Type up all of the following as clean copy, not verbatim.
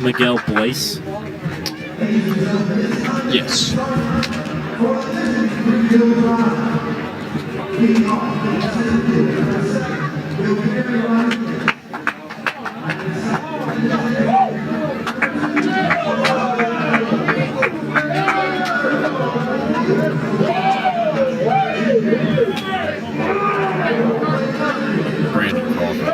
Miguel Blaise. Yes. Brandon Crawford.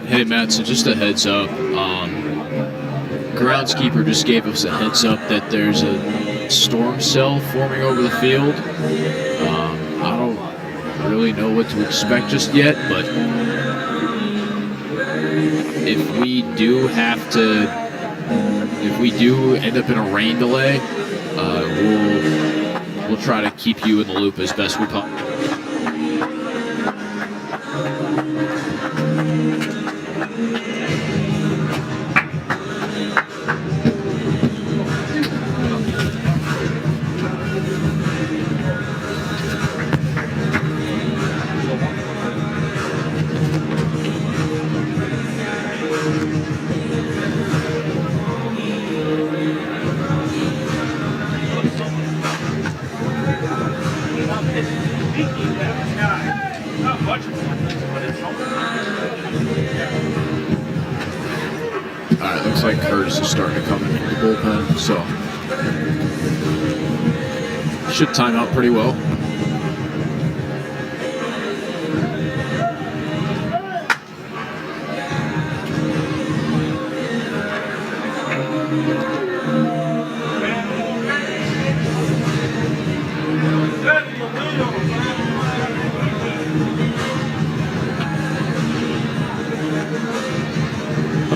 Hey Matt, so just a heads up, groundskeeper just gave us a heads up that there's a storm cell forming over the field. I don't really know what to expect just yet, but if we do end up in a rain delay, we'll try to keep you in the loop as best we possibly. Alright, looks like Curtis is starting to come into the bullpen, so should time out pretty well.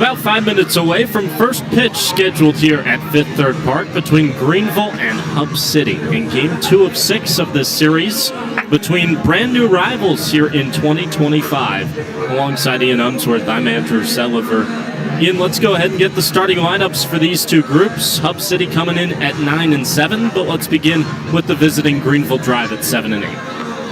About 5 minutes away from first pitch scheduled here at Fifth Third Park between Greenville and Hub City in Game 2 of 6 of this series between brand new rivals here in 2025. Alongside Ian Unsworth, I'm Andrew Selliver. Ian, let's go ahead and get the starting lineups for these two groups. Hub City coming in at 9 and 7, but let's begin with the visiting Greenville Drive at 7 and 8.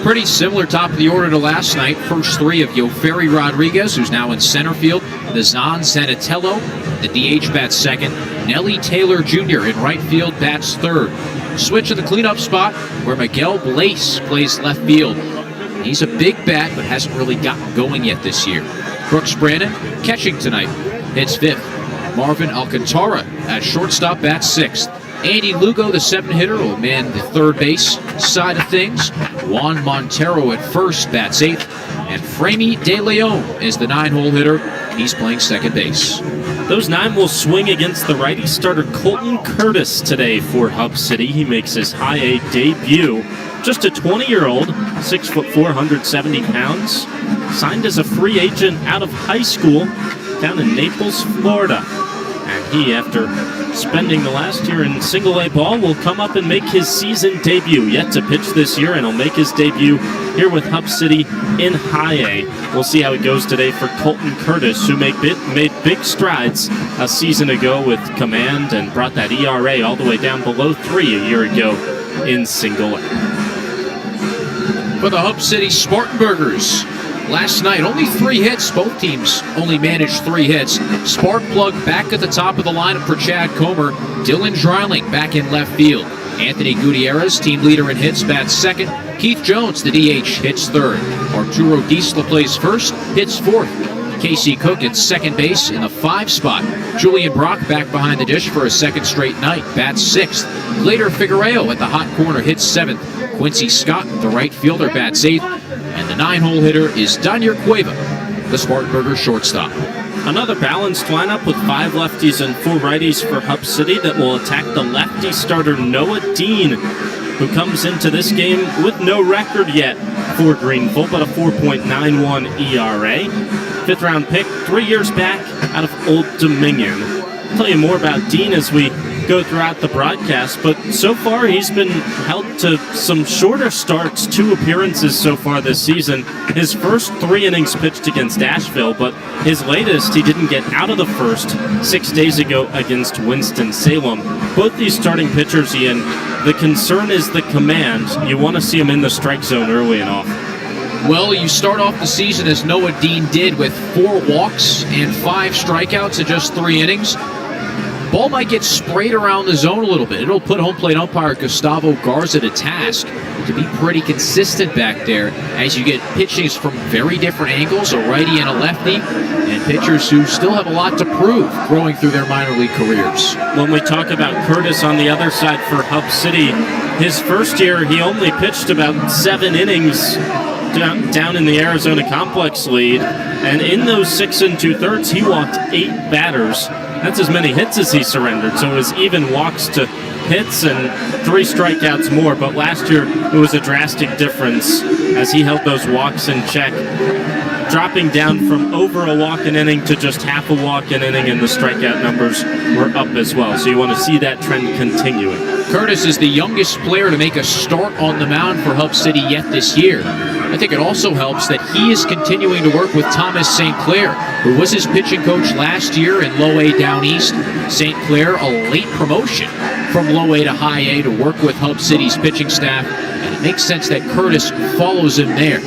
Pretty similar top of the order to last night. First three of Yoferi Rodriguez, who's now in center field. Nazan Sanatello, the DH, bats second. Nelly Taylor Jr. in right field, bats third. Switch to the cleanup spot where Miguel Blaze plays left field. He's a big bat, but hasn't really gotten going yet this year. Brooks Brandon, catching tonight, hits fifth. Marvin Alcantara at shortstop, bats sixth. Andy Lugo, the seventh hitter, will man the third base side of things. Juan Montero at first, bats eighth. And Framey De Leon is the 9-hole hitter. He's playing second base. Those 9 will swing against the righty starter Colton Curtis today for Hub City. He makes his high A debut. Just a 20-year-old, 6'4", 170 pounds. Signed as a free agent out of high school down in Naples, Florida. And he, after spending the last year in single-A ball, will come up and make his season debut. Yet to pitch this year, and he'll make his debut here with Hub City in high A. We'll see how it goes today for Colton Curtis, who made big strides a season ago with command and brought that ERA all the way down below 3 a year ago in single-A. For the Hub City Spartanburgers, last night, only 3 hits. Both teams only managed 3 hits. Spark plug back at the top of the lineup for Chad Comer. Dylan Dreiling back in left field. Anthony Gutierrez, team leader in hits, bats second. Keith Jones, the DH, hits third. Arturo Diesla plays first, hits fourth. Casey Cook at second base in the 5 spot. Julian Brock back behind the dish for a second straight night, bats sixth. Glader Figueroa at the hot corner, hits seventh. Quincy Scott, the right fielder, bats eighth. And the 9-hole hitter is Daniel Cueva, the Spartanburger shortstop. Another balanced lineup with 5 lefties and 4 righties for Hub City that will attack the lefty starter Noah Dean, who comes into this game with no record yet for Greenville, but a 4.91 ERA. 5th round pick 3 years back out of Old Dominion. I'll tell you more about Dean as we go throughout the broadcast, but so far he's been held to some shorter starts, 2 appearances so far this season. His first 3 innings pitched against Asheville, but his latest he didn't get out of the first 6 days ago against Winston Salem. Both these starting pitchers, Ian, the concern is the command. You want to see him in the strike zone early and often. Well, you start off the season as Noah Dean did with 4 walks and 5 strikeouts in just 3 innings. Ball might get sprayed around the zone a little bit. It'll put home plate umpire Gustavo Garza to task to be pretty consistent back there as you get pitchings from very different angles, a righty and a lefty, and pitchers who still have a lot to prove growing through their minor league careers. When we talk about Curtis on the other side for Hub City, his first year he only pitched about 7 innings down in the Arizona Complex lead, and in those 6 2/3 he walked 8 batters. That's as many hits as he surrendered, so it was even walks to hits and 3 strikeouts more. But last year it was a drastic difference as he held those walks in check, dropping down from over a walk an inning to just half a walk an inning, and the strikeout numbers were up as well. So you want to see that trend continuing. Curtis is the youngest player to make a start on the mound for Hub City yet this year. I think it also helps that he is continuing to work with Thomas St. Clair, who was his pitching coach last year in Low A down east. St. Clair, a late promotion from Low A to High A to work with Hub City's pitching staff, and it makes sense that Curtis follows him there.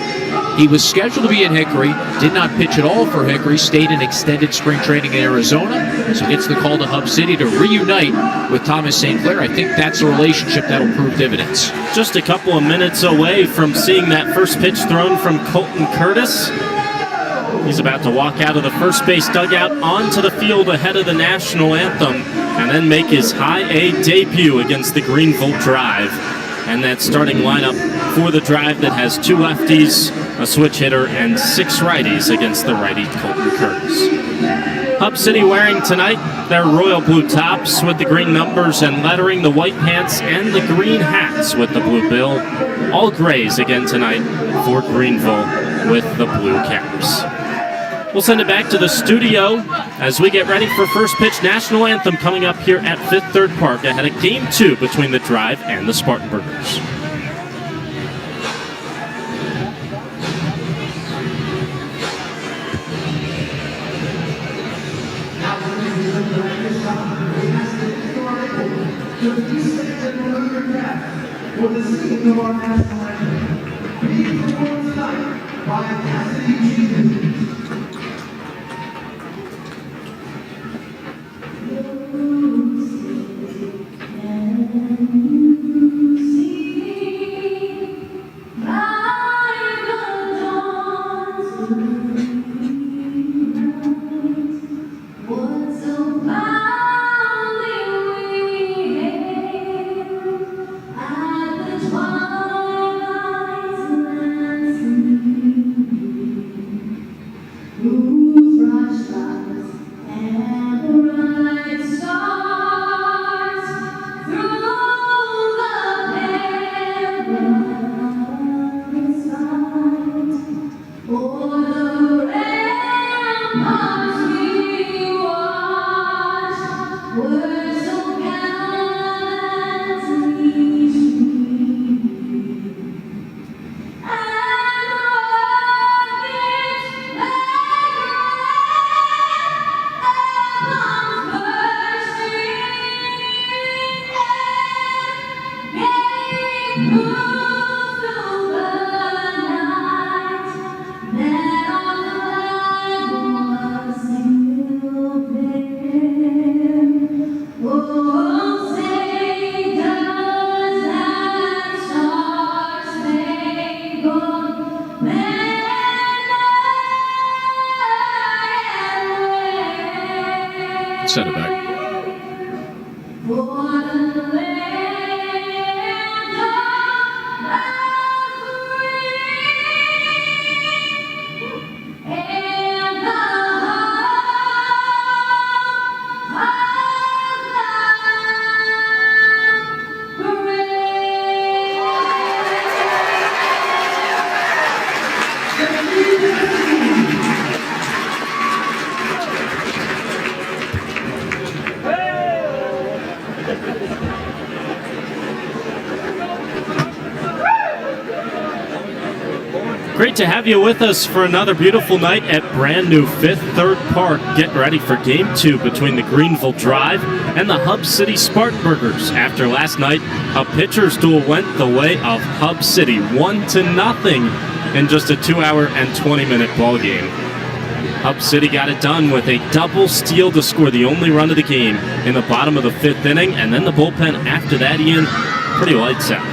He was scheduled to be in Hickory, did not pitch at all for Hickory, stayed in extended spring training in Arizona, so gets the call to Hub City to reunite with Thomas St. Clair. I think that's a relationship that'll prove dividends. Just a couple of minutes away from seeing that first pitch thrown from Colton Curtis. He's about to walk out of the first base dugout onto the field ahead of the national anthem and then make his high A debut against the Greenville Drive. And that starting lineup for the Drive that has 2 lefties, a switch hitter, and 6 righties against the righty Colton Curtis. Hub City wearing tonight their royal blue tops with the green numbers and lettering, the white pants, and the green hats with the blue bill. All grays again tonight for Greenville with the blue caps. We'll send it back to the studio as we get ready for first pitch national anthem coming up here at Fifth Third Park ahead of Game 2 between the Drive and the Spartanburgers. For the singing of our national anthem, being performed tonight by Cassidy Jesus. Send it back. Great to have you with us for another beautiful night at brand new Fifth Third Park. Get ready for Game 2 between the Greenville Drive and the Hub City Spartanburgers. After last night, a pitcher's duel went the way of Hub City, 1-0 in just a 2-hour and 20-minute ball game. Hub City got it done with a double steal to score the only run of the game in the bottom of the 5th inning, and then the bullpen after that, Ian, pretty lights out.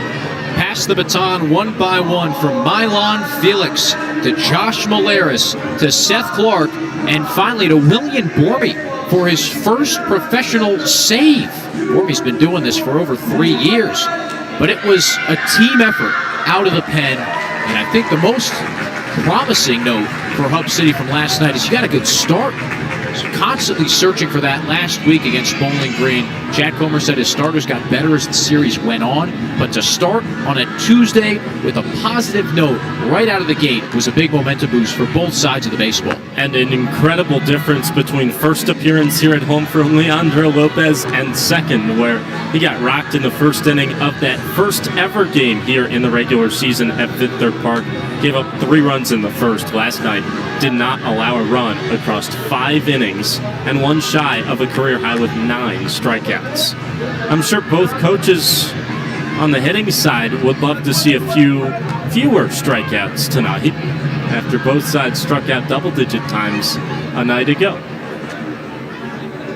Pass the baton one by one from Mylon Felix to Josh Malaris to Seth Clark and finally to William Borby for his first professional save. Borby's been doing this for over 3 years, but it was a team effort out of the pen, and I think the most promising note for Hub City from last night is you got a good start. Constantly searching for that last week against Bowling Green. Chad Comer said his starters got better as the series went on, but to start on a Tuesday with a positive note right out of the gate was a big momentum boost for both sides of the baseball. And an incredible difference between first appearance here at home for Leandro Lopez and second, where he got rocked in the first inning of that first ever game here in the regular season at Fifth Third Park. Gave up 3 runs in the first. Last night did not allow a run across 5 innings and 1 shy of a career high with 9 strikeouts. I'm sure both coaches on the hitting side would love to see a fewer strikeouts tonight after both sides struck out double-digit times a night ago.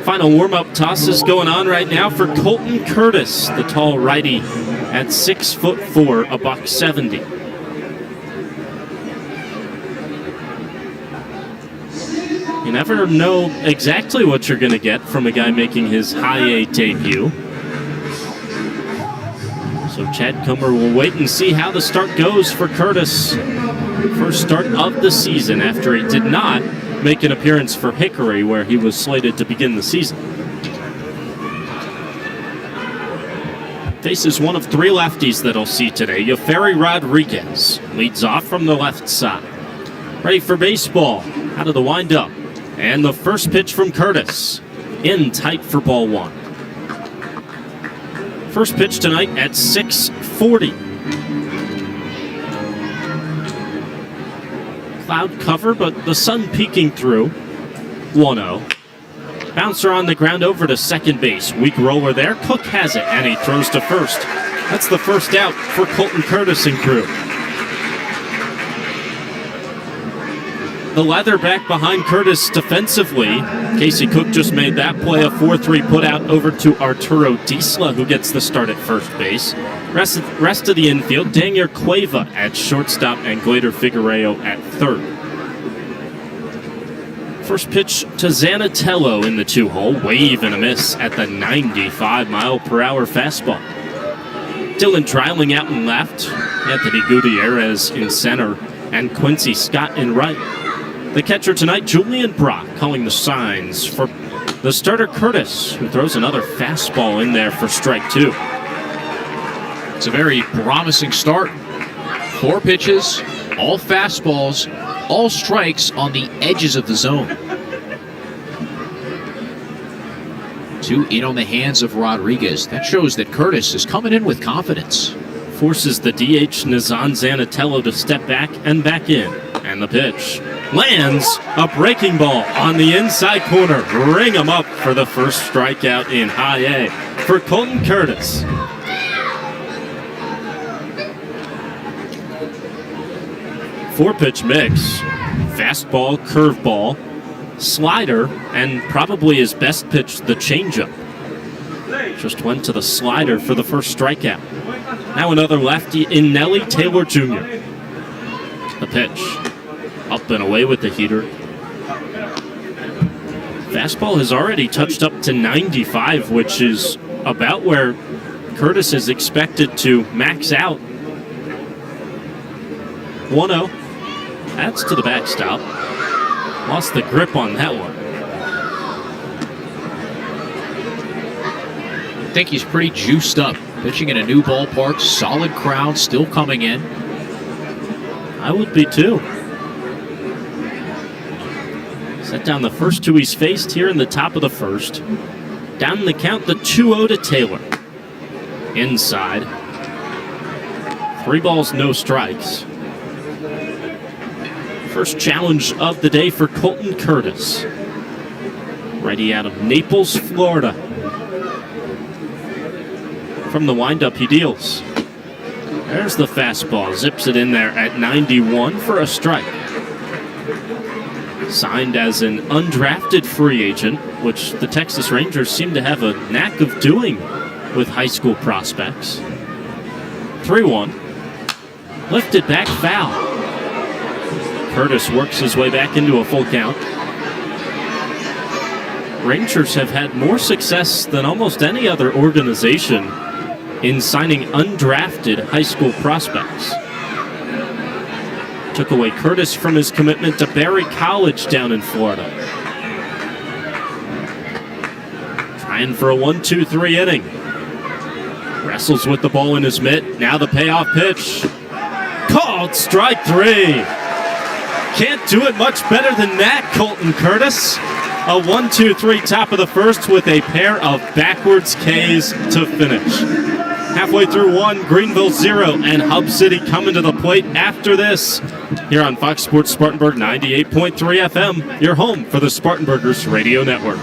Final warm-up tosses going on right now for Colton Curtis, the tall righty at 6'4", $170. You never know exactly what you're going to get from a guy making his high A debut. So Chad Comer will wait and see how the start goes for Curtis. First start of the season after he did not make an appearance for Hickory, where he was slated to begin the season. Faces one of 3 lefties that he'll see today. Yoferi Rodriguez leads off from the left side. Ready for baseball. out of the windup. And the first pitch from Curtis. In tight for ball one. First pitch tonight at 6:40. Cloud cover, but the sun peeking through. 1-0. Bouncer on the ground over to second base. Weak roller there. Cook has it, and he throws to first. That's the first out for Colton Curtis and crew. The leather back behind Curtis defensively. Casey Cook just made that play, a 4-3 put out over to Arturo Diesla, who gets the start at first base. Rest of the infield, Daniel Cueva at shortstop and Glader Figueiredo at third. First pitch to Zanatello in the 2-hole. Wave and a miss at the 95-mile-per-hour fastball. Dylan Dreiling out in left. Anthony Gutierrez in center. And Quincy Scott in right. The catcher tonight, Julian Brock, calling the signs for the starter Curtis, who throws another fastball in there for strike two. It's a very promising start. 4 pitches, all fastballs, all strikes on the edges of the zone. 2 in on the hands of Rodriguez. That shows that Curtis is coming in with confidence. Forces the DH Nazan Zanatello to step back and back in. And the pitch lands a breaking ball on the inside corner. Ring him up for the first strikeout in high A for Colton Curtis. Four-pitch mix. Fastball, curveball, slider, and probably his best pitch, the changeup. Just went to the slider for the first strikeout. Now another lefty in Nelly Taylor Jr. The pitch. Up and away with the heater. Fastball has already touched up to 95, which is about where Curtis is expected to max out. 1-0. That's to the backstop. Lost the grip on that one. I think he's pretty juiced up. Pitching in a new ballpark, solid crowd still coming in. I would be too. Set down the first 2 he's faced here in the top of the first. Down in the count, the 2-0 to Taylor. Inside. 3 balls, no strikes. First challenge of the day for Colton Curtis. Righty out of Naples, Florida. From the windup, he deals. There's the fastball. Zips it in there at 91 for a strike. Signed as an undrafted free agent, which the Texas Rangers seem to have a knack of doing with high school prospects. 3-1. Lifted back, foul. Curtis works his way back into a full count. Rangers have had more success than almost any other organization in signing undrafted high school prospects. Took away Curtis from his commitment to Berry College down in Florida. Trying for a 1-2-3 inning. Wrestles with the ball in his mitt. Now the payoff pitch. Called strike 3. Can't do it much better than that, Colton Curtis. A 1-2-3 top of the first with a pair of backwards Ks to finish. Halfway through 1, Greenville 0, and Hub City coming to the plate after this. Here on Fox Sports Spartanburg 98.3 FM, your home for the Spartanburgers Radio Network.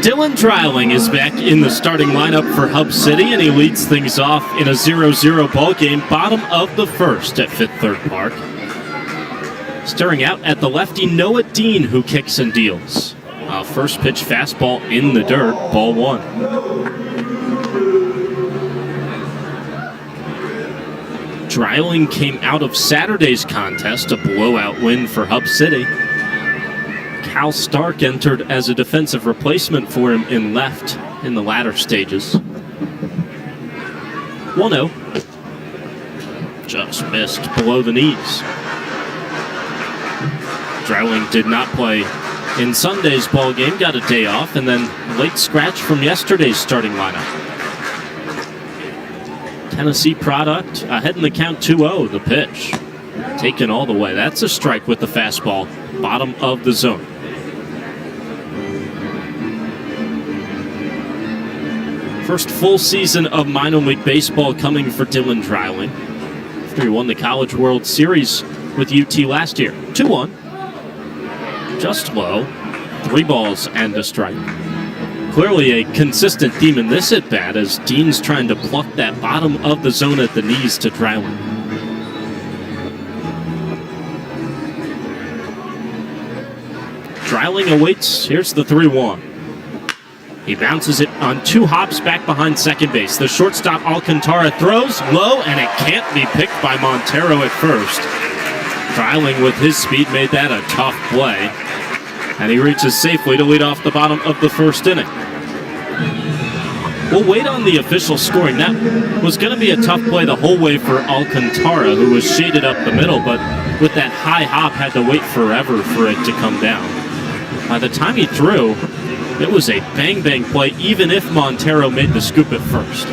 Dylan Dreiling is back in the starting lineup for Hub City, and he leads things off in a 0-0 ball game, bottom of the first at Fifth Third Park. Staring out at the lefty Noah Dean, who kicks and deals. First pitch fastball in the dirt, ball one. Dreiling came out of Saturday's contest, a blowout win for Hub City. Cal Stark entered as a defensive replacement for him in left in the latter stages. 1-0. Just missed below the knees. Dreiling did not play in Sunday's ball game, got a day off, and then late scratch from yesterday's starting lineup. Tennessee product ahead in the count 2-0. The pitch taken all the way. That's a strike with the fastball, bottom of the zone. First full season of minor league baseball coming for Dylan Dreiling after he won the College World Series with UT last year. 2-1. Just low. 3 balls and a strike. Clearly a consistent theme in this at-bat as Dean's trying to pluck that bottom of the zone at the knees to Dreiling. Dreiling awaits. Here's the 3-1. He bounces it on 2 hops back behind second base. The shortstop Alcantara throws low, and it can't be picked by Montero at first. Dreiling with his speed made that a tough play, and he reaches safely to lead off the bottom of the first inning. We'll wait on the official scoring. That was going to be a tough play the whole way for Alcantara, who was shaded up the middle, but with that high hop had to wait forever for it to come down. By the time he threw, it was a bang-bang play, even if Montero made the scoop at first.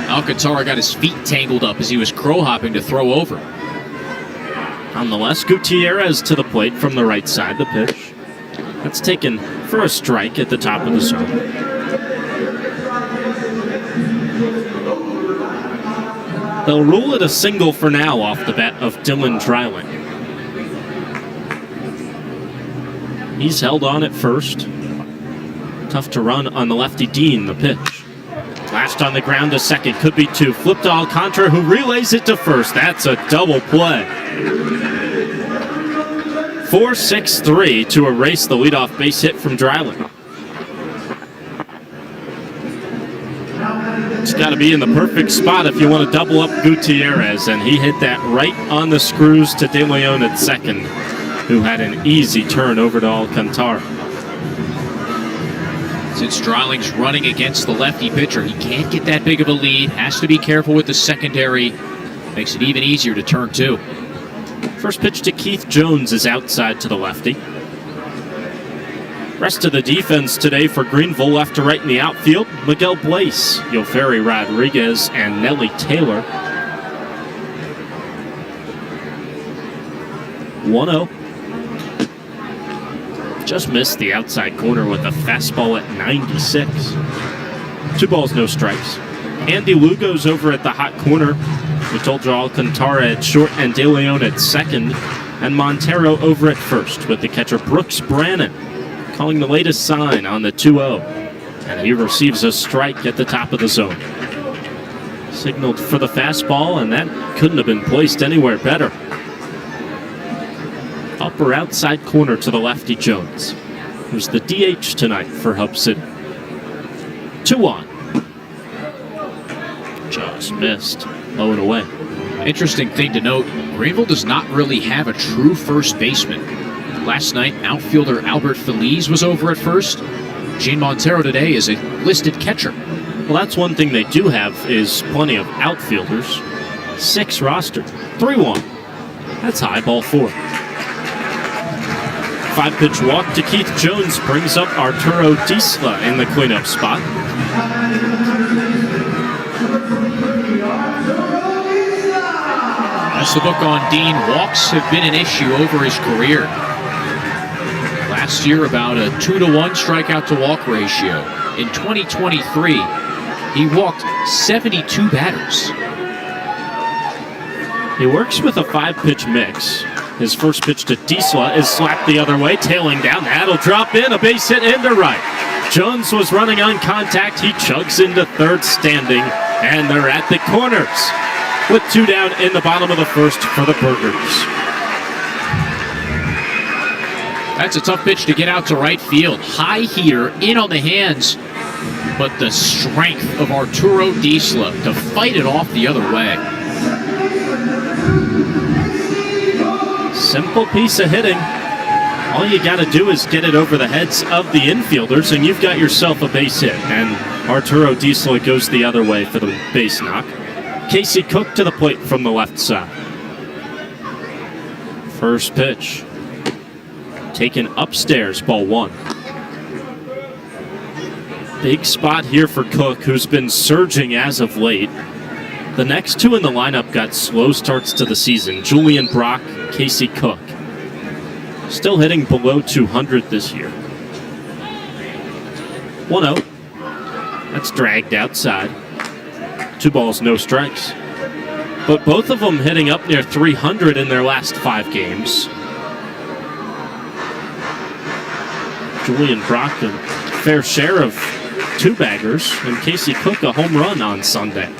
Alcantara got his feet tangled up as he was crow-hopping to throw over. Nonetheless, Gutierrez to the plate from the right side, the pitch. That's taken for a strike at the top of the zone. They'll rule it a single for now off the bat of Dylan Dreiling. He's held on at first. Tough to run on the lefty Dean, the pitch. Lashed on the ground to second, could be 2. Flipped to Alcantara, who relays it to first. That's a double play. 4-6-3 to erase the leadoff base hit from Dreiling. It's got to be in the perfect spot if you want to double up Gutierrez, and he hit that right on the screws to De Leon at second, who had an easy turn over to Alcantara. Since Dreiling's running against the lefty pitcher, he can't get that big of a lead. Has to be careful with the secondary. Makes it even easier to turn 2. First pitch to Keith Jones is outside to the lefty. Rest of the defense today for Greenville, left to right in the outfield. Miguel Blaise, Yoferi Rodriguez, and Nellie Taylor. 1-0. Just missed the outside corner with a fastball at 96. 2 balls, no strikes. Andy Lugo's over at the hot corner. We told you Alcantara at short and De Leon at second. And Montero over at first with the catcher Brooks Brannon calling the latest sign on the 2-0. And he receives a strike at the top of the zone. Signaled for the fastball, and that couldn't have been placed anywhere better. Upper outside corner to the lefty Jones, who's the DH tonight for Hub City. 2-1. Just missed. Low and away. Interesting thing to note, Greenville does not really have a true first baseman. Last night, outfielder Albert Feliz was over at first. Gene Montero today is a listed catcher. Well, that's one thing they do have is plenty of outfielders. 6 rostered. 3-1. That's high, ball 4. 5-pitch walk to Keith Jones brings up Arturo Disla in the cleanup spot. That's the book on Dean. Walks have been an issue over his career. last year about a 2-to-1 strikeout to walk ratio. In 2023, he walked 72 batters. He works with a 5-pitch mix. His first pitch to Diesla is slapped the other way, tailing down. That'll drop in, a base hit into right. Jones was running on contact. He chugs into third standing, and they're at the corners with 2 down in the bottom of the first for the Burgers. That's a tough pitch to get out to right field. High here, in on the hands, but the strength of Arturo Diesla to fight it off the other way. Simple piece of hitting. All you got to do is get it over the heads of the infielders, and you've got yourself a base hit. And Arturo Diesla goes the other way for the base knock. Casey Cook to the plate from the left side. First pitch. Taken upstairs, ball 1. Big spot here for Cook, who's been surging as of late. The next 2 in the lineup got slow starts to the season. Julian Brock, Casey Cook. Still hitting below 200 this year. 1-0. That's dragged outside. 2 balls, no strikes. But both of them hitting up near 300 in their last 5 games. Julian Brock a fair share of 2-baggers, and Casey Cook a home run on Sunday.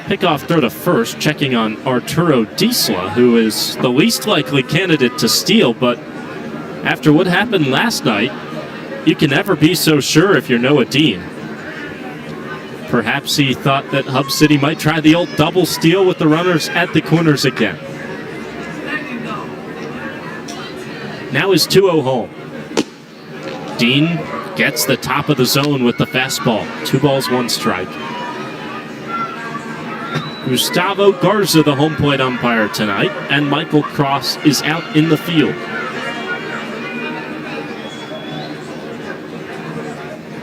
Pickoff throw to first, checking on Arturo Diesla, who is the least likely candidate to steal, but after what happened last night, you can never be so sure if you're Noah Dean. Perhaps he thought that Hub City might try the old double steal with the runners at the corners again. Now is 2-0 home. Dean gets the top of the zone with the fastball. 2 balls, 1 strike. Gustavo Garza, the home plate umpire tonight, and Michael Cross is out in the field.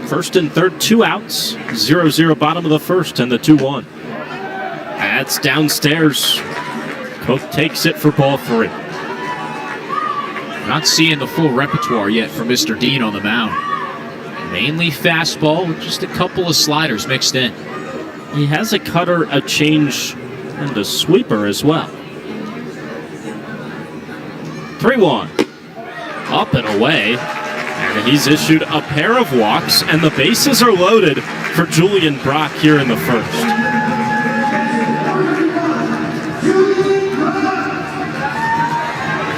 First and third, 2 outs. 0-0 bottom of the first and the 2-1. That's downstairs. Cook takes it for ball 3. Not seeing the full repertoire yet from Mr. Dean on the mound. Mainly fastball with just a couple of sliders mixed in. He has a cutter, a change, and a sweeper as well. 3-1. Up and away. And he's issued a pair of walks, and the bases are loaded for Julian Brock here in the first.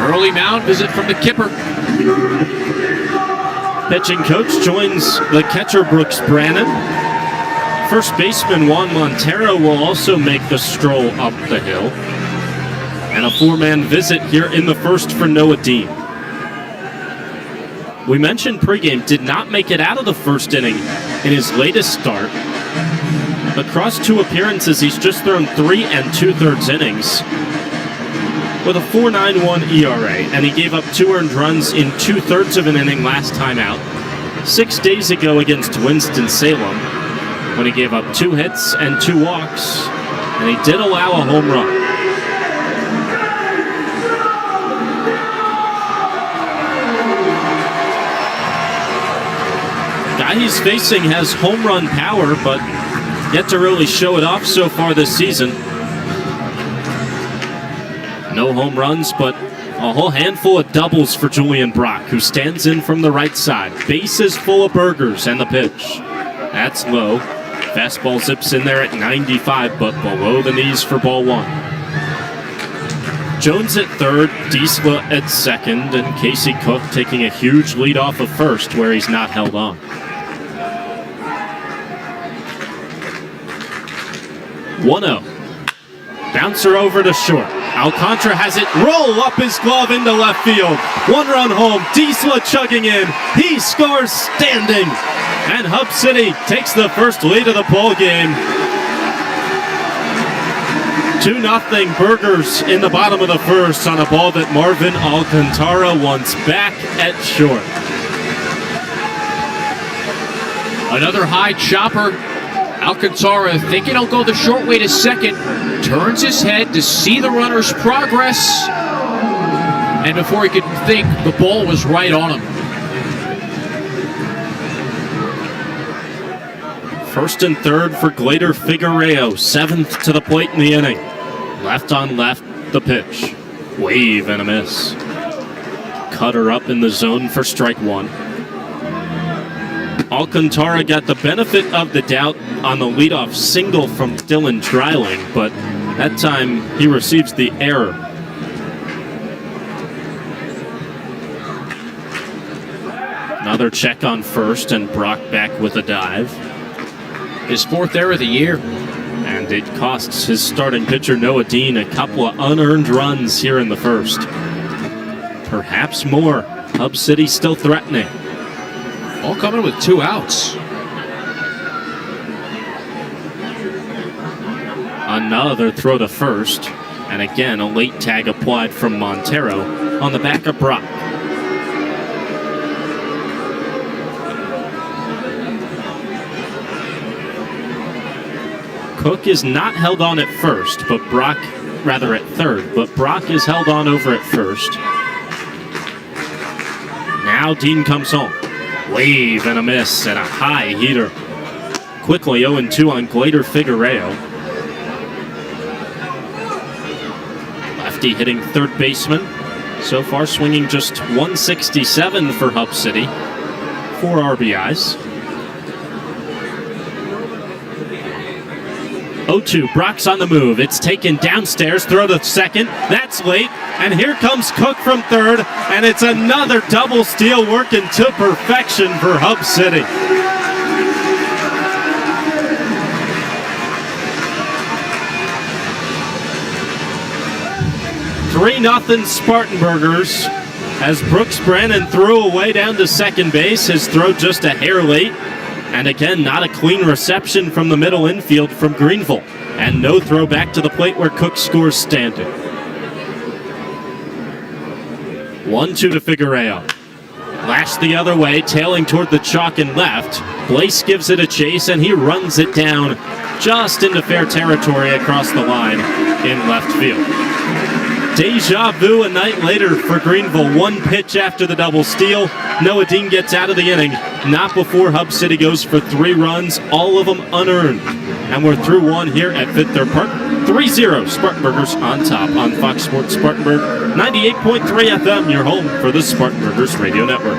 Early mound visit from the Kipper. Pitching coach joins the catcher Brooks Brannon. First baseman Juan Montero will also make the stroll up the hill. And a 4-man visit here in the first for Noah Dean. We mentioned pregame did not make it out of the first inning in his latest start. Across 2 appearances, he's just thrown 3 2/3 innings with a 4.91 ERA, and he gave up 2 earned runs in 2/3 of an inning last time out. 6 days ago against Winston, Salem, when he gave up 2 hits and 2 walks, and he did allow a home run. Guy he's facing has home run power, but yet to really show it off so far this season. No home runs, but a whole handful of doubles for Julian Brock, who stands in from the right side. Bases full of burgers, and the pitch. That's low. Fastball zips in there at 95, but below the knees for ball 1. Jones at third, Diesla at second, and Casey Cook taking a huge lead off of first, where he's not held on. 1-0. Bouncer over to short. Alcantara has it roll up his glove into left field. 1 run home. Diesla chugging in. He scores standing. And Hub City takes the first lead of the ball game. 2-0 Burgers in the bottom of the first on a ball that Marvin Alcantara wants back at short. Another high chopper. Alcantara thinking he'll go the short way to second. Turns his head to see the runner's progress. And before he could think, the ball was right on him. First and third for Glader Figueroa, 7th to the plate in the inning. Left on left, the pitch. Wave and a miss. Cutter up in the zone for strike one. Alcantara got the benefit of the doubt on the leadoff single from Dylan Dreiling, but that time he receives the error. Another check on first, and Brock back with a dive. His 4th error of the year. And it costs his starting pitcher Noah Dean a couple of unearned runs here in the first. Perhaps more. Hub City still threatening. All coming with 2 outs. Another throw to first. And again, a late tag applied from Montero on the back of Brock. Cook is not held on at first, but Brock, rather at third, but Brock is held on over at first. Now Dean comes home. Wave and a miss and a high heater. Quickly 0-2 on Glader Figueroa. Lefty hitting third baseman. So far swinging just 167 for Hub City. 4 RBIs. 0-2, Brock's on the move. It's taken downstairs, throw to second. That's late, and here comes Cook from third, and it's another double steal working to perfection for Hub City. "3-0 Spartanburgers," as Brooks Brannon threw away down to second base. His throw just a hair late. And again, not a clean reception from the middle infield from Greenville. And no throw back to the plate where Cook scores standing. 1-2 to Figueroa. Lashed the other way, tailing toward the chalk and left. Blaze gives it a chase, and he runs it down just into fair territory across the line in left field. Deja vu a night later for Greenville. 1 pitch after the double steal. Noah Dean gets out of the inning. Not before Hub City goes for 3 runs, all of them unearned. And we're through 1 here at Fifth Third Park. 3-0 Spartanburgers on top on Fox Sports Spartanburg. 98.3 FM, your home for the Spartanburgers Radio Network.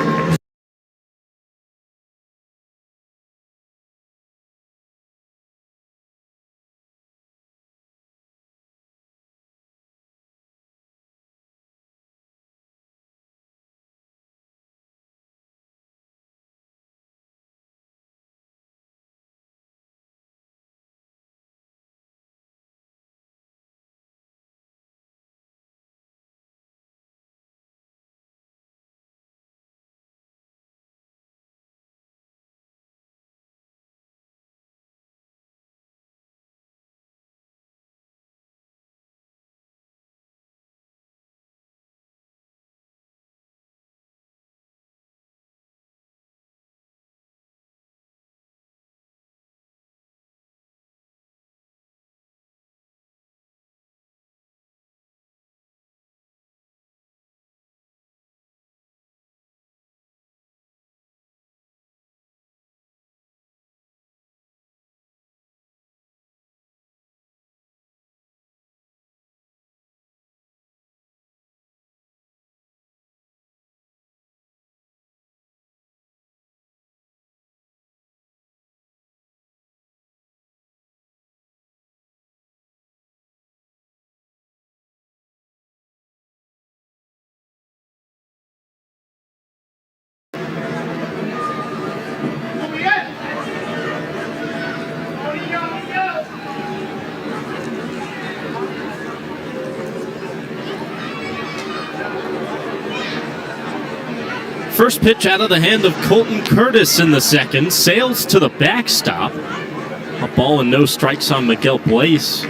First pitch out of the hand of Colton Curtis in the second. Sails to the backstop. A ball and no strikes on Miguel Blaze.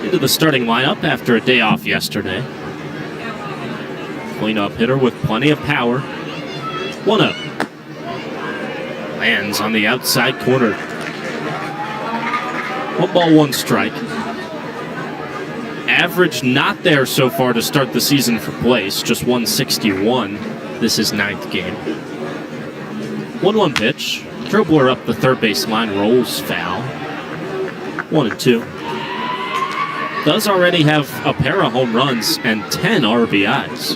Into the starting lineup after a day off yesterday. Cleanup hitter with plenty of power. 1-0. Lands on the outside corner. 1 ball, 1 strike. average not there so far to start the season for Blaze, just 161. This is 9th game. 1-1 pitch. Dribbler up the third base line, rolls foul. 1-2. Does already have a pair of home runs and 10 RBIs,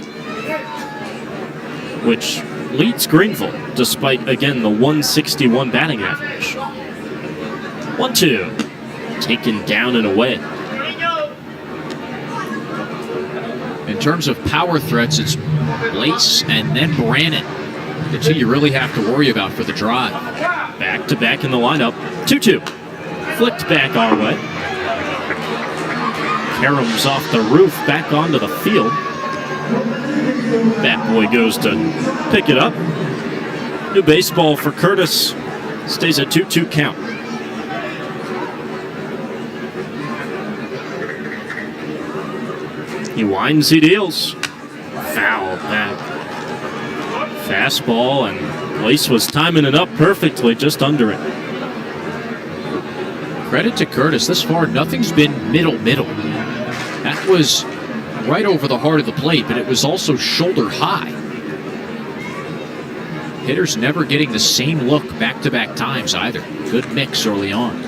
which leads Greenville, despite, again, the 161 batting average. 1-2. Taken down and away. In terms of power threats, it's Blaze and then Brannon. The two you really have to worry about for the drive. Back-to-back in the lineup. 2-2. Flicked back our way. Karams off the roof, back onto the field. That boy goes to pick it up. New baseball for Curtis. Stays at 2-2 count. He winds, he deals. Foul back. Fastball, and Blaze was timing it up perfectly, just under it. Credit to Curtis. Thus far, nothing's been middle. That was right over the heart of the plate, but it was also shoulder high. Hitters never getting the same look back-to-back times either. Good mix early on.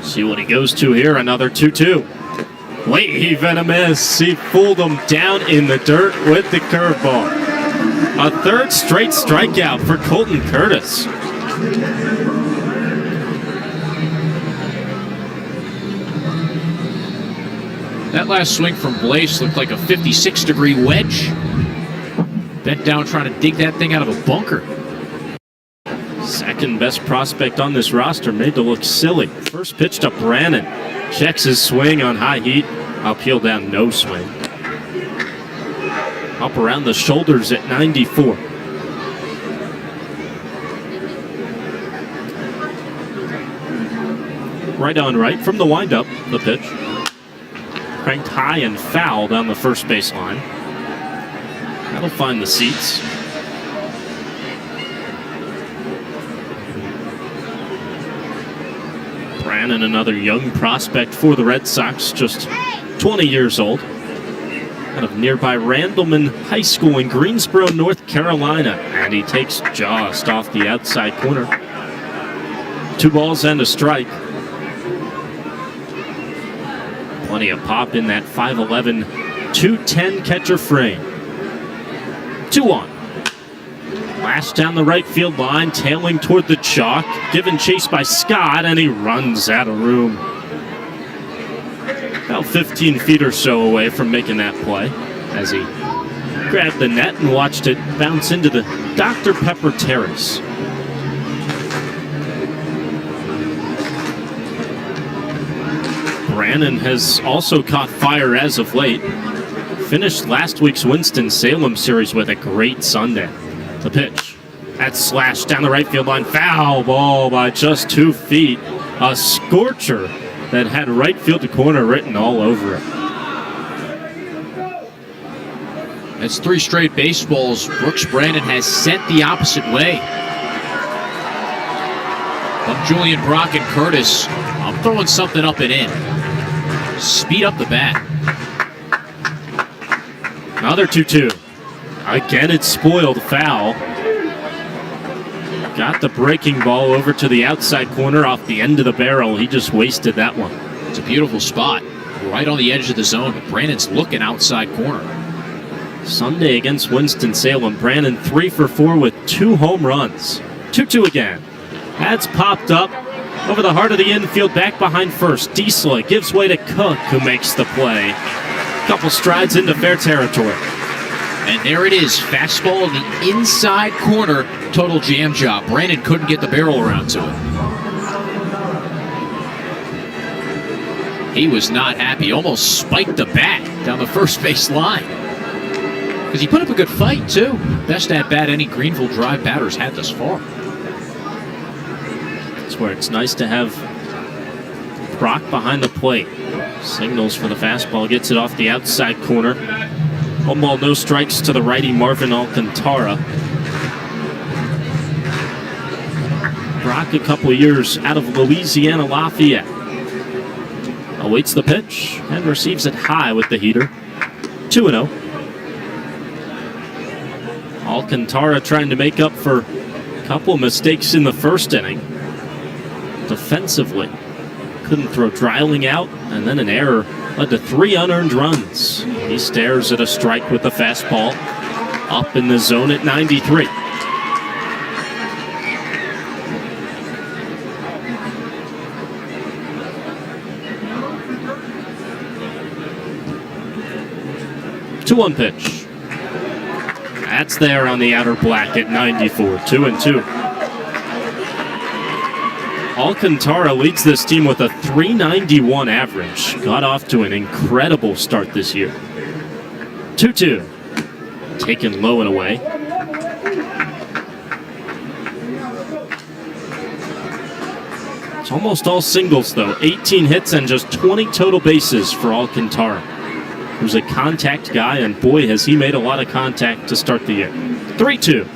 See what he goes to here, another 2-2. Wave and a miss. He fooled him down in the dirt with the curveball. A third straight strikeout for Colton Curtis. That last swing from Blaze looked like a 56-degree wedge. Bent down trying to dig that thing out of a bunker. Second best prospect on this roster, made to look silly. First pitch to Brannon. Checks his swing on high heat. I'll peel down, no swing. Up around the shoulders at 94. Right on right from the windup, the pitch. Cranked high and foul down the first base line. That'll find the seats. Brannon, another young prospect for the Red Sox, just 20 years old. Out of nearby Randleman High School in Greensboro, North Carolina. And he takes just off the outside corner. 2 balls and a strike. Plenty of pop in that 5'11", 210 catcher frame. 2-1. Flash down the right field line, tailing toward the chalk. Given chase by Scott, and he runs out of room. About 15 feet or so away from making that play as he grabbed the net and watched it bounce into the Dr. Pepper Terrace. Brannon has also caught fire as of late. Finished last week's Winston Salem series with a great Sunday. The pitch. That slash down the right field line. Foul ball by just 2 feet. A scorcher that had right field to corner written all over it. That's 3 straight baseballs Brooks Brannon has sent the opposite way. But Julian Brock and Curtis, I'm throwing something up and in. Speed up the bat. Another 2-2. Again, it's spoiled, foul. Got the breaking ball over to the outside corner off the end of the barrel. He just wasted that one. It's a beautiful spot. Right on the edge of the zone, but Brandon's looking outside corner. Sunday against Winston-Salem. Brannon 3 for 4 with 2 home runs. 2-2 again. That's popped up over the heart of the infield, back behind first. Diesel gives way to Cook, who makes the play. Couple strides into fair territory. And there it is, fastball in the inside corner, total jam job. Brannon couldn't get the barrel around to it. He was not happy, almost spiked the bat down the first base line. Because he put up a good fight, too. Best at bat any Greenville Drive batters had thus far. That's where it's nice to have Brock behind the plate. Signals for the fastball, gets it off the outside corner. 1 ball, no strikes to the righty Marvin Alcantara. rock a couple years out of Louisiana Lafayette. Awaits the pitch and receives it high with the heater. 2-0. Alcantara trying to make up for a couple mistakes in the first inning. Defensively, couldn't throw Dreiling out, and then an error led to 3 unearned runs. He stares at a strike with the fastball up in the zone at 93. Two-one pitch. That's there on the outer black at 94. 2-2. Alcantara leads this team with a .391 average. Got off to an incredible start this year. 2-2. Taken low and away. It's almost all singles, though. 18 hits and just 20 total bases for Alcantara, who's a contact guy, and boy, has he made a lot of contact to start the year. 3-2.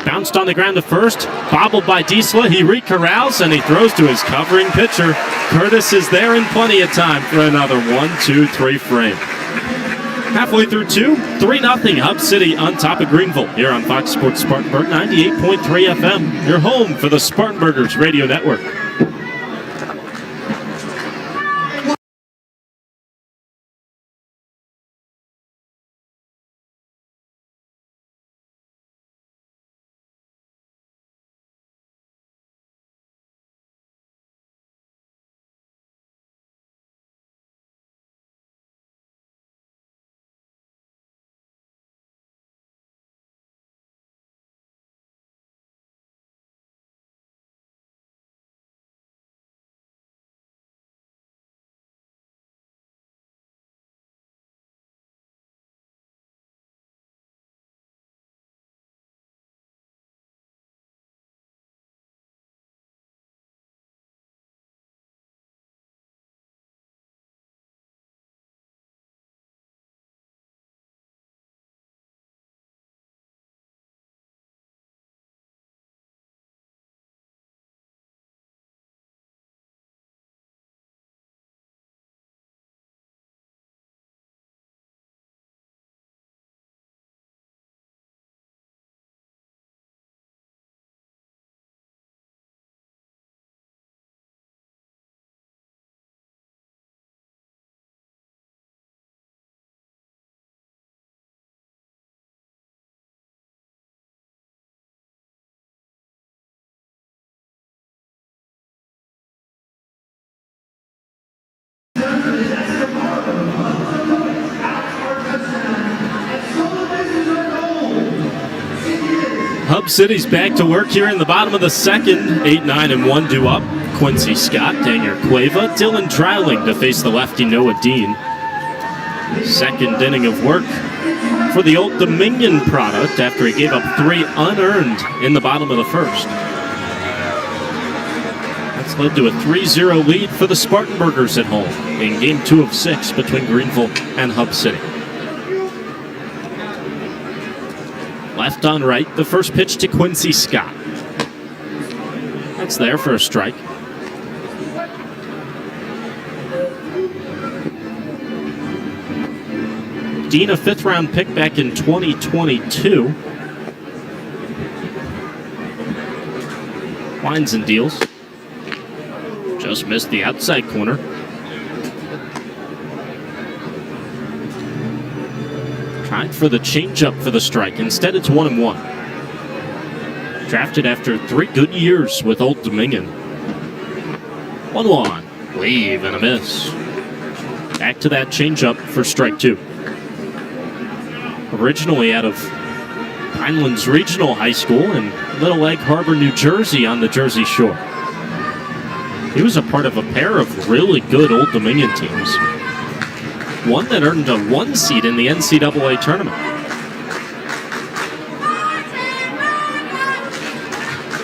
Bounced on the ground to first, bobbled by Diesla. He recorrals and he throws to his covering pitcher. Curtis is there in plenty of time for another 1-2-3 frame. Halfway through 3-0 Hub City on top of Greenville here on Fox Sports Spartanburg 98.3 FM, your home for the Spartanburgers Radio Network. Hub City's back to work here in the bottom of the second. 8-9 and 1 due up. Quincy Scott, Daniel Cueva, Dylan Dreiling to face the lefty Noah Dean. Second inning of work for the Old Dominion product after he gave up 3 unearned in the bottom of the first. That's led to a 3-0 lead for the Spartanburgers at home in Game 2 of 6 between Greenville and Hub City. Left on right, the first pitch to Quincy Scott. That's there for a strike. Dean, a 5th-round pick back in 2022. Winds and deals. Just missed the outside corner. Tried for the changeup for the strike. Instead, it's 1-1. Drafted after 3 good years with Old Dominion. 1-1. Wave and a miss. Back to that changeup for strike 2. Originally out of Pinelands Regional High School in Little Egg Harbor, New Jersey on the Jersey Shore. He was a part of a pair of really good Old Dominion teams. One that earned a 1 seed in the NCAA tournament.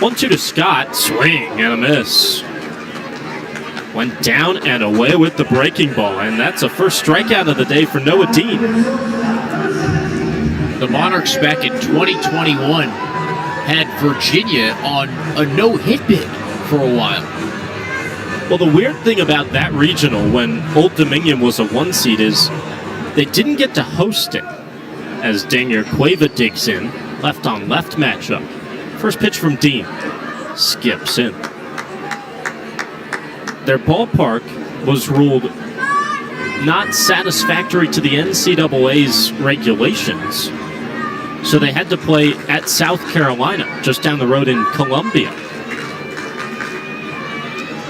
1-2 to Scott. Swing and a miss. Went down and away with the breaking ball, and that's a first strikeout of the day for Noah Dean. The Monarchs back in 2021 had Virginia on a no-hit bid for a while. Well, the weird thing about that regional when Old Dominion was a 1 seed is they didn't get to host it. As Daniel Cueva digs in, left-on-left matchup. First pitch from Dean. Skips in. Their ballpark was ruled not satisfactory to the NCAA's regulations, so they had to play at South Carolina, just down the road in Columbia.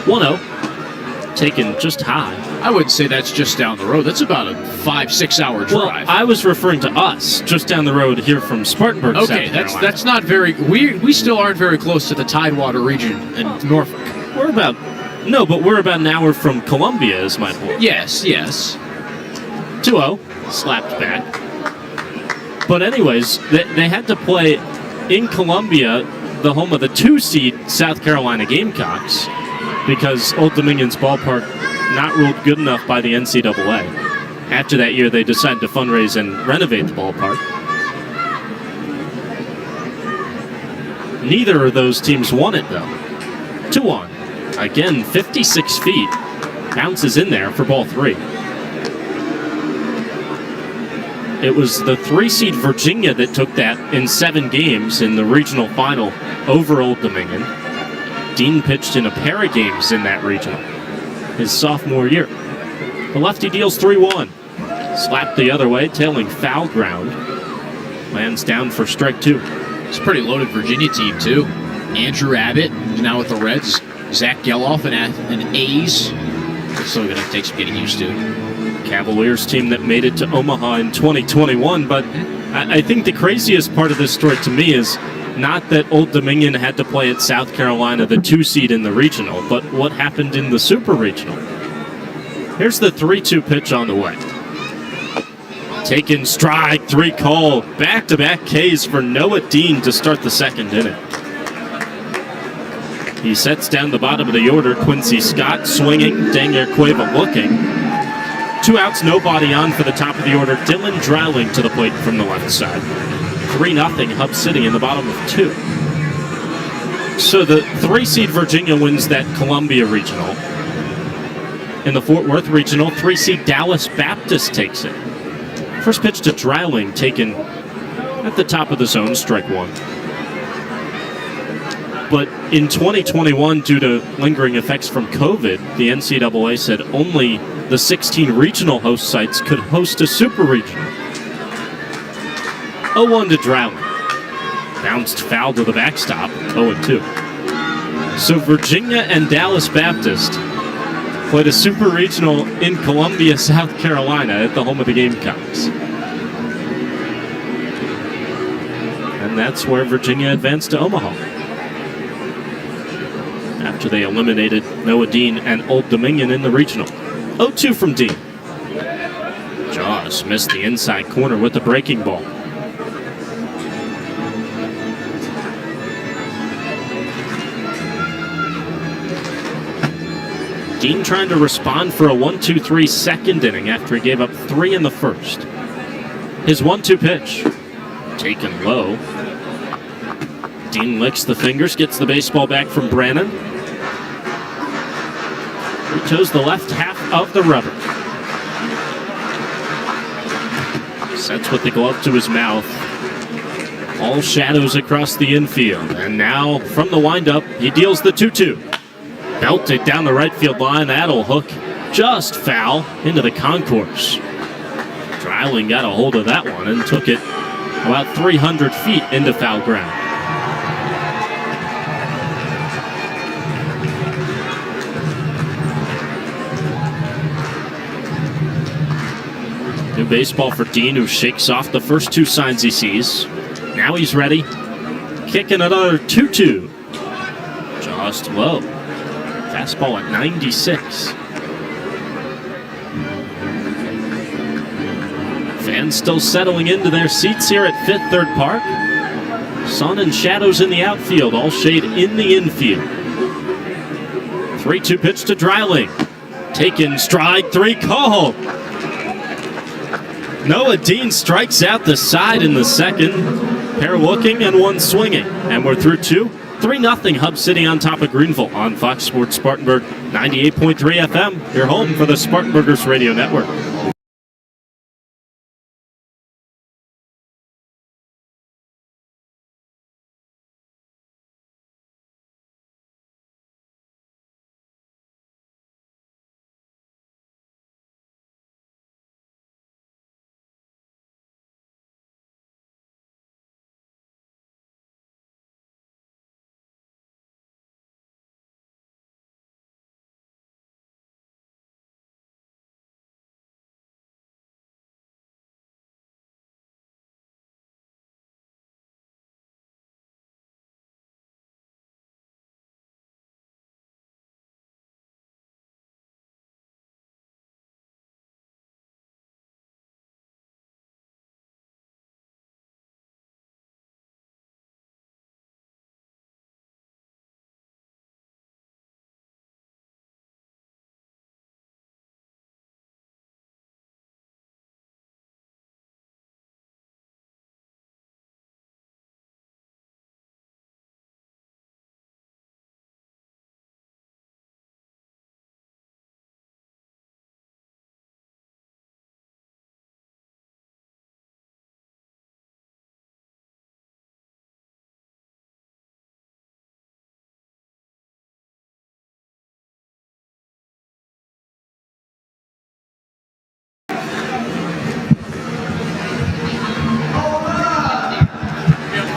1-0, taken just high. I wouldn't say that's just down the road. That's about a 5-6 hour drive. Well, I was referring to us, just down the road here from Spartanburg, okay, South Carolina. that's not very. We still aren't very close to the Tidewater region in Norfolk. We're about an hour from Columbia, is my point. Yes. 2-0, slapped back. But anyways, they had to play in Columbia, the home of the 2 seed South Carolina Gamecocks, because Old Dominion's ballpark not ruled good enough by the NCAA. After that year, they decided to fundraise and renovate the ballpark. Neither of those teams won it, though. 2-1. Again, 56 feet. Bounces in there for ball 3. It was the 3 seed Virginia that took that in 7 games in the regional final over Old Dominion. Dean pitched in a pair of games in that regional his sophomore year. The lefty deals 3-1. Slapped the other way, tailing foul ground. Lands down for strike 2. It's a pretty loaded Virginia team, too. Andrew Abbott, who's now with the Reds. Zach Geloff and A's. It's still going to take some getting used to. Cavaliers team that made it to Omaha in 2021, but I think the craziest part of this story to me is not that Old Dominion had to play at South Carolina, the 2 seed in the regional, but what happened in the Super Regional. Here's the 3-2 pitch on the way. Taken strike, 3 call. Back-to-back Ks for Noah Dean to start the 2nd inning. He sets down the bottom of the order. Quincy Scott swinging. Daniel Cueva looking. 2 outs, nobody on for the top of the order. Dylan Drowling to the plate from the left side. 3-0 Hub City in the bottom of 2. So the 3 seed Virginia wins that Columbia Regional. In the Fort Worth Regional, 3 seed Dallas Baptist takes it. First pitch to Drowling, taken at the top of the zone, strike 1. But in 2021, due to lingering effects from COVID, the NCAA said only the 16 regional host sites could host a super regional. 0-1 to Drowling. Bounced foul to the backstop, 0-2. So Virginia and Dallas Baptist played a super regional in Columbia, South Carolina at the home of the Gamecocks. And that's where Virginia advanced to Omaha. After they eliminated Noah Dean and Old Dominion in the regional. 0-2 from Dean. Jaws missed the inside corner with the breaking ball. Dean trying to respond for a 1-2-3 second inning after he gave up 3 in the first. His 1-2 pitch, taken low. Dean licks the fingers, gets the baseball back from Brannon. He chose the left half of the rubber. Sets with the glove to his mouth. All shadows across the infield. And now, from the windup, he deals the 2-2. Belted down the right field line. That'll hook just foul into the concourse. Drowling got a hold of that one and took it about 300 feet into foul ground. New baseball for Dean, who shakes off the first 2 signs he sees. Now he's ready. Kicking another 2-2. Just low. Fastball at 96. Fans still settling into their seats here at Fifth Third Park. Sun and shadows in the outfield, all shade in the infield. 3-2 pitch to Drowling. Taken, strike 3 call. Noah Dean strikes out the side in the second. pair looking and one swinging. And we're through 2. 3-0 Hub City on top of Greenville on Fox Sports Spartanburg 98.3 FM, your home for the Spartanburgers Radio Network.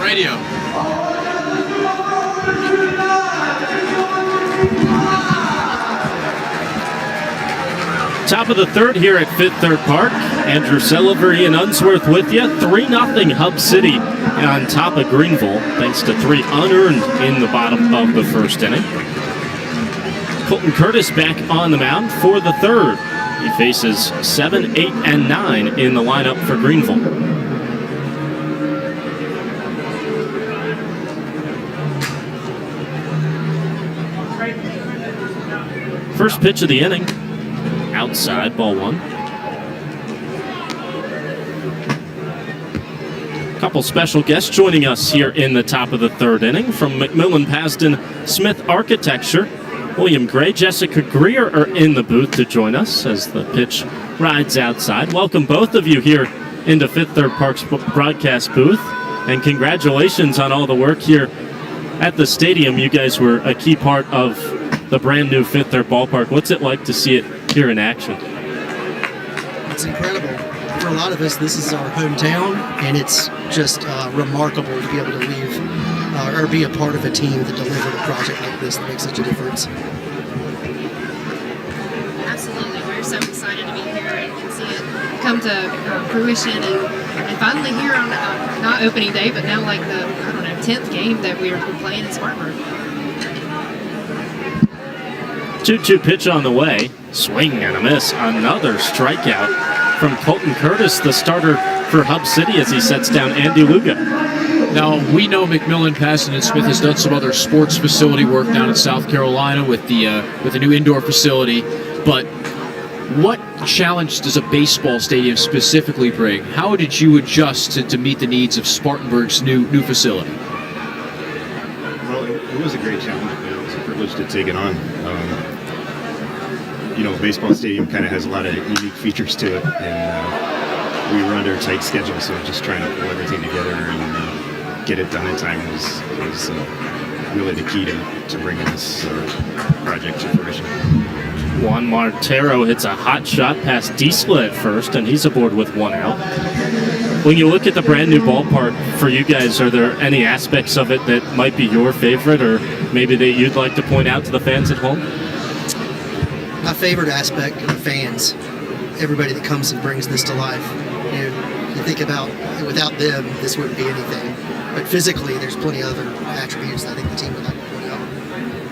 Radio. Top of the third here at Fifth Third Park. Andrew Silver, Ian Unsworth with you. 3-0 Hub City on top of Greenville, thanks to 3 unearned in the bottom of the first inning. Colton Curtis back on the mound for the third. He faces 7, 8, and 9 in the lineup for Greenville. First pitch of the inning, outside, ball 1. Couple special guests joining us here in the top of the third inning from McMillan Pasden Smith Architecture. William Gray, Jessica Greer are in the booth to join us as the pitch rides outside. Welcome both of you here into Fifth Third Park's broadcast booth, and congratulations on all the work here at the stadium. You guys were a key part of the brand new Fifth Third Ballpark. What's it like to see it here in action? It's incredible. For a lot of us, this is our hometown, and it's just remarkable to be able to leave or be a part of a team that delivered a project like this that makes such a difference. Absolutely. We're so excited to be here and see it come to fruition and finally here on not opening day, but now like the, 10th game that we're playing in Spartanburg. 2-2 pitch on the way. Swing and a miss. Another strikeout from Colton Curtis, the starter for Hub City, as he sets down Andy Luga. Now, we know McMillan Pasden Smith has done some other sports facility work down in South Carolina with the new indoor facility, but what challenge does a baseball stadium specifically bring? How did you adjust to meet the needs of Spartanburg's new facility? Well, it was a great challenge, but it was a privilege to take it on. Baseball stadium kind of has a lot of unique features to it, and we were under a tight schedule, so just trying to pull everything together and get it done in time was really the key to bringing this project to fruition. Juan Martero hits a hot shot past Diesla at first, and he's aboard with 1 out. When you look at the brand new ballpark for you guys, are there any aspects of it that might be your favorite, or maybe that you'd like to point out to the fans at home? My favorite aspect are the fans, everybody that comes and brings this to life. You think about, without them, this wouldn't be anything. But physically, there's plenty of other attributes that I think the team would like to point out.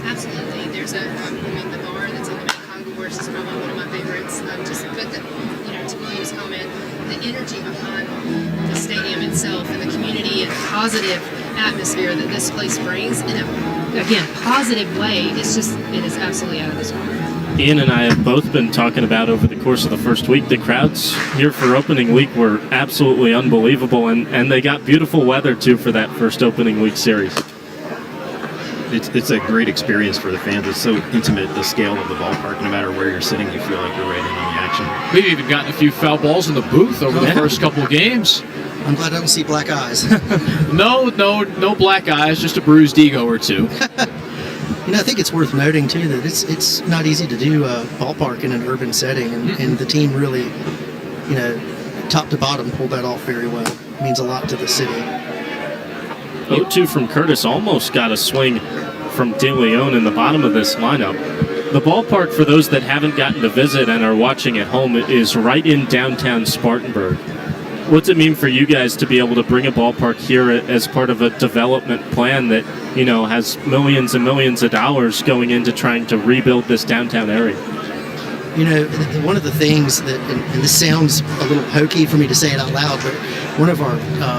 Absolutely. There's the bar that's on the main concourse is probably one of my favorites. To William's comment, the energy behind the stadium itself and the community and the positive atmosphere that this place brings in a, again, positive way, it is absolutely out of this world. Ian and I have both been talking about over the course of the first week. The crowds here for opening week were absolutely unbelievable, and they got beautiful weather, too, for that first opening week series. It's a great experience for the fans. It's so intimate, the scale of the ballpark. No matter where you're sitting, you feel like you're right in on the action. We've even gotten a few foul balls in the booth over the first couple of games. I'm glad I don't see black eyes. No black eyes, just a bruised ego or two. I think it's worth noting, too, that it's not easy to do a ballpark in an urban setting, and the team really, top to bottom, pulled that off very well. It means a lot to the city. 0-2 from Curtis, almost got a swing from De Leon in the bottom of this lineup. The ballpark, for those that haven't gotten to visit and are watching at home, is right in downtown Spartanburg. What's it mean for you guys to be able to bring a ballpark here as part of a development plan that, has millions and millions of dollars going into trying to rebuild this downtown area? One of the things that, and this sounds a little hokey for me to say it out loud, but one of our,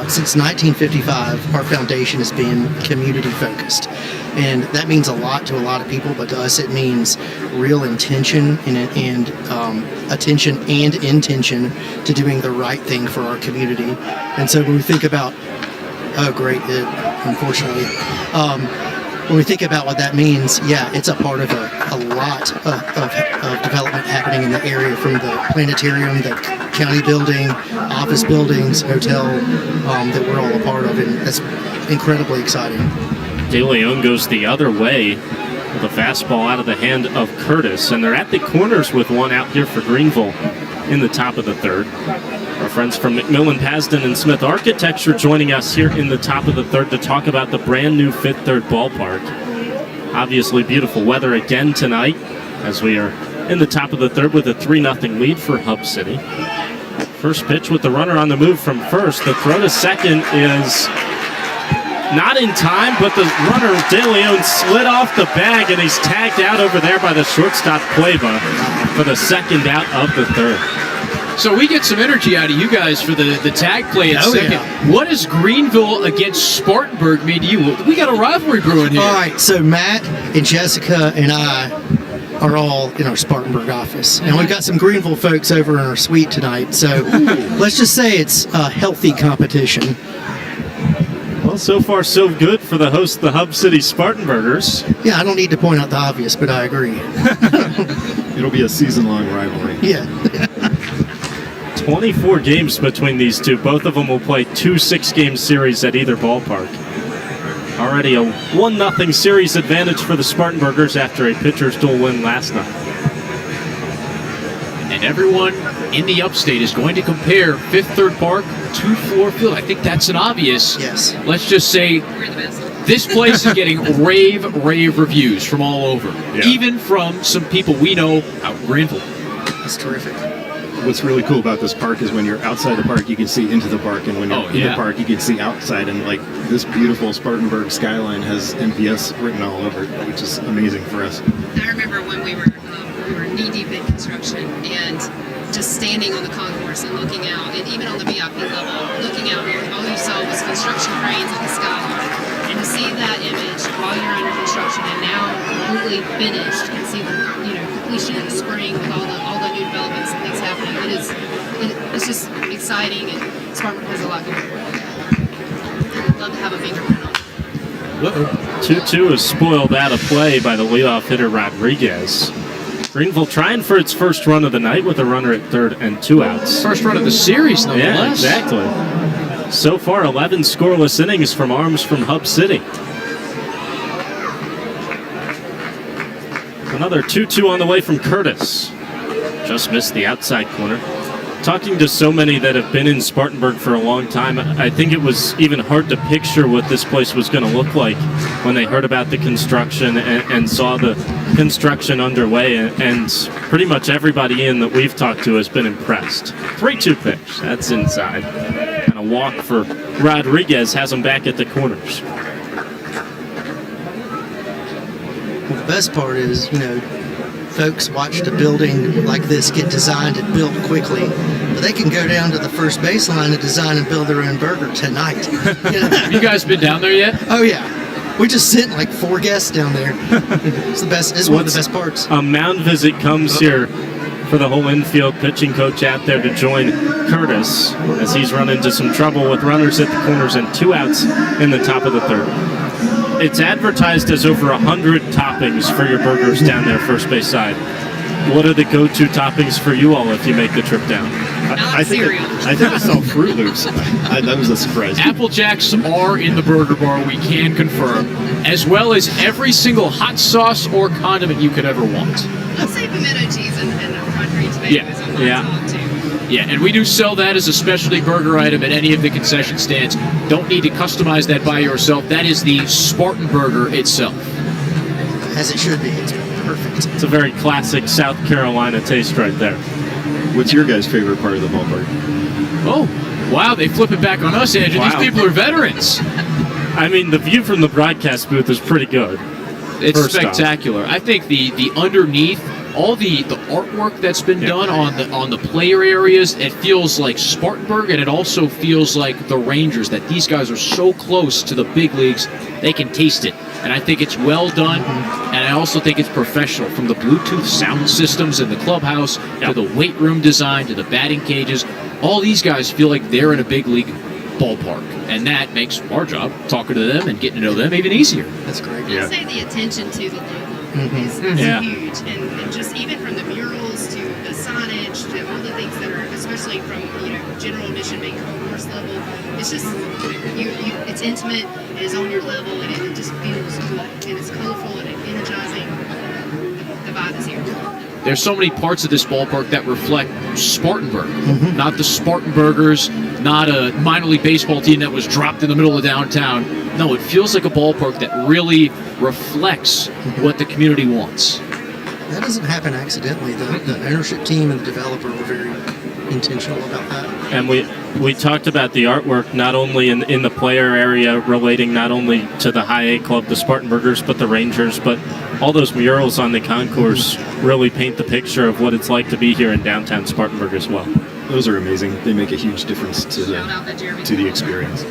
since 1955, our foundation has been community focused. And that means a lot to a lot of people, but to us it means real intention and attention and intention to doing the right thing for our community. And so when we think about, unfortunately, when we think about what that means, it's a part of a lot of development happening in the area, from the planetarium, the county building, office buildings, hotel, that we're all a part of, and that's incredibly exciting. De Leon goes the other way with a fastball out of the hand of Curtis, and they're at the corners with one out here for Greenville in the top of the third. Our friends from McMillan, Pasden, and Smith Architecture joining us here in the top of the third to talk about the brand new Fifth Third ballpark. Obviously beautiful weather again tonight as we are in the top of the third with a 3-0 lead for Hub City. First pitch with the runner on the move from first. The throw to second is not in time, but the runner, De Leon, slid off the bag, and he's tagged out over there by the shortstop, Cueva, for the second out of the third. So we get some energy out of you guys for the tag play at second. Yeah. What does Greenville against Spartanburg mean to you? We got a rivalry brewing here. All right, so Matt and Jessica and I are all in our Spartanburg office. And we've got some Greenville folks over in our suite tonight. So let's just say it's a healthy competition. Well, so far so good for the host, the Hub City Spartanburgers. Yeah, I don't need to point out the obvious, but I agree. It'll be a season-long rivalry. Yeah. 24 games between these two. Both of them will play 2 6-game series at either ballpark. Already a 1-0 series advantage for the Spartanburgers after a pitcher's duel win last night. And everyone in the upstate is going to compare Fifth Third Park to Fluor Field. I think that's an obvious. Yes. Let's just say We're the best. this place is getting rave reviews from all over. Yeah. Even from some people we know out in Greenville. That's terrific. What's really cool about this park is when you're outside the park, you can see into the park, and when you're in the park, you can see outside. And like this beautiful Spartanburg skyline has MPS written all over it, which is amazing for us. I remember when we were knee deep in construction and just standing on the concourse and looking out, and even on the VIP level, looking out, all you saw was construction cranes in the skyline. And to see that image while you're under construction and now completely finished, and see the completion in the spring with all the new developments and things happening, it's just exciting, and Spartanburg has a lot going for it. I'd love to have a bigger one on. 2-2 is spoiled out of play by the leadoff hitter Rodriguez. Greenville trying for its first run of the night with a runner at third and 2 outs. First run of the series, Yeah, nonetheless. exactly. So far, 11 scoreless innings from arms from Hub City. Another 2-2 on the way from Curtis. Just missed the outside corner. Talking to so many that have been in Spartanburg for a long time, I think it was even hard to picture what this place was going to look like when they heard about the construction and saw the construction underway. And pretty much everybody in that we've talked to has been impressed. 3-2 pitch. That's inside. And a walk for Rodriguez has him back at the corners. Well, the best part is, folks watched a building like this get designed and built quickly, but they can go down to the first baseline and design and build their own burger tonight. Have you guys been down there yet? Oh yeah, We just sent like 4 guests down there. It's the best. It's one of the best parts. A mound visit comes here for the whole infield. Pitching coach out there to join Curtis as he's run into some trouble with runners at the corners and 2 outs in the top of the third. It's advertised as over 100 toppings for your burgers down there, first base side. What are the go-to toppings for you all if you make the trip down? I think I saw Fruit Loops. That was a surprise. Apple Jacks are in the burger bar, we can confirm, as well as every single hot sauce or condiment you could ever want. I'll say pimento cheese and fried green tomatoes on my top too. Yeah, and we do sell that as a specialty burger item at any of the concession stands. Don't need to customize that by yourself. That is the Spartan Burger itself. As it should be. It's perfect. It's a very classic South Carolina taste right there. What's your guys' favorite part of the ballpark? Oh, wow, they flip it back on us, Andrew. Wow. These people are veterans. I mean, the view from the broadcast booth is pretty good. It's First spectacular. I think the underneath, all the artwork that's been done on the player areas, it feels like Spartanburg, and it also feels like the Rangers, that these guys are so close to the big leagues, they can taste it. And I think it's well done, and I also think it's professional, from the Bluetooth sound systems in the clubhouse to the weight room design to the batting cages. All these guys feel like they're in a big league ballpark, and that makes our job, talking to them and getting to know them, even easier. That's great. I'd say the attention to the logo is huge, and just even from the murals to the signage to all the things that are, especially from general admission being concourse level, it's just it's intimate, it is on your level, and it just feels good, and it's colorful and energizing. The vibe is here. There's so many parts of this ballpark that reflect Spartanburg, not the Spartanburgers, not a minor league baseball team that was dropped in the middle of downtown. No, it feels like a ballpark that really reflects what the community wants. That doesn't happen accidentally. The ownership team and the developer were very intentional about that. And we talked about the artwork not only in the player area, relating not only to the high A club, the Spartanburgers, but the Rangers, but all those murals on the concourse really paint the picture of what it's like to be here in downtown Spartanburg as well. Those are amazing. They make a huge difference to the experience.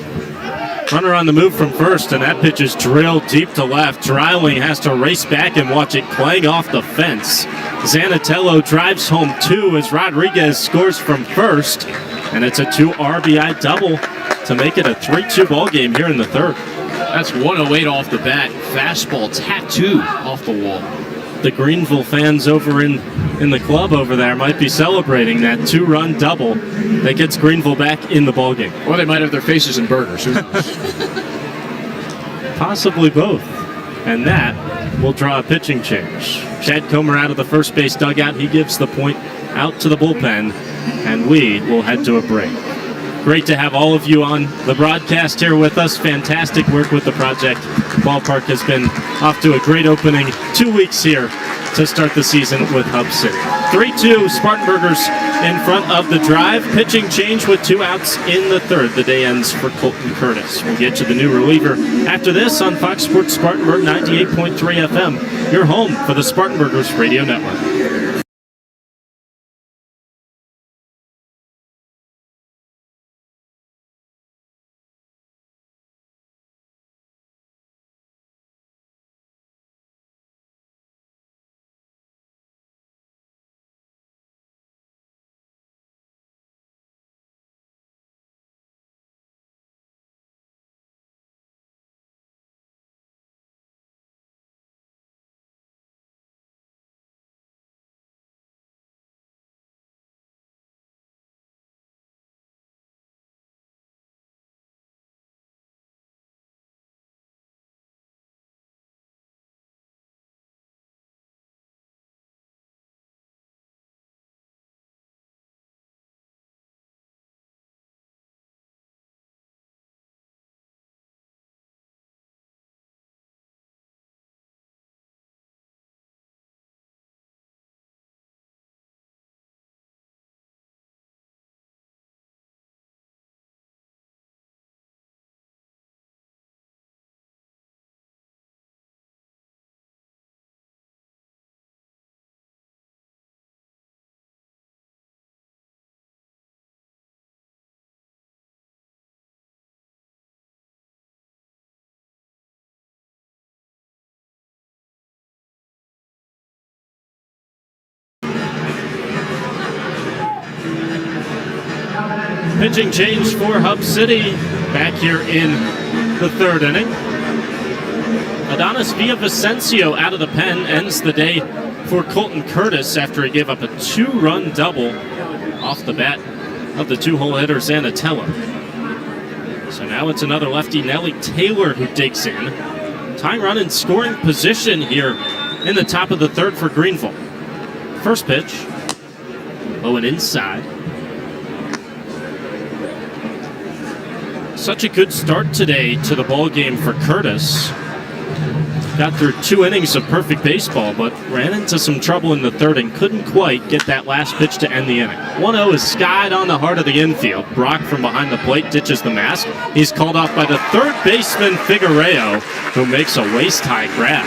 Runner on the move from first, and that pitch is drilled deep to left. Dreiling has to race back and watch it clang off the fence. Zanatello drives home 2 as Rodriguez scores from first, and it's a 2 RBI double to make it a 3-2 ball game here in the third. That's 108 off the bat. Fastball tattoo off the wall. The Greenville fans over in the club over there might be celebrating that 2-run double that gets Greenville back in the ball game. Or they might have their faces in burgers. Who knows? Possibly both. And that will draw a pitching change. Chad Comer out of the first base dugout. He gives the point out to the bullpen, and we will head to a break. Great to have all of you on the broadcast here with us. Fantastic work with the project. Ballpark has been off to a great opening. 2 weeks here to start the season with Hub City. 3-2 Spartanburgers in front of the drive. Pitching change with 2 outs in the third. The day ends for Colton Curtis. We'll get to the new reliever after this on Fox Sports Spartanburg 98.3 FM. Your home for the Spartanburgers Radio Network. Pitching change for Hub City back here in the third inning. Adonis Villavicencio out of the pen ends the day for Colton Curtis after he gave up a 2-run double off the bat of the 2-hole hitter Zanatello. So now it's another lefty, Nellie Taylor, who digs in. Tying run in scoring position here in the top of the third for Greenville. First pitch, low and inside. Such a good start today to the ball game for Curtis. Got through 2 innings of perfect baseball, but ran into some trouble in the third and couldn't quite get that last pitch to end the inning. 1-0 is skied on the heart of the infield. Brock from behind the plate ditches the mask. He's called off by the third baseman Figueroa, who makes a waist-high grab.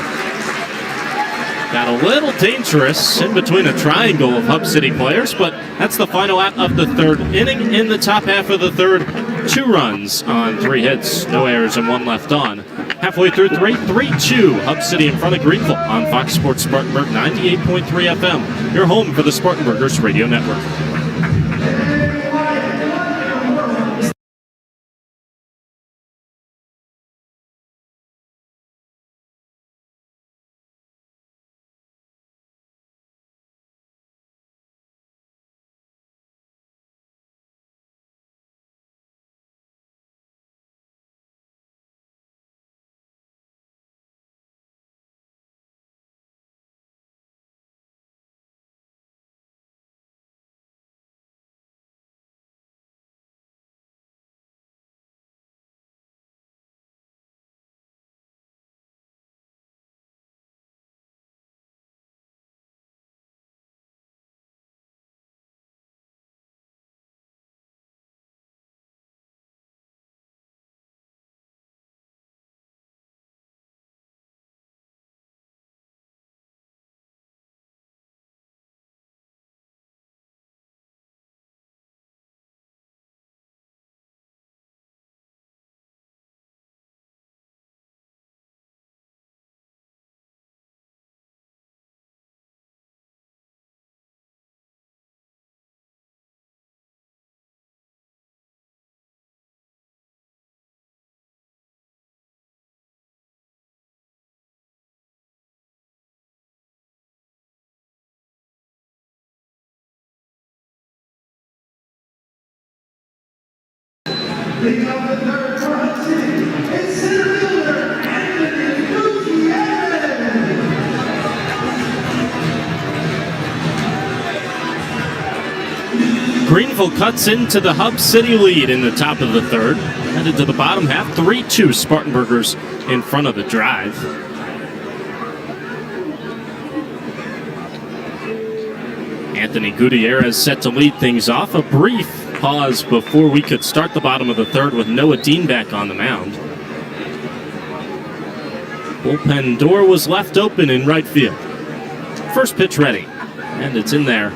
Got a little dangerous in between a triangle of Hub City players, but that's the final out of the third inning. In the top half of the third, 2 runs on 3 hits, no errors and 1 left on. Halfway through 3-2, Hub City in front of Greenville on Fox Sports Spartanburg 98.3 FM, your home for the Spartanburgers Radio Network. Picking up the third for Hub City, it's center fielder Anthony Gutierrez. Greenville cuts into the Hub City lead in the top of the third. Headed to the bottom half, 3-2 Spartanburgers in front of the drive. Anthony Gutierrez set to lead things off. A brief pause before we could start the bottom of the third with Noah Dean back on the mound. Bullpen door was left open in right field. First pitch ready, and it's in there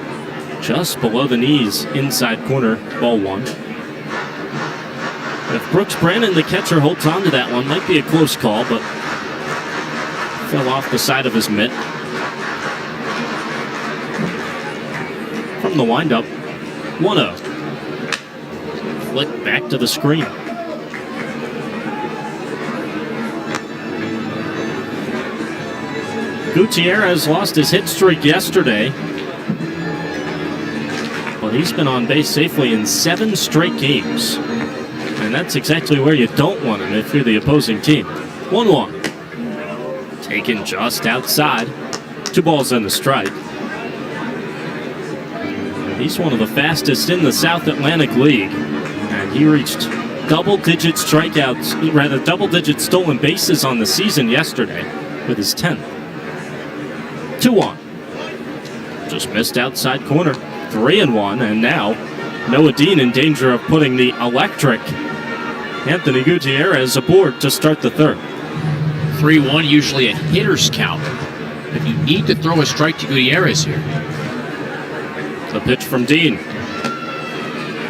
just below the knees, inside corner, ball 1. If Brooks Brannon, the catcher, holds on to that one, might be a close call, but fell off the side of his mitt. From the windup, 1-0. Flick back to the screen. Gutierrez lost his hit streak yesterday, but he's been on base safely in 7 straight games. And that's exactly where you don't want him if you're the opposing team. 1-1. Taken just outside. 2 balls and a strike. He's one of the fastest in the South Atlantic League. And he reached double-digit strikeouts, rather double-digit stolen bases on the season yesterday with his 10th. 2-1. Just missed outside corner. 3-1, and now Noah Dean in danger of putting the electric Anthony Gutierrez aboard to start the third. 3-1, usually a hitter's count. But you need to throw a strike to Gutierrez here. The pitch from Dean.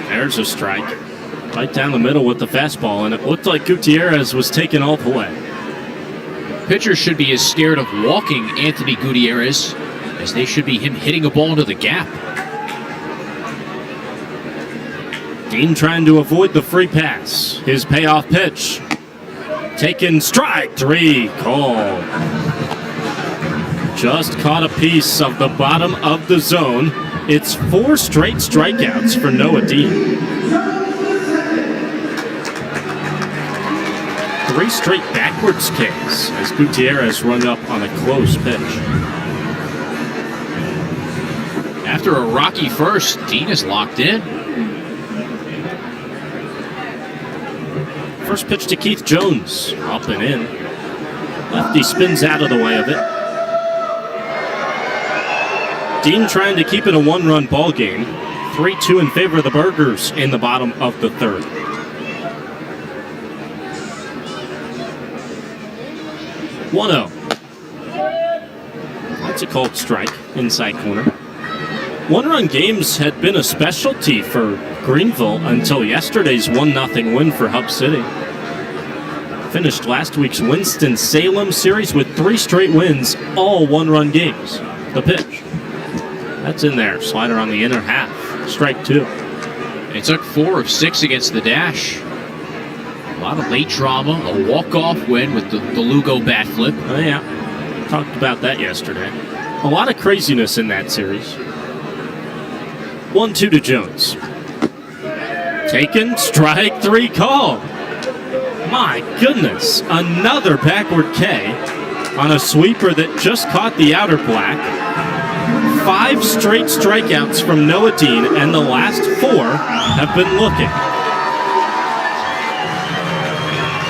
There's a strike. Right down the middle with the fastball, and it looked like Gutierrez was taken all the way. Pitchers should be as scared of walking Anthony Gutierrez as they should be him hitting a ball into the gap. Dean trying to avoid the free pass. His payoff pitch. Taken, strike 3, call. Just caught a piece of the bottom of the zone. It's 4 straight strikeouts for Noah Dean. 3 straight backwards Ks as Gutierrez rung up on a close pitch. After a rocky first, Dean is locked in. First pitch to Keith Jones, up and in. Lefty spins out of the way of it. Dean trying to keep it a 1-run ball game. 3-2 in favor of the Burgers in the bottom of the 3rd. (1-0). That's a called strike, inside corner. 1-run games had been a specialty for Greenville until yesterday's 1-0 win for Hub City. Finished last week's Winston Salem series with 3 straight wins, all 1-run games. The pitch. That's in there. Slider on the inner half. Strike 2. It took 4 of 6 against the Dash. A lot of late drama, a walk-off win with the Lugo bat flip. Oh, yeah. Talked about that yesterday. A lot of craziness in that series. 1-2 to Jones. Taken, strike 3, call. My goodness, another backward K on a sweeper that just caught the outer black. 5 straight strikeouts from Noah Dean, and the last 4 have been looking.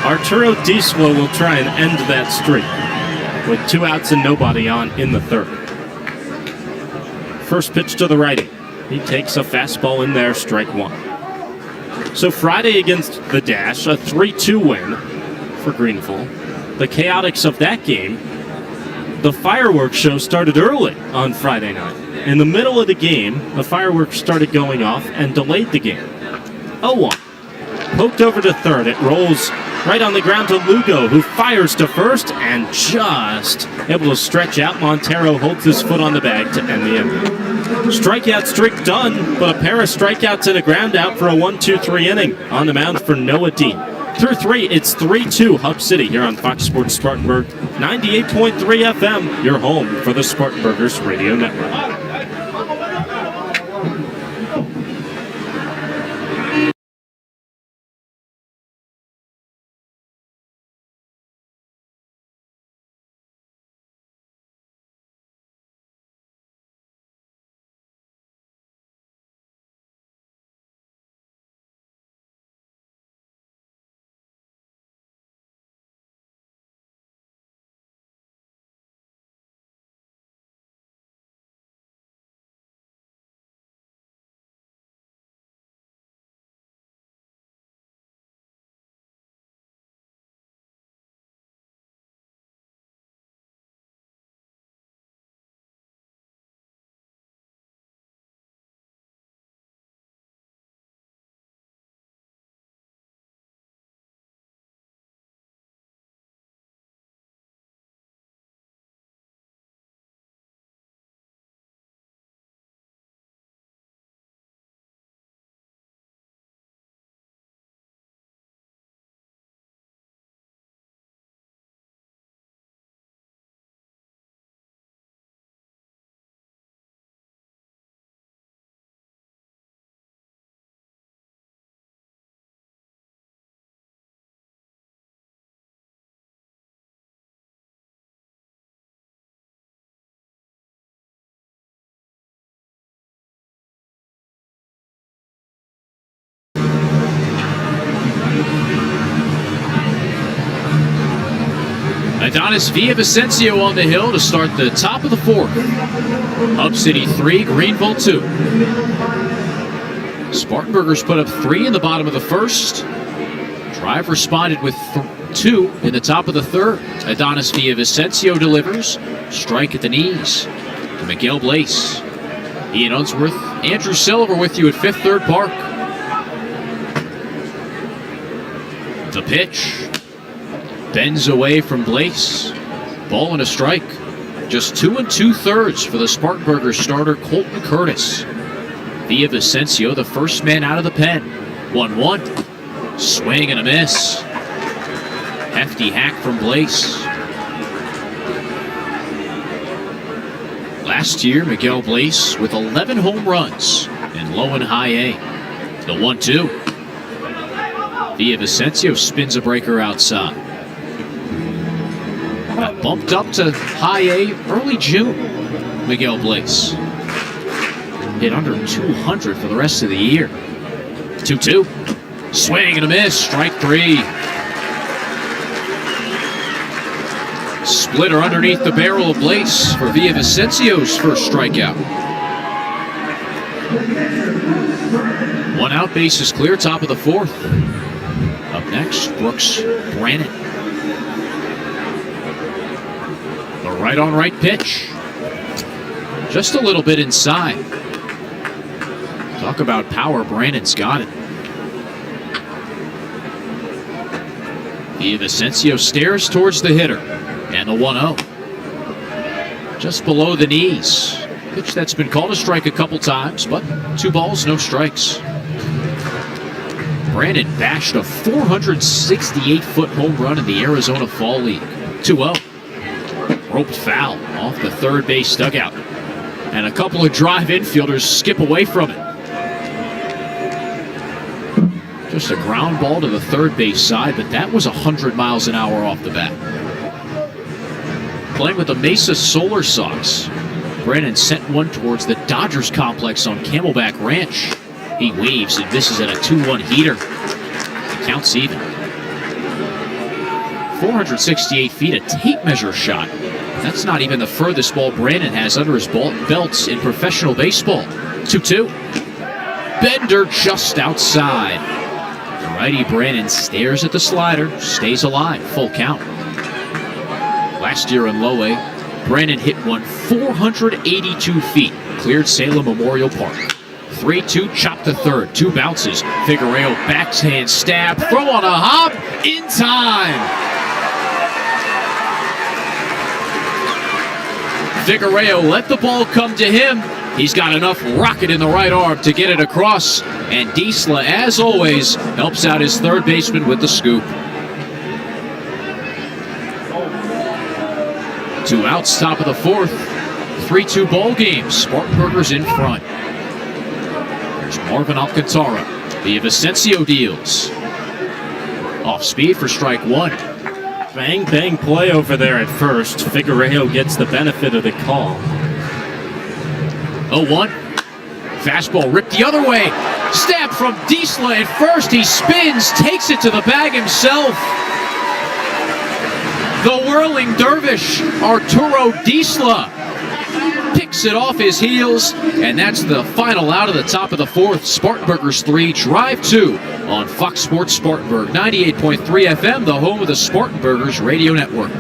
Arturo Dieslo will try and end that streak with 2 outs and nobody on in the 3rd. First pitch to the righty. He takes a fastball in there, strike 1. So Friday against the Dash, a 3-2 win for Greenville. The chaotics of that game, the fireworks show started early on Friday night. In the middle of the game, the fireworks started going off and delayed the game. 0-1. Poked over to 3rd. It rolls right on the ground to Lugo, who fires to 1st and just able to stretch out. Montero holds his foot on the bag to end the inning. Strikeout streak done, but a pair of strikeouts and a ground out for a 1-2-3 inning on the mound for Noah Dean. Through 3, it's 3-2 Hub City here on Fox Sports Spartanburg, 98.3 FM, your home for the Spartanburgers Radio Network. Adonis Villavicencio on the hill to start the top of the 4th. Hub City 3, Greenville 2. Spartanburgers put up 3 in the bottom of the 1st. Drive responded with 2 in the top of the 3rd. Adonis Villavicencio delivers. Strike at the knees to Miguel Blaze. Ian Unsworth, Andrew Silver with you at Fifth Third Park. The pitch. Bends away from Blaze. Ball and a strike. Just 2 2/3 for the Spartanburgers starter Colton Curtis. Villavicencio, the first man out of the pen. 1-1. Swing and a miss. Hefty hack from Blaze. Last year, Miguel Blaze with 11 home runs in low and high A. The 1-2. Villavicencio spins a breaker outside. Got bumped up to high A early June. Miguel Blaze hit under 200 for the rest of the year. 2-2. Swing and a miss. Strike 3. Splitter underneath the barrel of Blaze for Villavicencio's first strikeout. 1 out, base is clear, top of the 4th. Up next, Brooks Brannon. The right-on-right pitch. Just a little bit inside. Talk about power, Brannon's got it. Villavicencio stares towards the hitter. And the 1-0. Just below the knees. Pitch that's been called a strike a couple times, but 2 balls, no strikes. Brannon bashed a 468-foot home run in the Arizona Fall League. 2-0. Roped foul off the third base dugout. And a couple of drive infielders skip away from it. Just a ground ball to the third base side, but that was 100 miles an hour off the bat. Playing with the Mesa Solar Sox, Brannon sent one towards the Dodgers complex on Camelback Ranch. He waves and misses at a 2-1 heater. The count's even. 468 feet, a tape measure shot. That's not even the furthest ball Brannon has under his belts in professional baseball. 2-2. Bender just outside. The righty Brannon stares at the slider, stays alive, full count. Last year in low A, Brannon hit one 482 feet, cleared Salem Memorial Park. 3-2, chop to third, 2 bounces. Figueroa backhand stab, throw on a hop, in time. Figueroa let the ball come to him. He's got enough rocket in the right arm to get it across. And Diesla, as always, helps out his third baseman with the scoop. 2 outs, top of the 4th. 3-2 ball game. Spartanburgers in front. There's Marvin Alcantara. Villavicencio deals. Off speed for strike 1. Bang, bang play over there at first. Figueroa gets the benefit of the call. 0-1. Fastball ripped the other way. Stab from Diesla at first. He spins, takes it to the bag himself. The whirling dervish, Arturo Diesla, picks it off his heels, and that's the final out of the top of the 4th. Spartanburgers 3, Drive 2 on Fox Sports Spartanburg, 98.3 FM, the home of the Spartanburgers Radio Network.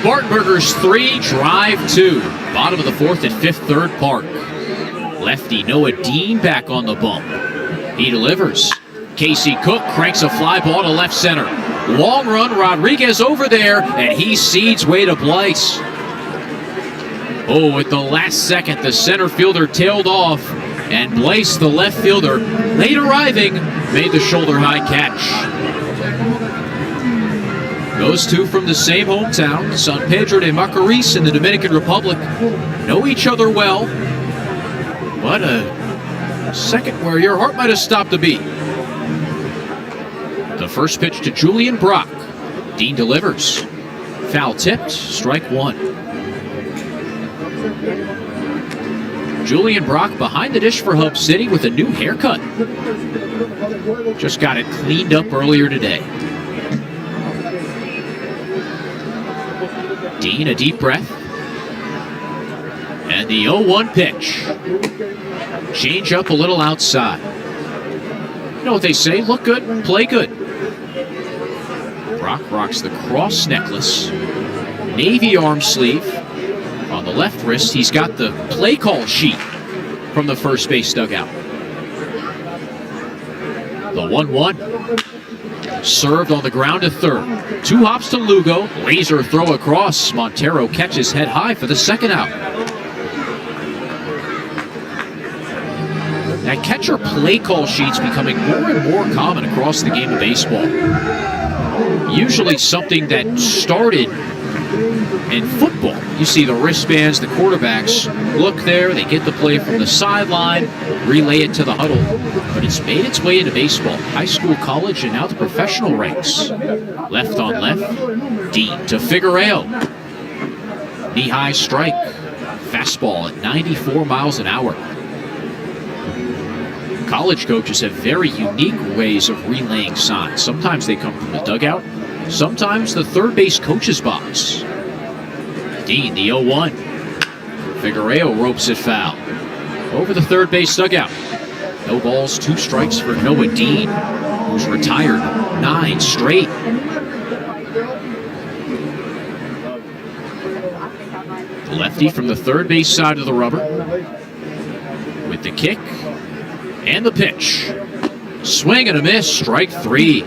Spartanburgers 3, Drive 2. Bottom of the fourth at Fifth Third Park. Lefty Noah Dean back on the bump. He delivers. Casey Cook cranks a fly ball to left center. Long run, Rodriguez over there, and he seeds way to Blyce. Oh, at the last second, the center fielder tailed off, and Blyce, the left fielder, late arriving, made the shoulder-high catch. Those two from the same hometown, San Pedro de Macorís in the Dominican Republic, know each other well. What a second where your heart might have stopped a beat. The first pitch to Julian Brock. Dean delivers. Foul tipped, strike one. Julian Brock behind the dish for Hub City with a new haircut. Just got it cleaned up earlier today. Dean, a deep breath. And the 0-1 pitch. Change up a little outside. You know what they say, look good, play good. Brock rocks the cross necklace. Navy arm sleeve. On the left wrist, he's got the play call sheet from the first base dugout. The 1-1. Served on the ground to third. Two hops to Lugo. Laser throw across. Montero catches head high for the second out. That catcher play call sheet's becoming more and more common across the game of baseball. Usually something that started in football. You see the wristbands, the quarterbacks look there, they get the play from the sideline, relay it to the huddle. But it's made its way into baseball, high school, college, and now the professional ranks. Left on left, Dean to Figueroa. Knee-high strike, fastball at 94 miles an hour. College coaches have very unique ways of relaying signs. Sometimes they come from the dugout, sometimes the third base coach's box. Dean, the 0-1. Figueroa ropes it foul. Over the third base dugout. No balls, 2 strikes for Noah Dean, who's retired 9 straight. Lefty from the third base side of the rubber. With the kick and the pitch. Swing and a miss, strike 3.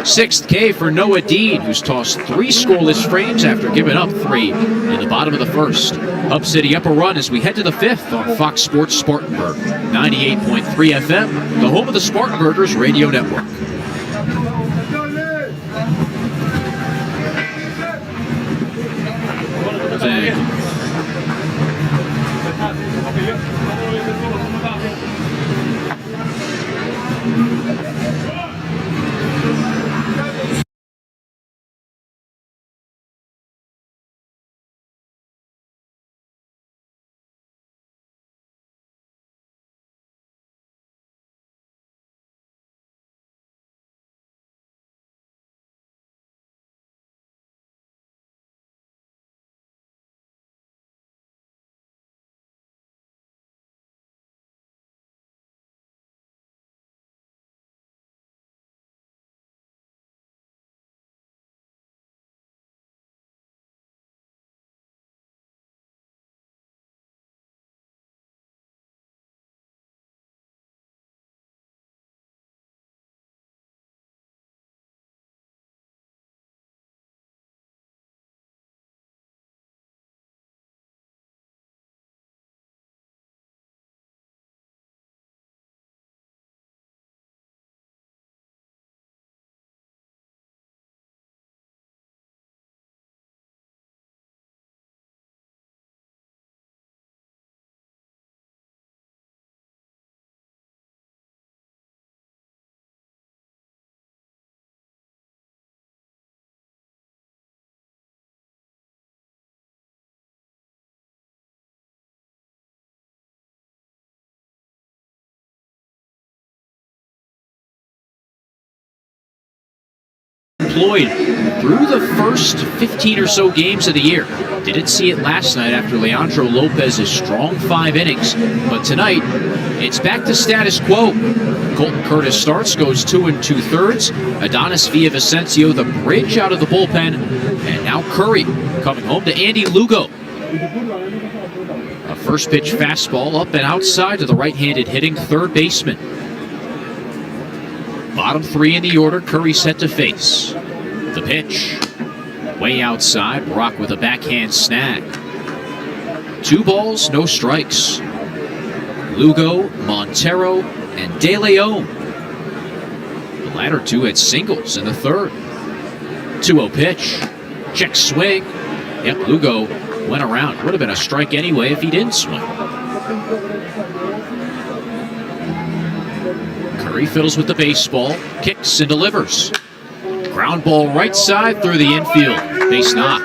6th K for Noah Dean, who's tossed 3 scoreless frames after giving up 3 in the bottom of the first. Hub City up a run as we head to the 5th on Fox Sports Spartanburg. 98.3 FM, the home of the Spartanburgers Radio Network. Employed through the first 15 or so games of the year. Didn't see it last night after Leandro Lopez's strong 5 innings, but tonight it's back to status quo. Colton Curtis starts, goes 2 2/3. Adonis Villavicencio the bridge out of the bullpen, and now Curry coming home to Andy Lugo. A first pitch fastball up and outside to the right-handed hitting third baseman. Bottom 3 in the order, Curry set to face. The pitch, way outside, Brock with a backhand snag. 2 balls, no strikes. Lugo, Montero, and De Leon. The latter 2 had singles in the third. 2-0 pitch, check swing. Yep, Lugo went around. Would have been a strike anyway if he didn't swing. Curry fiddles with the baseball, kicks and delivers. Ground ball right side through the infield. Base knock.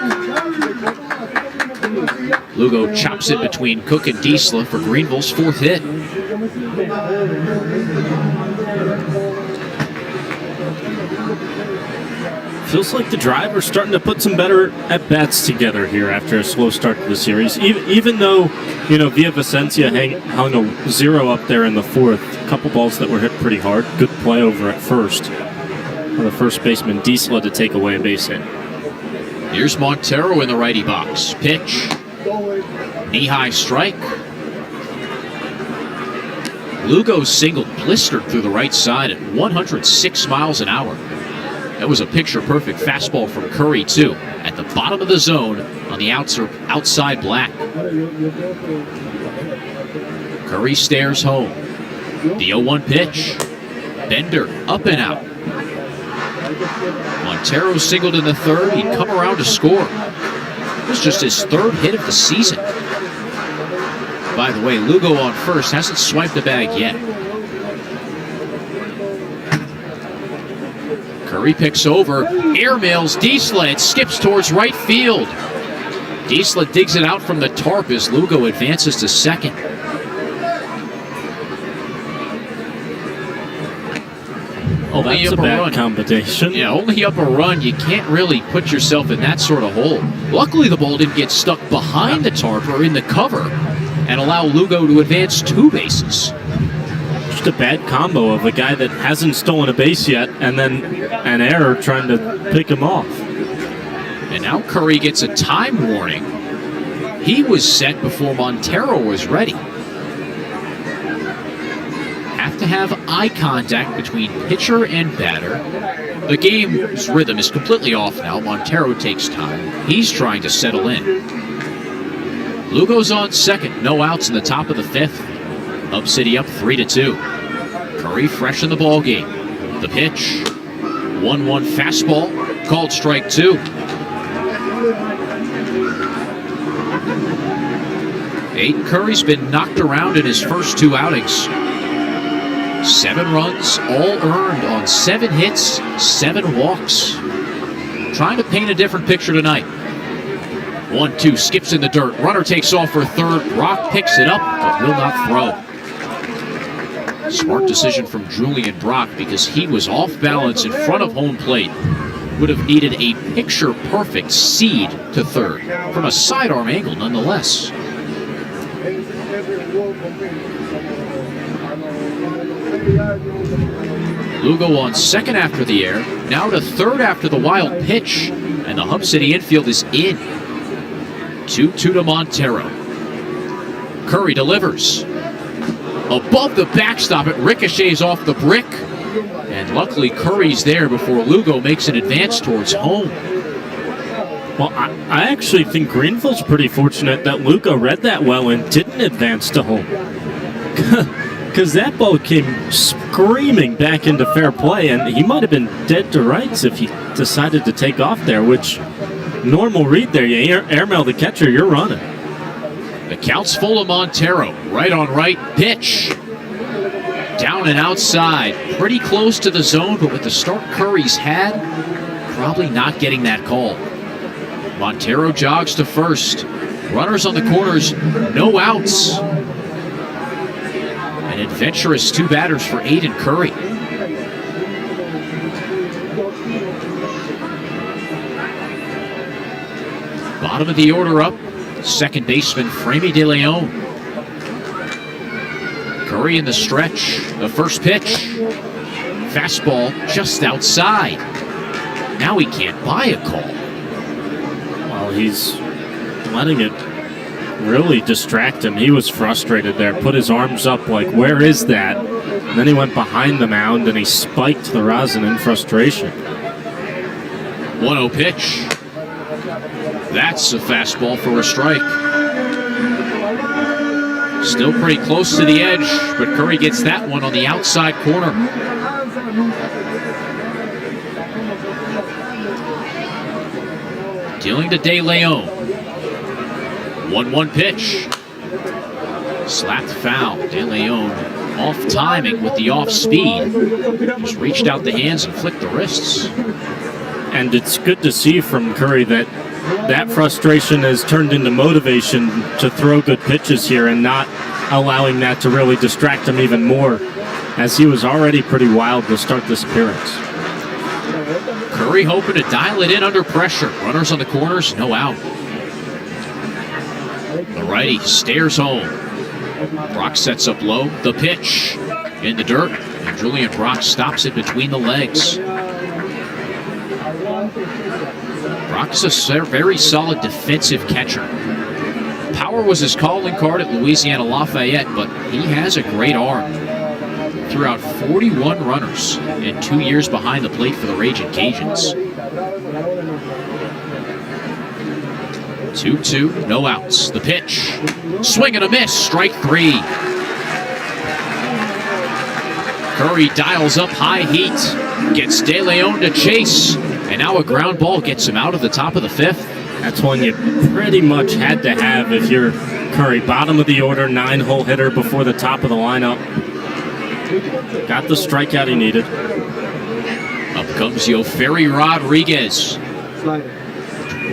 Lugo chops it between Cook and Diesla for Greenville's 4th hit. Feels like the Drivers starting to put some better at-bats together here after a slow start to the series. Even though, Villavicencio hung a 0 up there in the 4th. A couple balls that were hit pretty hard. Good play over at first. The first baseman, Diesla, to take away a base hit. Here's Montero in the righty box. Pitch. Knee-high strike. Lugo singled blistered through the right side at 106 miles an hour. That was a picture-perfect fastball from Curry, too, at the bottom of the zone on the outside black. Curry stares home. The 0-1 pitch. Bender up and out. Montero singled in the 3rd. He'd come around to score. It was just his 3rd hit of the season. By the way, Lugo on first hasn't swiped the bag yet. Curry picks over, airmails Diesla, it skips towards right field. Diesla digs it out from the tarp as Lugo advances to second. Oh, that's a bad combination. Yeah, only up a run. You can't really put yourself in that sort of hole. Luckily, the ball didn't get stuck behind the tarp or in the cover and allow Lugo to advance 2 bases. Just a bad combo of a guy that hasn't stolen a base yet and then an error trying to pick him off. And now Curry gets a time warning. He was set before Montero was ready. Have to have eye contact between pitcher and batter. The game's rhythm is completely off now. Montero takes time. He's trying to settle in. Lugo's on second. No outs in the top of the 5th. Hub City up 3-2. Curry fresh in the ball game. The pitch. 1-1 fastball. Called strike 2. 8. Curry's been knocked around in his first 2 outings. 7 runs, all earned on 7 hits, 7 walks. Trying to paint a different picture tonight. 1-2, skips in the dirt. Runner takes off for 3rd. Brock picks it up, but will not throw. Smart decision from Julian Brock because he was off balance in front of home plate. Would have needed a picture-perfect seed to 3rd. From a sidearm angle, nonetheless. Lugo on second after the air, now to 3rd after the wild pitch, and the Hub City infield is in. 2-2 to Montero. Curry delivers. Above the backstop, it ricochets off the brick, and luckily Curry's there before Lugo makes an advance towards home. Well, I actually think Greenville's pretty fortunate that Lugo read that well and didn't advance to home. Because that ball came screaming back into fair play, and he might have been dead to rights if he decided to take off there, which normal read there. You airmail the catcher, you're running. The count's full of Montero. Right on right, pitch. Down and outside. Pretty close to the zone, but with the start Curry's had, probably not getting that call. Montero jogs to first. Runners on the corners, no outs. An adventurous 2 batters for Aiden Curry. Bottom of the order up, second baseman Framey De Leon. Curry in the stretch, the first pitch. Fastball just outside. Now he can't buy a call. Well, he's letting it really distract him. He was frustrated there, put his arms up like, where is that? And then he went behind the mound and he spiked the rosin in frustration. 1-0 pitch. That's a fastball for a strike. Still pretty close to the edge, but Curry gets that one on the outside corner. Dealing to De Leon. 1-1 pitch. Slapped foul. De Leon off timing with the off speed. Just reached out the hands and flicked the wrists. And it's good to see from Curry that that frustration has turned into motivation to throw good pitches here and not allowing that to really distract him even more, as he was already pretty wild to start this appearance. Curry hoping to dial it in under pressure. Runners on the corners, no out. The righty stares home. Brock sets up low. The pitch in the dirt. And Julian Brock stops it between the legs. Brock's a very solid defensive catcher. Power was his calling card at Louisiana Lafayette, but he has a great arm. Threw out 41 runners in 2 years behind the plate for the Raging Cajuns. 2-2, no outs. The pitch. Swing and a miss, strike three. Curry dials up high heat. Gets De Leon to chase. And now a ground ball gets him out of the top of the fifth. That's one you pretty much had to have if you're Curry. Bottom of the order, 9-hole hitter before the top of the lineup. Got the strikeout he needed. Up comes Yoferi Rodriguez.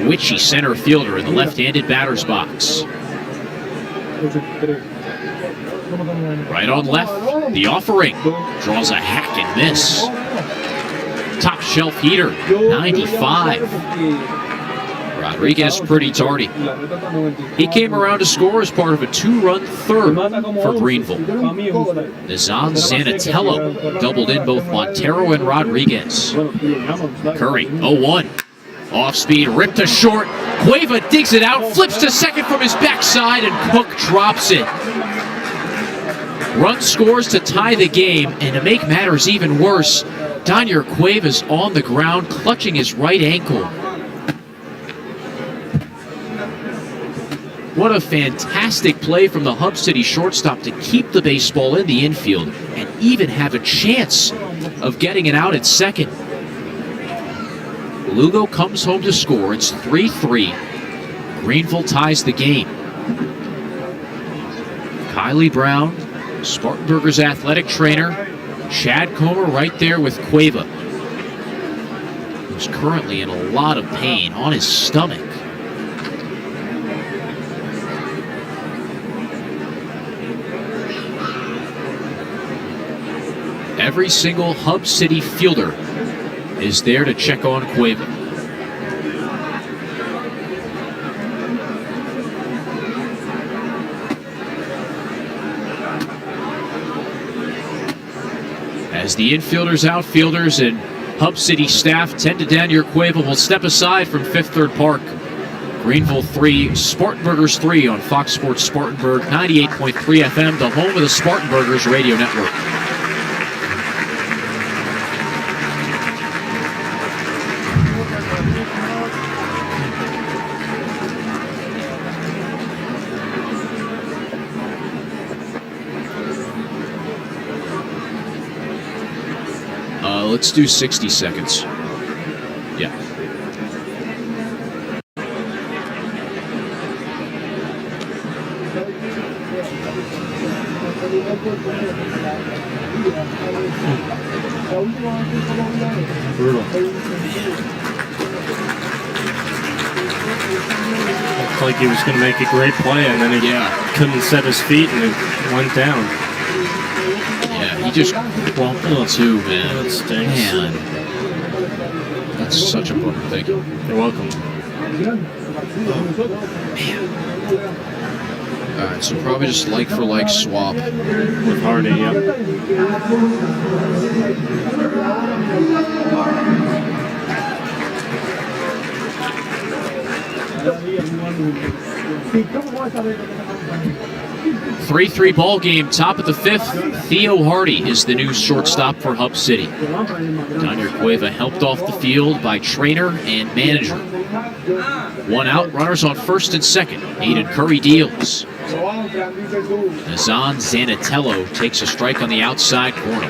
Witchy center fielder in the left-handed batter's box. Right on left, the offering. Draws a hack and miss. Top shelf heater, 95. Rodriguez pretty tardy. He came around to score as part of a 2-run third for Greenville. Nizan Zanatello doubled in both Montero and Rodriguez. Curry, 0-1. Off speed, ripped to short. Cueva digs it out, flips to second from his backside, and Cook drops it. Run scores to tie the game, and to make matters even worse, Daniel Cueva's on the ground, clutching his right ankle. What a fantastic play from the Hub City shortstop to keep the baseball in the infield and even have a chance of getting it out at second. Lugo comes home to score. It's 3-3. Greenville ties the game. Kylie Brown, Spartanburger's athletic trainer, Chad Comer right there with Cueva, who's currently in a lot of pain on his stomach. Every single Hub City fielder is there to check on Cueva. As the infielders, outfielders, and Hub City staff tend to Daniel Cueva will step aside from Fifth Third Park. Greenville 3, Spartanburgers 3 on Fox Sports Spartanburg, 98.3 FM, the home of the Spartanburgers radio network. Let's do 60 seconds. Yeah. Brutal. Looked like he was going to make a great play, and then he couldn't set his feet, and it went down. Yeah, he just bumped into, man. That stinks. Man. That's such a bummer. Thank you. You're welcome. All right, so probably just like for like swap. With Hardy, yep. Three ball game, top of the fifth. Theo Hardy is the new shortstop for Hub City. Daniel Cueva helped off the field by trainer and manager. One out, runners on first and second. Aiden Curry deals. Nazan Zanatello takes a strike on the outside corner.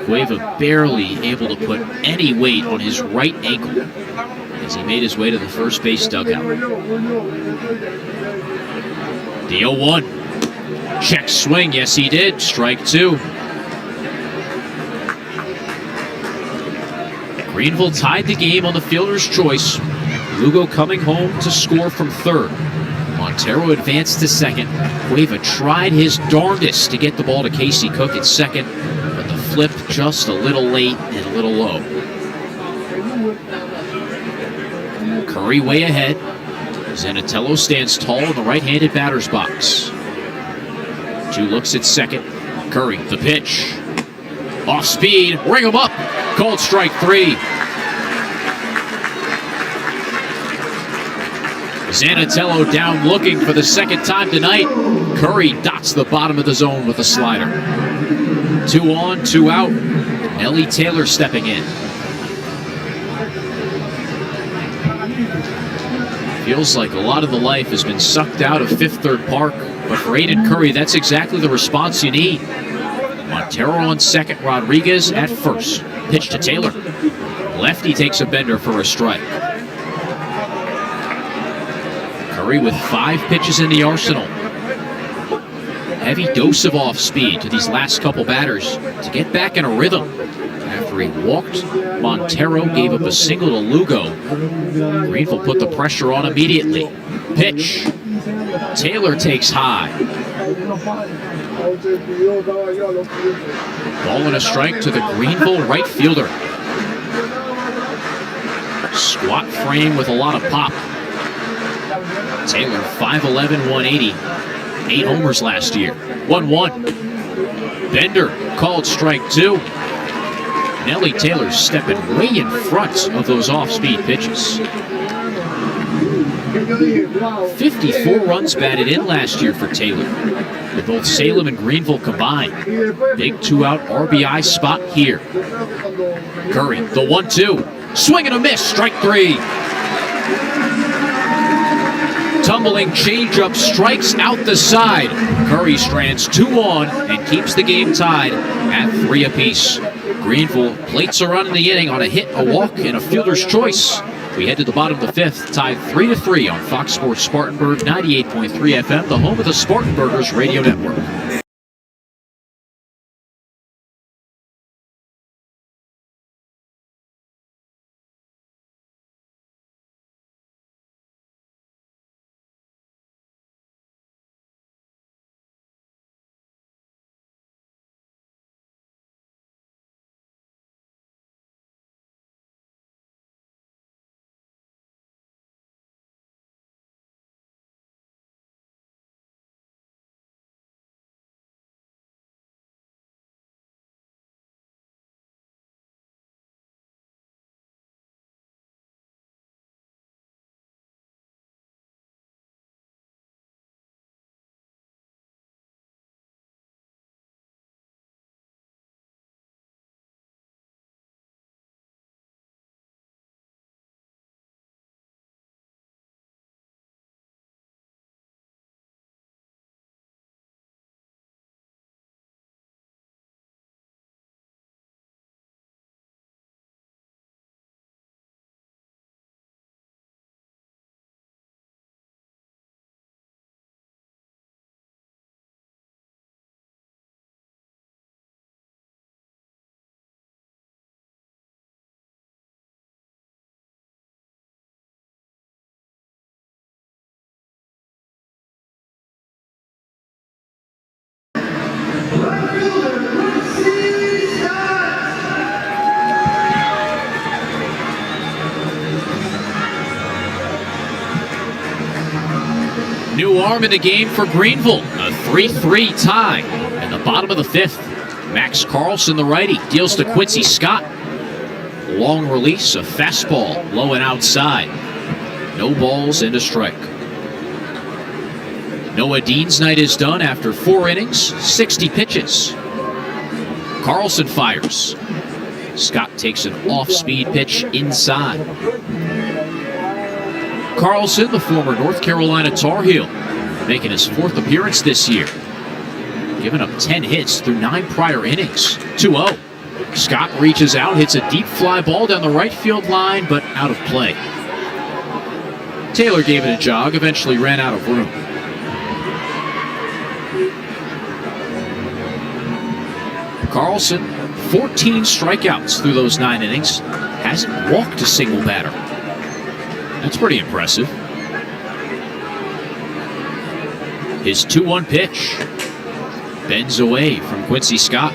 Cueva barely able to put any weight on his right ankle as he made his way to the first base dugout. The 0-1. Check swing, yes he did. Strike two. Greenville tied the game on the fielder's choice. Lugo coming home to score from third. Montero advanced to second. Cueva tried his darndest to get the ball to Casey Cook at second, but the flip just a little late and a little low. Curry way ahead. Zanatello stands tall in the right-handed batter's box. Two looks at second. Curry, the pitch. Off speed, ring him up. Called strike three. Zanatello down looking for the second time tonight. Curry dots the bottom of the zone with a slider. 2 on, 2 out. Nellie Taylor stepping in. Feels like a lot of the life has been sucked out of Fifth Third Park, but for Aiden Curry, that's exactly the response you need. Montero on second, Rodriguez at first. Pitch to Taylor. Lefty takes a bender for a strike. Curry with 5 pitches in the arsenal. Heavy dose of off speed to these last couple batters to get back in a rhythm. After he walked, Montero gave up a single to Lugo. Greenville put the pressure on immediately. Pitch. Taylor takes high. Ball and a strike to the Greenville right fielder. Squat frame with a lot of pop. Taylor, 5'11", 180. 8 homers last year. 1-1. Bender called strike two. Nellie Taylor stepping way in front of those off-speed pitches. 54 runs batted in last year for Taylor, with both Salem and Greenville combined. Big 2-out RBI spot here. Curry, the 1-2. Swing and a miss, strike three. Tumbling changeup strikes out the side. Curry strands 2 on and keeps the game tied at 3 apiece. Greenville plates a run in the inning on a hit, a walk, and a fielder's choice. We head to the bottom of the fifth, tied 3-3 on Fox Sports Spartanburg 98.3 FM, the home of the Spartanburgers Radio Network. New arm in the game for Greenville. A 3-3 tie in the bottom of the 5th. Max Carlson, the righty, deals to Quincy Scott. Long release, a fastball, low and outside. No balls and a strike. Noah Dean's night is done after 4 innings, 60 pitches. Carlson fires. Scott takes an off-speed pitch inside. Carlson, the former North Carolina Tar Heel, making his 4th appearance this year. Giving up 10 hits through 9 prior innings. 2-0. Scott reaches out, hits a deep fly ball down the right field line, but out of play. Taylor gave it a jog, eventually ran out of room. Carlson, 14 strikeouts through those 9 innings. Hasn't walked a single batter. That's pretty impressive. His 2-1 pitch bends away from Quincy Scott.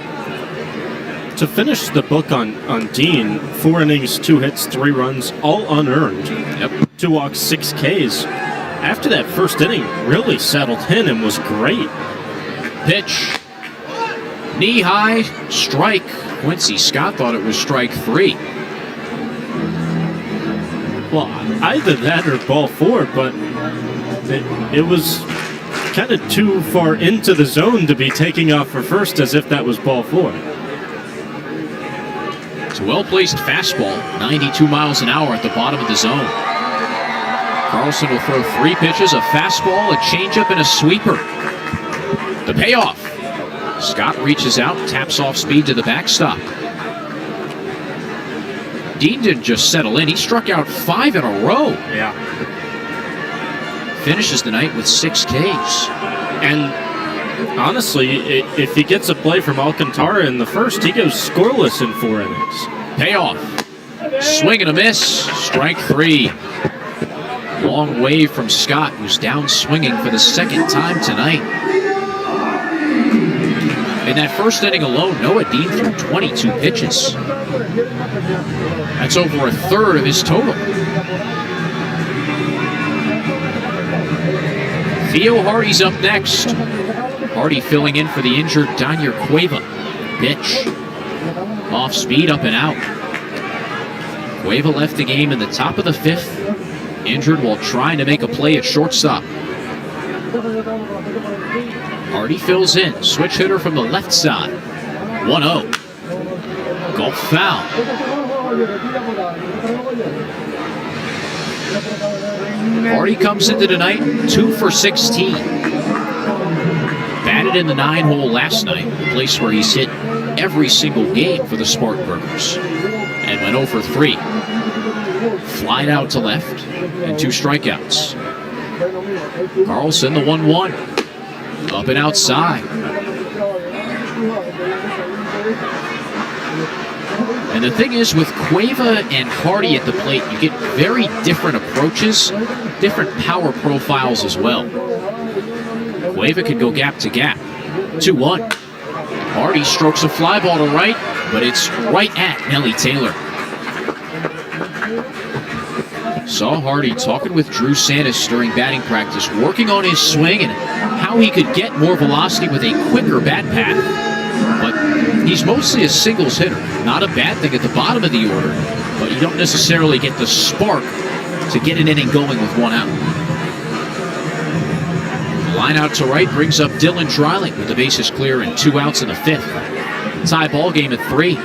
To finish the book on Dean, 4 innings, 2 hits, 3 runs, all unearned. Yep. 2 walks, 6 Ks. After that first inning, really settled in and was great. Pitch. Knee high, strike. Quincy Scott thought it was strike 3. Well, either that or ball 4, but it was kind of too far into the zone to be taking off for first as if that was ball 4. It's a well-placed fastball, 92 miles an hour at the bottom of the zone. Carlson will throw 3 pitches, a fastball, a changeup, and a sweeper. The payoff. Scott reaches out, taps off speed to the backstop. Dean didn't just settle in, he struck out 5 in a row. Yeah. Finishes the night with 6 Ks. And honestly, if he gets a play from Alcantara in the first, he goes scoreless in 4 innings. Payoff. Swing and a miss. Strike 3. Long wave from Scott, who's down swinging for the 2nd time tonight. In that first inning alone, Noah Dean threw 22 pitches. That's over a third of his total. Theo Hardy's up next. Hardy filling in for the injured Daniel Cueva. Pitch. Off speed, up and out. Cueva left the game in the top of the 5th. Injured while trying to make a play at shortstop. Hardy fills in. Switch hitter from the left side. 1-0. Golf foul. Hardy comes into tonight 2 for 16. Batted in the 9-hole last night, a place where he's hit every single game for the Spartanburgers. And went 0 for 3. Flied out to left, and 2 strikeouts. Carlson, the 1-1. Up and outside. And the thing is, with Cueva and Hardy at the plate, you get very different approaches, different power profiles as well. Cueva can go gap to gap. 2-1. Hardy strokes a fly ball to right, but it's right at Nellie Taylor. Saw Hardy talking with Drew Santis during batting practice, working on his swing and how he could get more velocity with a quicker bat path. But he's mostly a singles hitter. Not a bad thing at the bottom of the order, but you don't necessarily get the spark to get an inning going with 1 out. Line out to right brings up Dylan Dreiling with the bases clear and 2 outs in the 5th. Tie ball game at 3.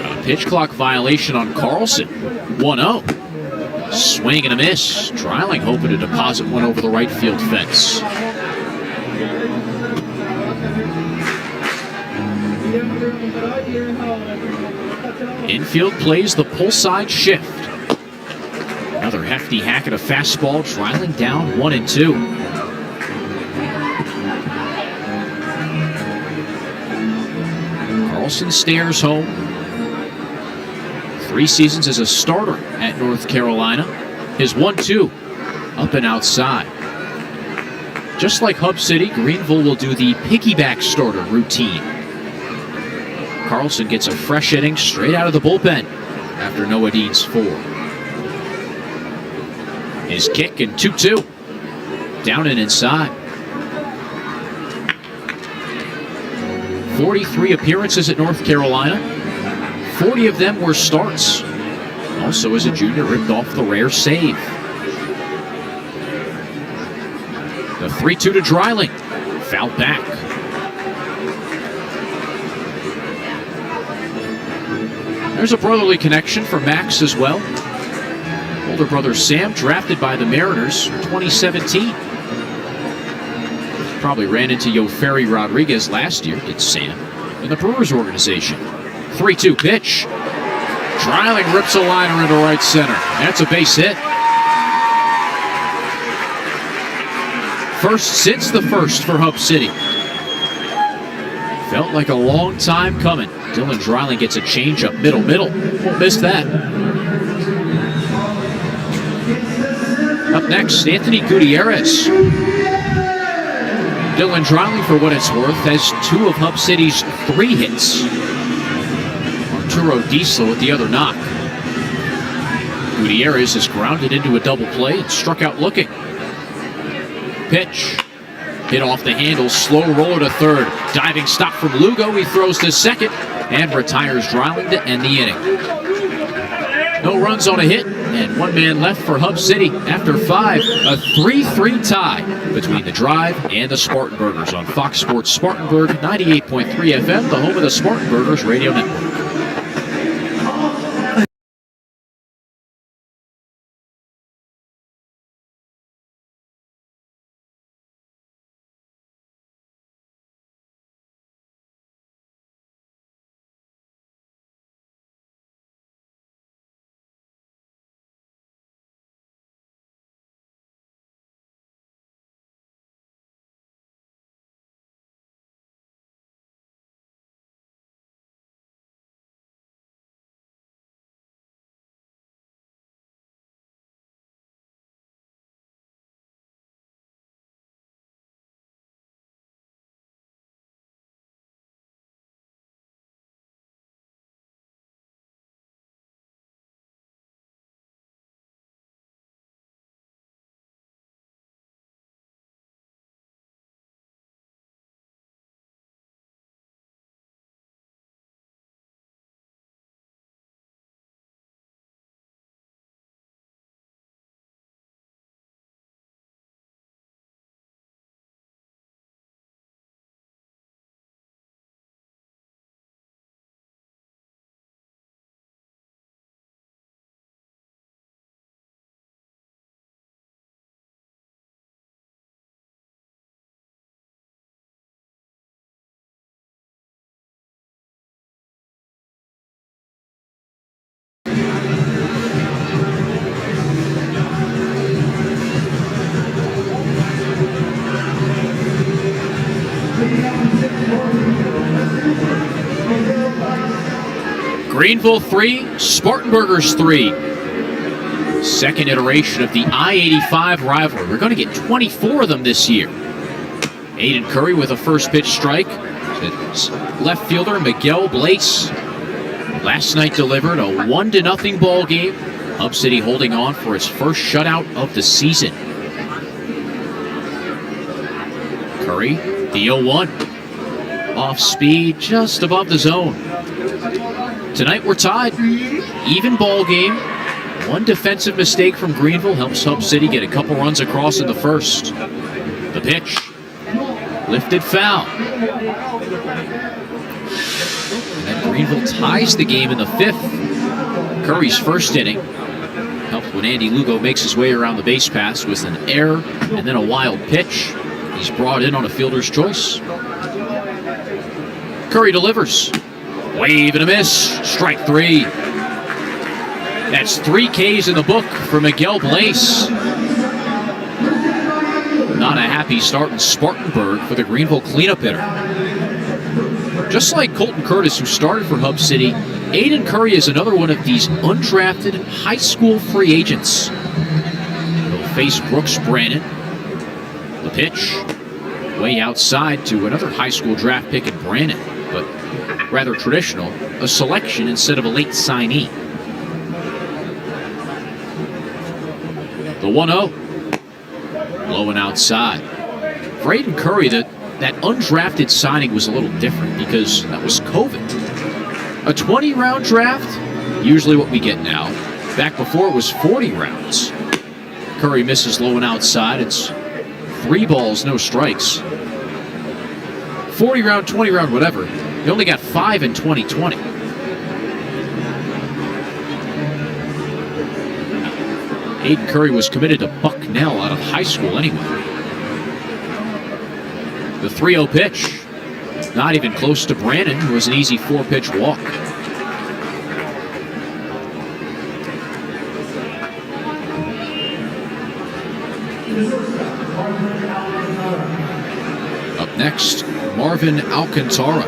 A pitch clock violation on Carlson. 1-0. Swing and a miss. Dreiling hoping to deposit one over the right field fence. Infield plays the pull side shift. Another hefty hack at a fastball. Dreiling down 1-2. Carlson stares home. 3 seasons as a starter at North Carolina. His 1-2 up and outside. Just like Hub City, Greenville will do the piggyback starter routine. Carlson gets a fresh inning straight out of the bullpen after Noah Dean's 4. His kick and 2-2. Down and inside. 43 appearances at North Carolina. 40 of them were starts. Also as a junior, ripped off the rare save. The 3-2 to Dreiling. Fouled back. There's a brotherly connection for Max as well. Older brother Sam, drafted by the Mariners in 2017. Probably ran into Yoferi Rodriguez last year, did Sam, in the Brewers organization. 3-2 pitch. Dreiling rips a liner into right center. That's a base hit. First since the first for Hub City. Felt like a long time coming. Dylan Dreiling gets a changeup, middle. Won't miss that. Up next, Anthony Gutierrez. Dylan Dreiling, for what it's worth, has 2 of Hub City's 3 hits. Arturo Diesel with the other knock. Gutierrez is grounded into a double play and struck out looking. Pitch. Hit off the handle, slow roller to third. Diving stop from Lugo. He throws to second and retires Dreiling to end the inning. No runs on a hit, and 1 man left for Hub City after 5. A 3-3 tie between the Drive and the Spartanburgers on Fox Sports Spartanburg 98.3 FM, the home of the Spartanburgers radio network. Greenville 3, Spartanburgers 3. Second iteration of the I-85 rivalry. We're going to get 24 of them this year. Aiden Curry with a first pitch strike. Left fielder Miguel Blaze. Last night delivered a 1-0 ball game. Hub City holding on for its first shutout of the season. Curry, the 0-1. Off speed, just above the zone. Tonight we're tied. Even ball game. 1 defensive mistake from Greenville helps Hub City get a couple runs across in the first. The pitch. Lifted foul. And then Greenville ties the game in the 5th. Curry's first inning helped when Andy Lugo makes his way around the base pass with an error and then a wild pitch. He's brought in on a fielder's choice. Curry delivers. Wave and a miss. Strike 3. That's 3 Ks in the book for Miguel Blaze. Not a happy start in Spartanburg for the Greenville cleanup hitter. Just like Colton Curtis, who started for Hub City, Aiden Curry is another one of these undrafted high school free agents. He'll face Brooks Brannon. The pitch, way outside to another high school draft pick in Brandon, but rather traditional, a selection instead of a late signee. The 1-0, low and outside. For Aiden Curry, that undrafted signing was a little different because that was COVID. A 20-round draft, usually what we get now. Back before it was 40 rounds. Curry misses low and outside. It's 3 balls, no strikes. 40 round, 20 round, whatever. He only got 5 in 2020. Aiden Curry was committed to Bucknell out of high school anyway. The 3-0 pitch. Not even close to Brandon, who was an easy 4-pitch walk. Up next, Marvin Alcantara.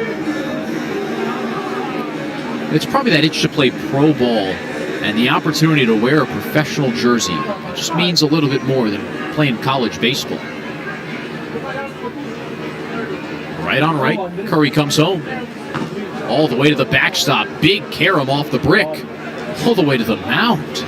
It's probably that itch to play pro ball and the opportunity to wear a professional jersey. It just means a little bit more than playing college baseball. Right on right, Curry comes home. All the way to the backstop. Big carom off the brick. All the way to the mound.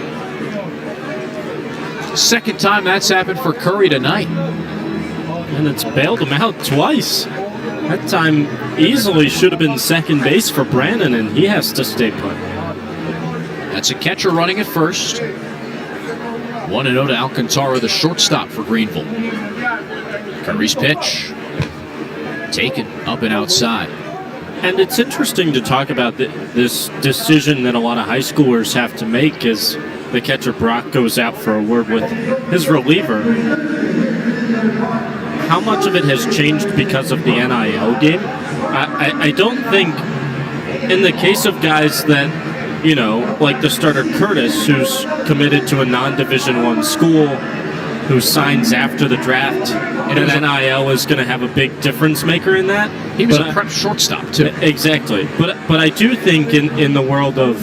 Second time that's happened for Curry tonight. And it's bailed him out twice. That time easily should have been second base for Brandon, and he has to stay put. That's a catcher running at first. 1-0 to Alcantara, the shortstop for Greenville. Curry's pitch. Taken up and outside. And it's interesting to talk about this decision that a lot of high schoolers have to make as the catcher Brock goes out for a word with his reliever. How much of it has changed because of the NIL game? I don't think, in the case of guys that, you know, like the starter Curtis, who's committed to a non-Division I school, who signs after the draft, and NIL is going to have a big difference maker in that. He was a prep shortstop, too. Exactly. But I do think in the world of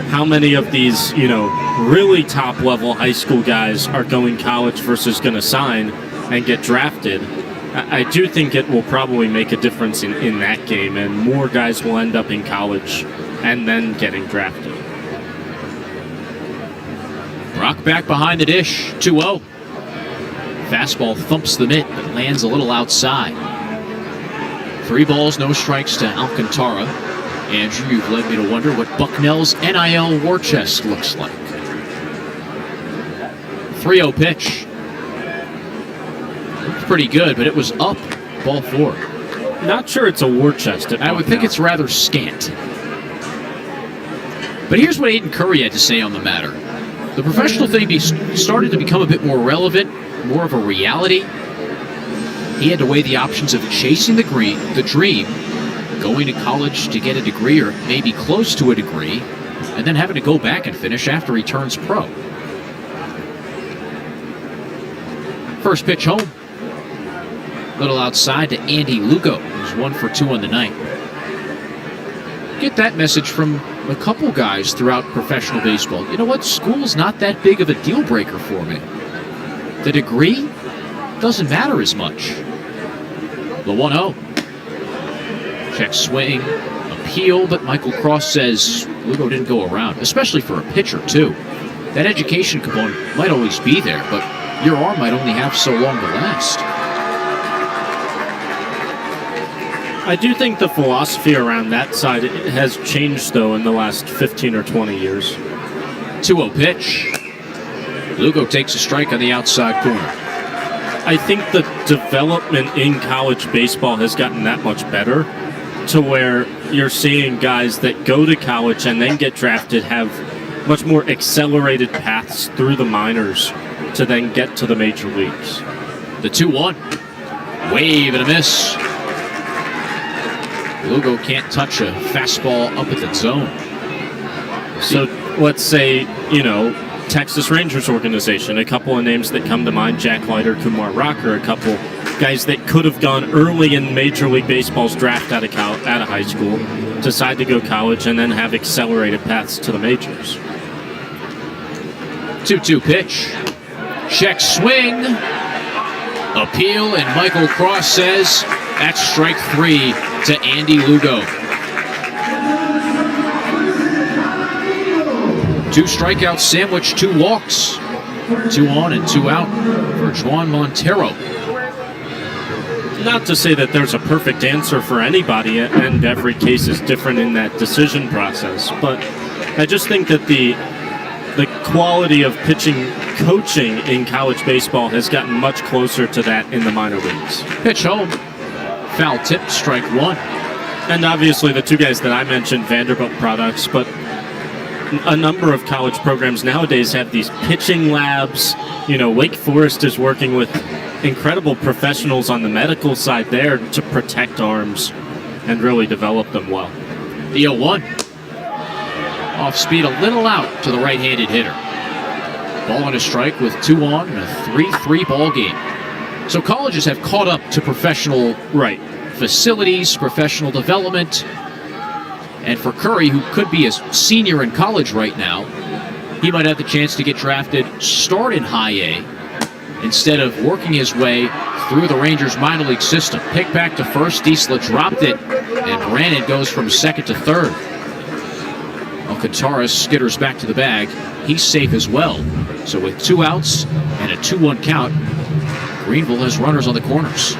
how many of these, you know, really top-level high school guys are going college versus going to sign and get drafted, I do think it will probably make a difference in that game, and more guys will end up in college and then getting drafted. Brock back behind the dish, 2-0. Fastball thumps the mitt, but lands a little outside. 3 balls, no strikes to Alcantara. Andrew, you've led me to wonder what Bucknell's NIL war chest looks like. 3-0 pitch. Looked pretty good, but it was up, ball 4. Not sure it's a war chest. I would think it's rather scant. But here's what Aiden Curry had to say on the matter. The professional thing started to become a bit more relevant, more of a reality. He had to weigh the options of chasing the dream, going to college to get a degree or maybe close to a degree, and then having to go back and finish after he turns pro. First pitch home. Little outside to Andy Lugo, who's 1 for 2 on the night. Get that message from a couple guys throughout professional baseball. You know what? School's not that big of a deal breaker for me. The degree doesn't matter as much. The 1-0. Check swing, appeal, but Michael Cross says Lugo didn't go around, especially for a pitcher, too. That education component might always be there, but your arm might only have so long to last. I do think the philosophy around that side has changed, though, in the last 15 or 20 years. 2-0 pitch. Lugo takes a strike on the outside corner. I think the development in college baseball has gotten that much better to where you're seeing guys that go to college and then get drafted have much more accelerated paths through the minors to then get to the major leagues. The 2-1. Wave and a miss. Lugo can't touch a fastball up at the zone. So let's say, you know, Texas Rangers organization, a couple of names that come to mind, Jack Leiter, Kumar Rocker, a couple guys that could have gone early in Major League Baseball's draft out of high school, decide to go college and then have accelerated paths to the majors. 2-2 pitch. Check swing. Appeal, and Michael Cross says that's strike 3 to Andy Lugo. 2 strikeouts sandwich, 2 walks. 2 on and 2 out for Juan Montero. Not to say that there's a perfect answer for anybody, and every case is different in that decision process, but I just think that the quality of pitching coaching in college baseball has gotten much closer to that in the minor leagues. Pitch home. Foul tip, strike 1. And obviously the 2 guys that I mentioned, Vanderbilt products, but a number of college programs nowadays have these pitching labs. You know, Wake Forest is working with incredible professionals on the medical side there to protect arms and really develop them well. The 0-1. Off speed, a little out to the right-handed hitter. Ball and a strike with 2 on and a 3-3 ball game. So colleges have caught up to professional facilities, professional development. And for Curry, who could be a senior in college right now, he might have the chance to get drafted, start in high A, instead of working his way through the Rangers minor league system. Pick back to first, Diesla dropped it, and Brannon goes from second to third. Alcantara skitters back to the bag. He's safe as well. So with 2 outs and a 2-1 count, Greenville has runners on the corners.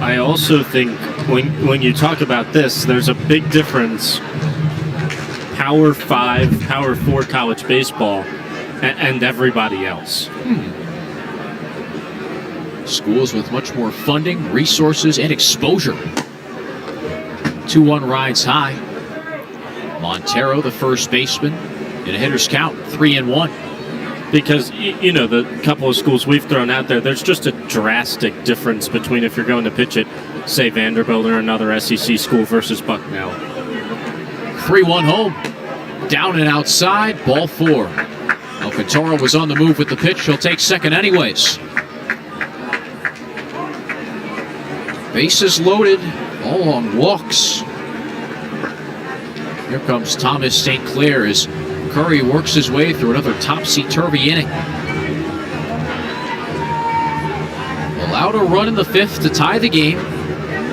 I also think when you talk about this, there's a big difference. Power 5, Power 4 college baseball and everybody else. Schools with much more funding, resources, and exposure. 2-1 rides high. Montero, the first baseman, in a hitter's count, 3-1. Because, you know, the couple of schools we've thrown out there, there's just a drastic difference between if you're going to pitch at, say, Vanderbilt or another SEC school versus Bucknell. 3-1 home. Down and outside, ball 4. Alcantara was on the move with the pitch. He'll take second anyways. Bases loaded, all on walks. Here comes Thomas St. Clair as Curry works his way through another topsy-turvy inning. Allowed a run in the 5th to tie the game.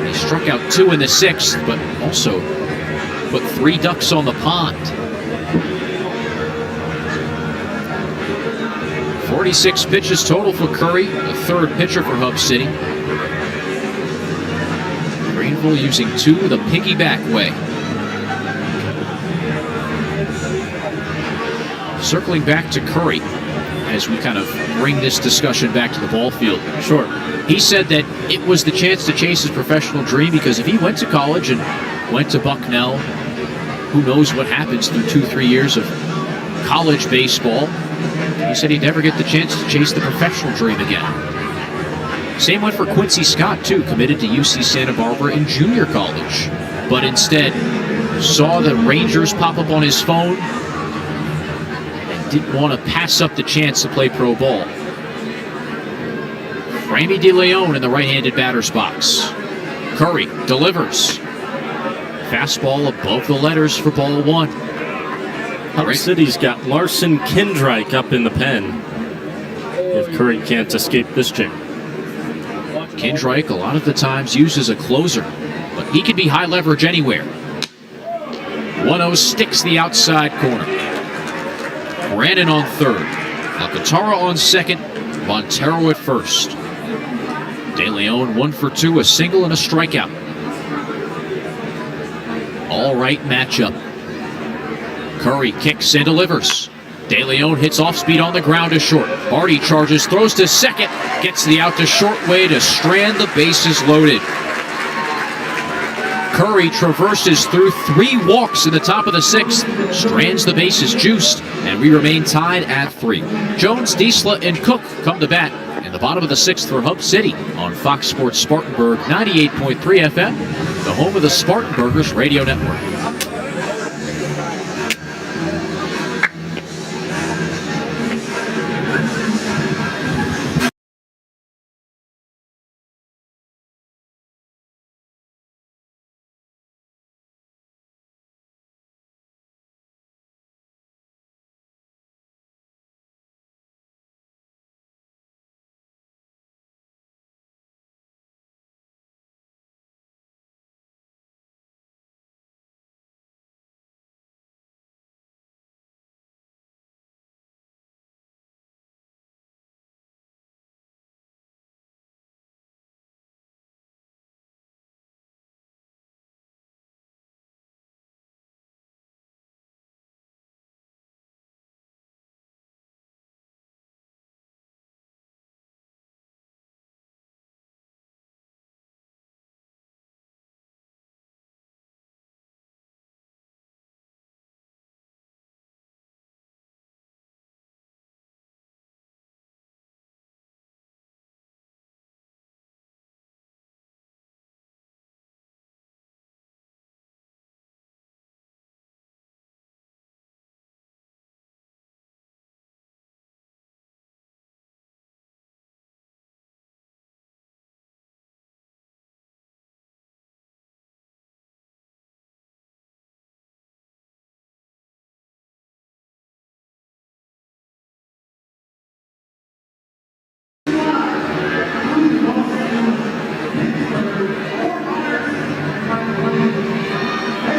He struck out 2 in the 6th, but also put 3 ducks on the pond. 46 pitches total for Curry, the 3rd pitcher for Hub City. Greenville using 2 the piggyback way. Circling back to Curry as we kind of bring this discussion back to the ball field. Sure. He said that it was the chance to chase his professional dream because if he went to college and went to Bucknell, who knows what happens through 2-3 years of college baseball. He said he'd never get the chance to chase the professional dream again. Same went for Quincy Scott, too, committed to UC Santa Barbara in junior college, but instead saw the Rangers pop up on his phone and didn't want to pass up the chance to play pro ball. Ramey De Leon in the right-handed batter's box. Curry delivers. Fastball above the letters for ball 1. Hub City's got Larson Kindreich up in the pen if Curry can't escape this jam. Kindreich a lot of the times used as a closer, but he can be high leverage anywhere. 1-0 sticks the outside corner. Brannon on third. Alcantara on second. Montero at first. De Leon 1 for 2, a single and a strikeout. All right matchup. Curry kicks and delivers. De Leon hits off speed on the ground to short. Hardy charges, throws to second, gets the out to short way to strand the bases loaded. Curry traverses through 3 walks in the top of the 6th, strands the bases juiced, and we remain tied at 3. Jones, Diesla, and Cook come to bat in the bottom of the 6th for Hub City on Fox Sports Spartanburg 98.3 FM, the home of the Spartanburgers Radio Network.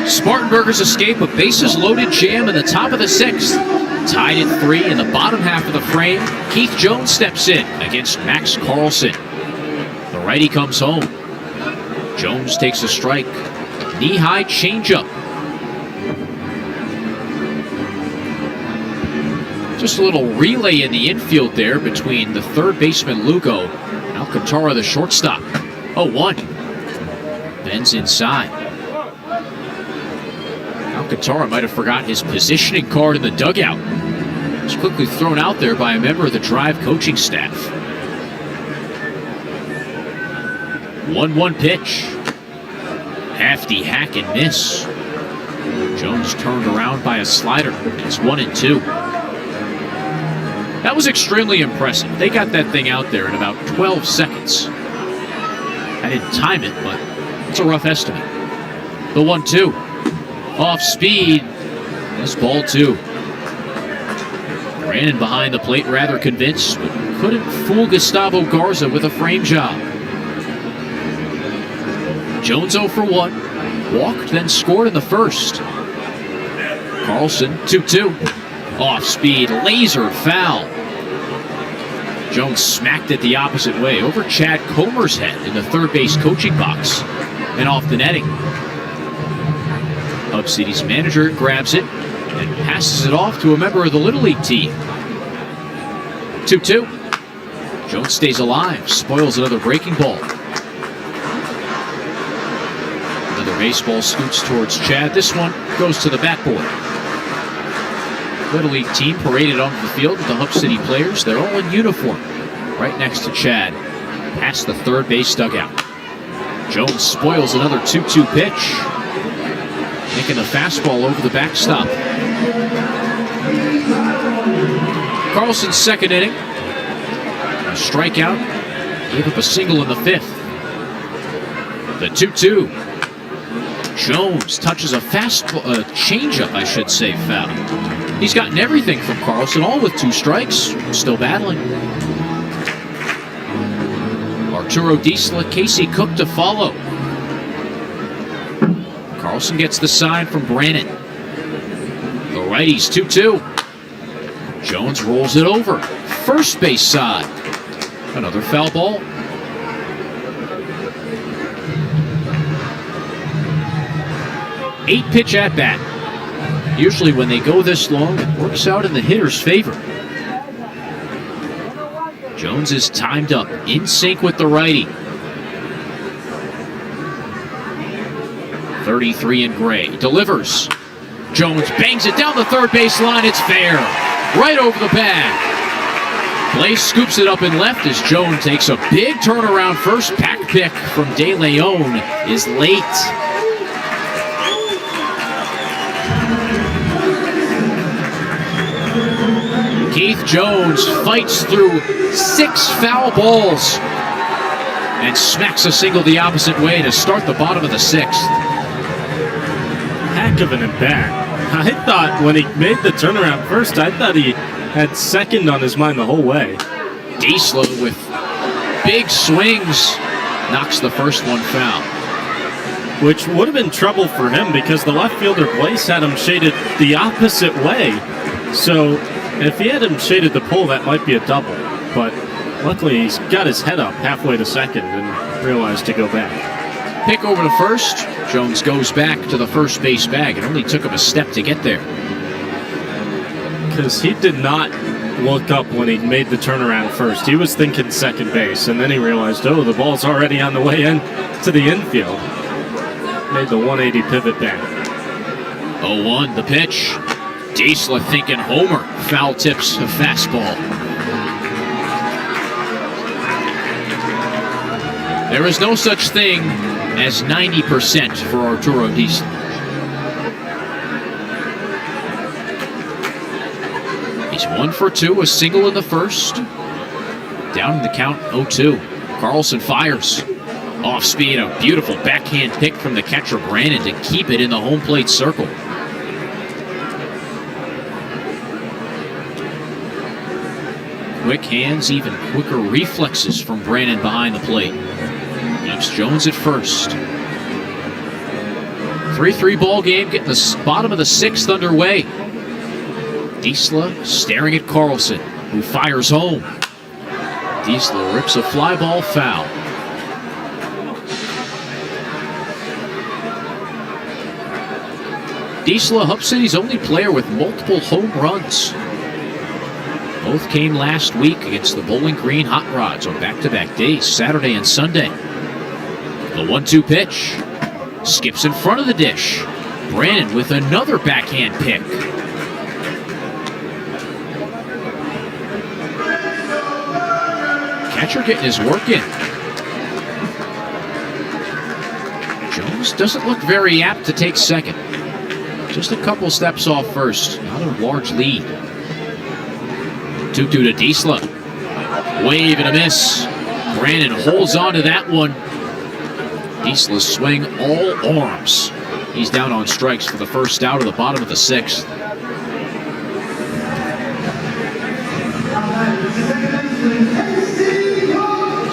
Spartanburgers escape a bases-loaded jam in the top of the 6th. Tied at 3 in the bottom half of the frame, Keith Jones steps in against Max Carlson. The righty comes home. Jones takes a strike. Knee-high changeup. Just a little relay in the infield there between the third baseman Lugo and Alcantara, the shortstop. 0-1. Bends inside. Alcantara might have forgot his positioning card in the dugout. It's quickly thrown out there by a member of the Drive coaching staff. 1-1 pitch. Hefty hack and miss. Jones turned around by a slider. It's 1-2. That was extremely impressive. They got that thing out there in about 12 seconds. I didn't time it, but it's a rough estimate. The 1-2. Off speed. This ball 2. Brandon behind the plate, rather convinced, but couldn't fool Gustavo Garza with a frame job. Jones 0 for 1. Walked, then scored in the first. Carlson 2-2. Off speed, laser foul. Jones smacked it the opposite way over Chad Comer's head in the third base coaching box and off the netting. Hub City's manager grabs it and passes it off to a member of the Little League team. 2-2. Jones stays alive, spoils another breaking ball. Another baseball scoots towards Chad. This one goes to the bat boy. Little League team paraded onto the field with the Hub City players. They're all in uniform, right next to Chad, past the third base dugout. Jones spoils another 2-2 pitch, making the fastball over the backstop. Carlson's second inning, a strikeout, gave up a single in the 5th. The 2-2. Jones touches a changeup, I should say, foul. He's gotten everything from Carlson, all with 2 strikes, still battling. Arturo Diesla, Casey Cook to follow. Carlson gets the sign from Brannon. The righties 2-2. Jones rolls it over. First base side. Another foul ball. Eight-pitch at-bat. Usually when they go this long, it works out in the hitter's favor. Jones is timed up, in sync with the righty. 33 in gray, delivers. Jones bangs it down the third base line, it's fair. Right over the bag. Blaze scoops it up in left as Jones takes a big turnaround first. Pack pick from De Leon is late. Keith Jones fights through 6 foul balls and smacks a single the opposite way to start the bottom of the 6th. Heck of an at-bat. I thought when he made the turnaround first, I thought he had second on his mind the whole way. Diesla with big swings knocks the first one foul. Which would have been trouble for him because the left fielder Blaze had him shaded the opposite way. So if he had him shaded the pole, that might be a double. But luckily, he's got his head up halfway to second and realized to go back. Pick over to first. Jones goes back to the first base bag. It only took him a step to get there. Because he did not look up when he made the turnaround first. He was thinking second base, and then he realized, oh, the ball's already on the way in to the infield. Made the 180 pivot back. 0-1, the pitch. Diesla thinking homer. Foul tips a fastball. There is no such thing as 90% for Arturo Diesla. He's 1 for 2, a single in the first. Down in the count, 0-2. Carlson fires. Off speed, a beautiful backhand pick from the catcher Brandon to keep it in the home plate circle. Quick hands, even quicker reflexes from Brandon behind the plate. Keeps Jones at first. 3-3 ball game, getting the bottom of the 6th underway. Diesla staring at Carlson, who fires home. Diesla rips a fly ball foul. Diesla, Hub City's only player with multiple home runs. Both came last week against the Bowling Green Hot Rods on back-to-back days, Saturday and Sunday. The 1-2 pitch. Skips in front of the dish. Brannon with another backhand pick. Catcher getting his work in. Jones doesn't look very apt to take second. Just a couple steps off first. Not a large lead. 2-2 to Diesla. Wave and a miss. Brannon holds on to that one. Diesla swing all arms. He's down on strikes for the first out of the bottom of the 6th.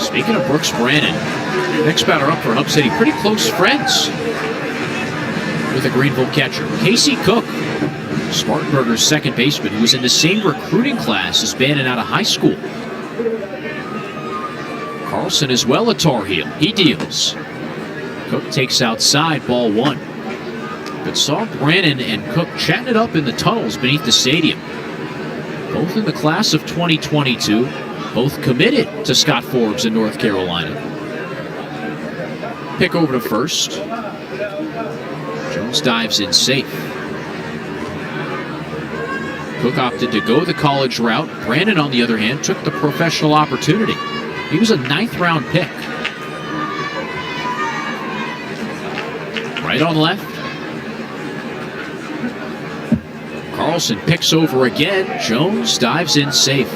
Speaking of Brooks Brannon, next batter up for Hub City, pretty close friends with a Greenville catcher. Casey Cook, Spartanburger's second baseman, who was in the same recruiting class as Bannon out of high school. Carlson as well, a Tar Heel. He deals. Cook takes outside, ball 1. But saw Brannon and Cook chatting it up in the tunnels beneath the stadium. Both in the class of 2022, both committed to Scott Forbes in North Carolina. Pick over to first. Jones dives in safe. Cook opted to go the college route. Brannon, on the other hand, took the professional opportunity. He was a 9th-round pick. Right on left. Carlson picks over again. Jones dives in safe.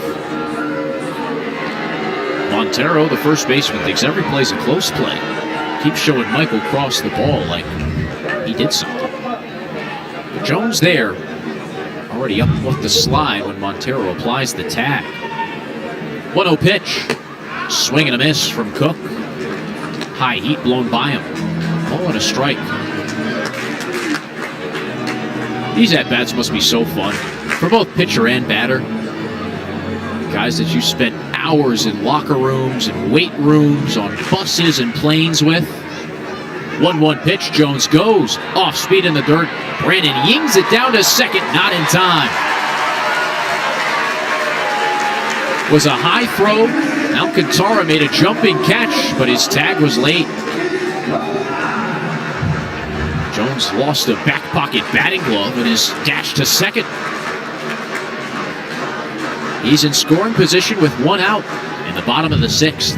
Montero, the first baseman, thinks every play's a close play. Keeps showing Michael Cross the ball like he did something. But Jones there, already up with the slide when Montero applies the tag. 1-0 pitch. Swing and a miss from Cook. High heat blown by him. Ball and a strike. These at-bats must be so fun for both pitcher and batter. Guys that you spent hours in locker rooms and weight rooms, on buses and planes with. 1-1 pitch. Jones goes off speed in the dirt. Brannon yings it down to second, not in time. Was a high throw. Alcantara made a jumping catch, but his tag was late. Jones lost a back pocket batting glove in his dash to second. He's in scoring position with 1 out in the bottom of the 6th.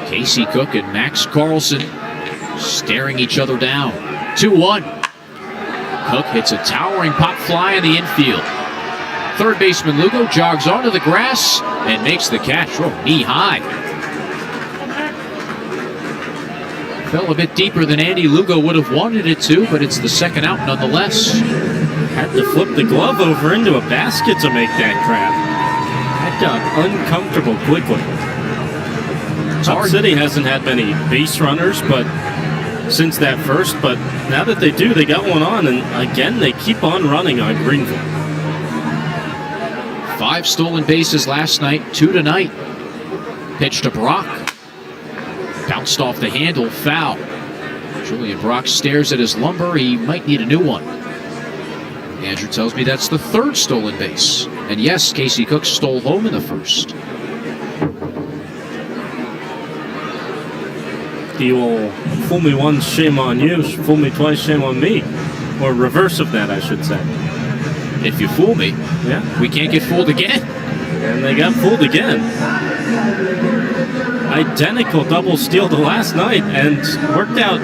Casey Cook and Max Carlson staring each other down. 2-1. Cook hits a towering pop fly in the infield. Third baseman Lugo jogs onto the grass and makes the catch. Knee high. Fell a bit deeper than Andy Lugo would have wanted it to, but it's the second out nonetheless. Had to flip the glove over into a basket to make that grab. That got uncomfortable quickly. Hub City hasn't had many base runners, but since that first, but now that they do, they got one on, and again, they keep on running on Greenville. 5 stolen bases last night, 2 tonight. Pitch to Brock. Bounced off the handle, foul. Julian Brock stares at his lumber. He might need a new one. Andrew tells me that's the 3rd stolen base. And yes, Casey Cook stole home in the first. You will fool me once, shame on you. Fool me twice, shame on me. Or reverse of that, I should say. If you fool me, yeah, we can't get fooled again. And they got fooled again. Identical double steal to last night, and worked out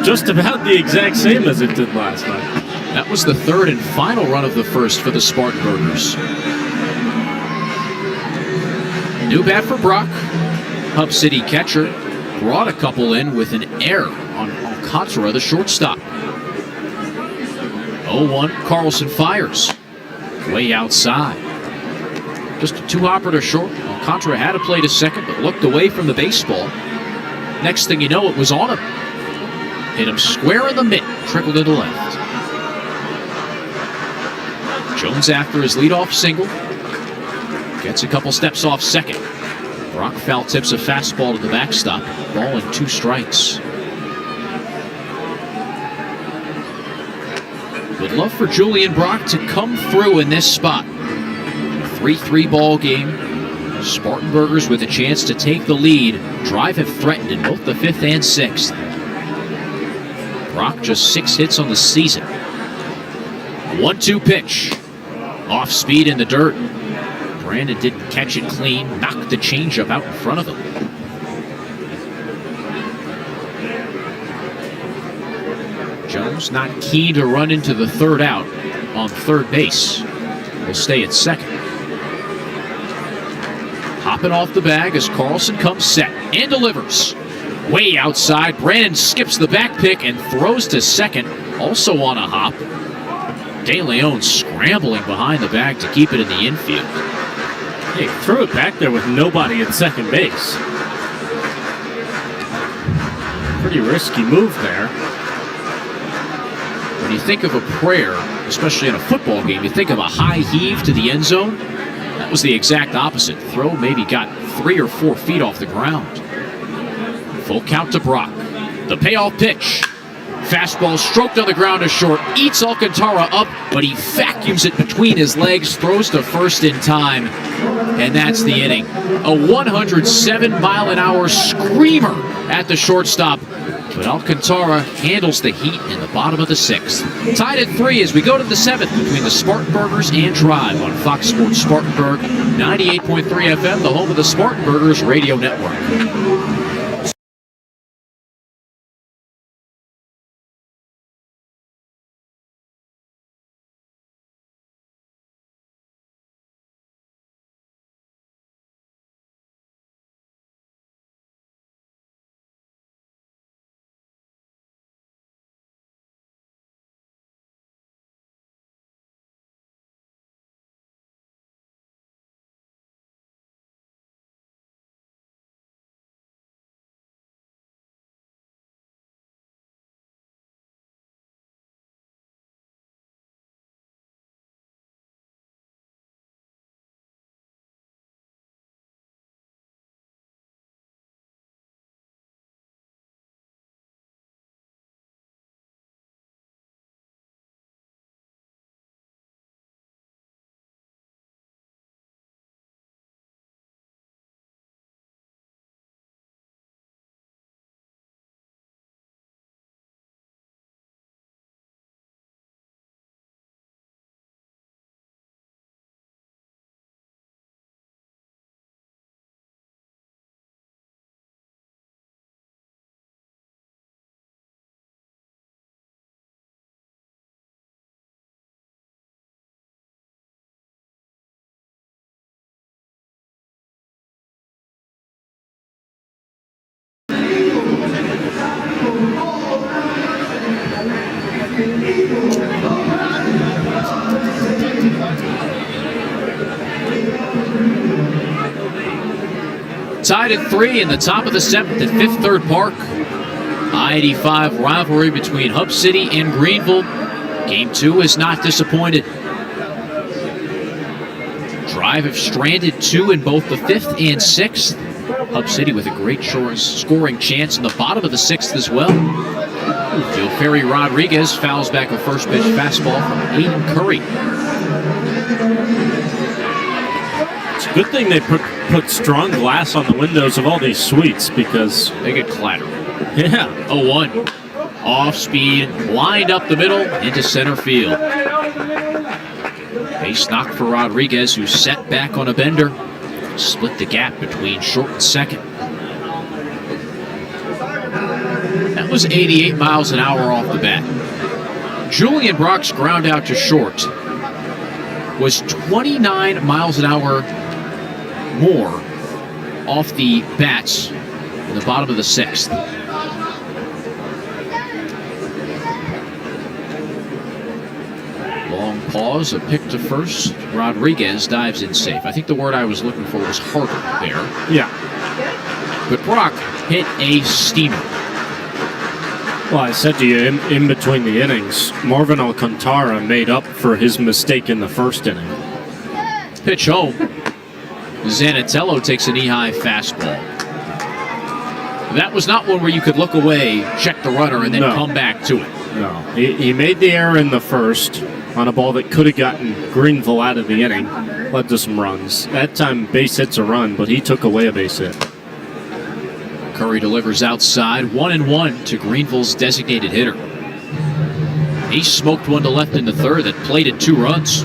just about the exact same as it did last night. That was the 3rd and final run of the first for the Spartanburgers. New bat for Brock. Hub City catcher brought a couple in with an error on Alcantara, the shortstop. 0-1, Carlson fires. Way outside. Just a 2-hopper to short. Alcantara had to play to second, but looked away from the baseball. Next thing you know, it was on him. Hit him square in the mitt, trickled to the left. Jones after his leadoff single. Gets a couple steps off second. Brock foul tips a fastball to the backstop. Ball and 2 strikes. Would love for Julian Brock to come through in this spot. 3-3 ball game. Spartanburgers with a chance to take the lead. Drive have threatened in both the 5th and 6th. Brock just 6 hits on the season. 1-2 pitch. Off speed in the dirt. Brandon didn't catch it clean. Knocked the changeup out in front of him. Jones not keen to run into the 3rd out on 3rd base. Will stay at 2nd. Hopping off the bag as Carlson comes set and delivers. Way outside, Brandon skips the back pick and throws to 2nd, also on a hop. De Leon scrambling behind the bag to keep it in the infield. Hey, threw it back there with nobody at second base. Pretty risky move there. When you think of a prayer, especially in a football game, you think of a high heave to the end zone. That was the exact opposite. Throw maybe got 3 or 4 feet off the ground. Full count to Brock. The payoff pitch. Fastball stroked on the ground to short. Eats Alcantara up, but he vacuums it between his legs. Throws to first in time. And that's the inning. A 107-mile-an-hour screamer at the shortstop. But Alcantara handles the heat in the bottom of the 6th. Tied at 3 as we go to the 7th between the Spartanburgers and Drive on Fox Sports Spartanburg, 98.3 FM, the home of the Spartanburgers radio network. Tied at 3 in the top of the 7th at Fifth Third Park. I-85 rivalry between Hub City and Greenville. Game 2 is not disappointed. Drive have stranded 2 in both the 5th and 6th. Hub City with a great scoring chance in the bottom of the 6th as well. Joe Ferry Rodriguez fouls back a first pitch fastball from Aiden Curry. It's a good thing they put strong glass on the windows of all these suites because they get clattered. Yeah. 0-1. Off speed, lined up the middle into center field. Base knock for Rodriguez, who's set back on a bender. Split the gap between short and second. That was 88 miles an hour off the bat. Julian Brock's ground out to short was 29 miles an hour more off the bats in the bottom of the 6th. Long pause, a pick to first. Rodriguez dives in safe. I think the word I was looking for was harder there. Yeah. But Brock hit a steamer. Well, I said to you in between the innings, Marvin Alcantara made up for his mistake in the first inning. Pitch home. Zanatello takes a knee-high fastball. That was not one where you could look away, check the runner, and then come back to it. No, he made the error in the first on a ball that could have gotten Greenville out of the inning, led to some runs. That time, base hit's a run, but he took away a base hit. Curry delivers outside, 1-1 to Greenville's designated hitter. He smoked one to left in the third that plated 2 runs.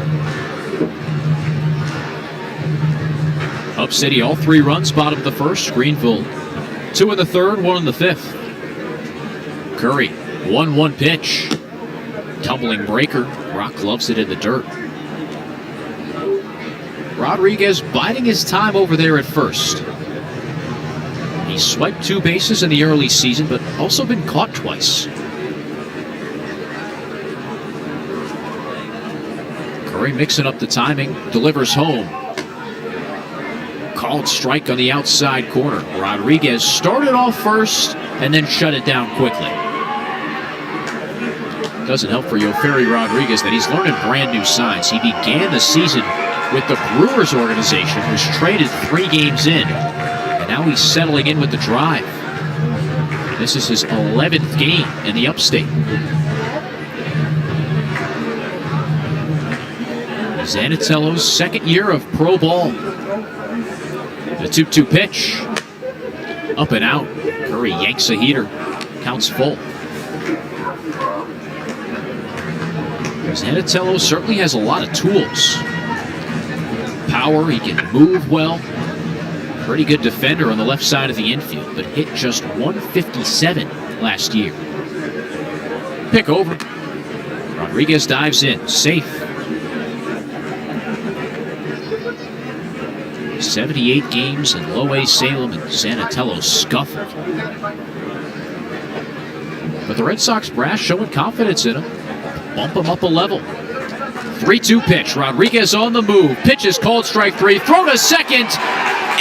Hub City, all 3 runs, bottom of the first. Greenville, 2 in the third, 1 in the fifth. Curry, 1-1 pitch. Tumbling breaker. Rock loves it in the dirt. Rodriguez biding his time over there at first. He swiped 2 bases in the early season, but also been caught twice. Curry mixing up the timing, delivers home. Called strike on the outside corner. Rodriguez started off first and then shut it down quickly. Doesn't help for Yoferi Rodriguez that he's learning brand new signs. He began the season with the Brewers organization, was traded 3 games in, and now he's settling in with the Drive. This is his 11th game in the upstate. Zanatello's second year of pro ball. The 2-2 pitch. Up and out. Curry yanks a heater. Counts full. Zanatello certainly has a lot of tools. Power, he can move well. Pretty good defender on the left side of the infield, but hit just 157 last year. Pick over. Rodriguez dives in, safe. 78 games in low A Salem, and Zanatello scuffled. But the Red Sox brass showing confidence in him. Bump him up a level. 3-2 pitch. Rodriguez on the move. Pitch is called strike 3. Throw to second.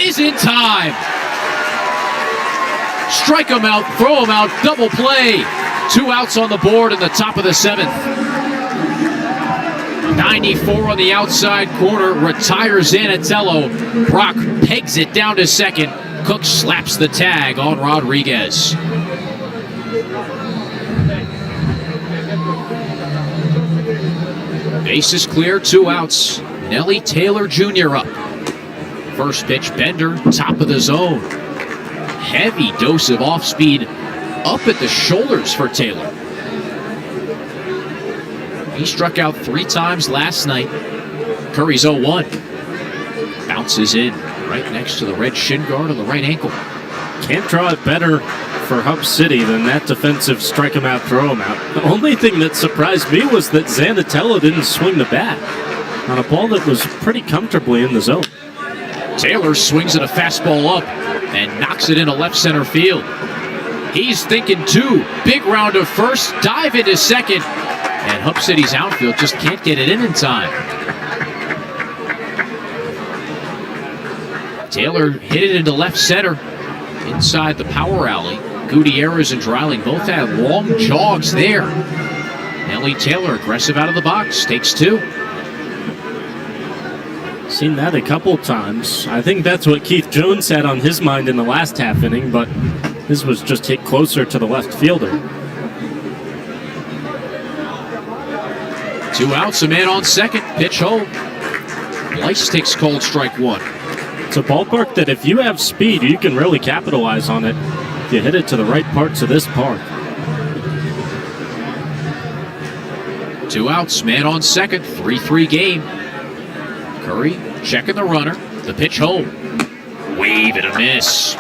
Is in time. Strike him out. Throw him out. Double play. 2 outs on the board in the top of the 7th. 94 on the outside corner. Retires Zanatello. Brock pegs it down to second. Cook slaps the tag on Rodriguez. Base is clear, 2 outs. Nelly Taylor Jr. up. First pitch, Bender, top of the zone. Heavy dose of off-speed up at the shoulders for Taylor. He struck out 3 times last night. Curry's 0-1. Bounces in right next to the red shin guard on the right ankle. Can't draw it better for Hub City than that defensive strike him out, throw him out. The only thing that surprised me was that Zanatello didn't swing the bat on a ball that was pretty comfortably in the zone. Taylor swings at a fastball up and knocks it into left center field. He's thinking 2. Big round of first, dive into second, and Hub City's outfield just can't get it in time. Taylor hit it into left center inside the power alley. Gutierrez and Dreiling both had long jogs there. Nelly Taylor aggressive out of the box, takes 2. Seen that a couple times. I think that's what Keith Jones had on his mind in the last half inning, but this was just hit closer to the left fielder. 2 outs, a man on second, pitch home. Blyce takes called strike 1. It's a ballpark that if you have speed, you can really capitalize on it if you hit it to the right parts of this park. 2 outs, man on second, 3-3 game. Curry checking the runner, the pitch home. Wave and a miss.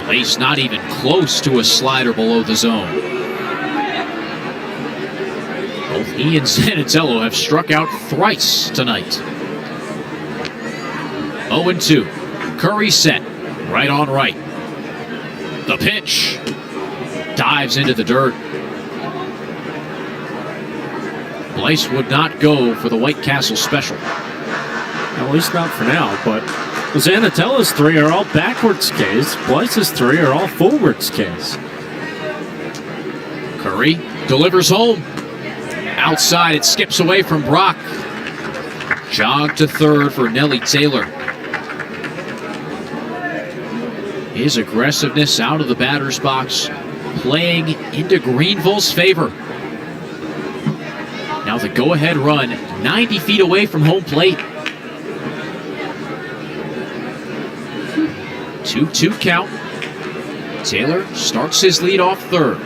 Place not even close to a slider below the zone. Both he and Zanatello have struck out thrice tonight. 0-2. Curry set. Right on right. The pitch. Dives into the dirt. Blyce would not go for the White Castle special. At least not for now, but Zanatello's 3 are all backwards Ks. Blyce's 3 are all forwards Ks. Curry delivers home. Outside, it skips away from Brock. Jog to third for Nellie Taylor. His aggressiveness out of the batter's box, playing into Greenville's favor. Now the go-ahead run, 90 feet away from home plate. 2-2 count. Taylor starts his lead off third.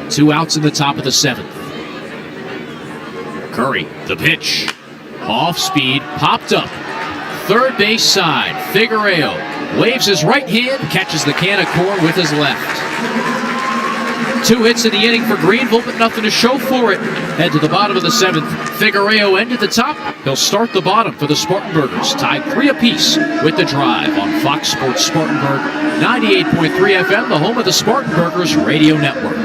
2 outs in the top of the 7th. Curry, the pitch. Off speed, popped up. Third base side, Figueroa waves his right hand, catches the can of corn with his left. 2 hits in the inning for Greenville, but nothing to show for it. Head to the bottom of the 7th. Figueroa ended the top. He'll start the bottom for the Spartanburgers. Tied 3 apiece with the Drive on Fox Sports Spartanburg, 98.3 FM, the home of the Spartanburgers radio network.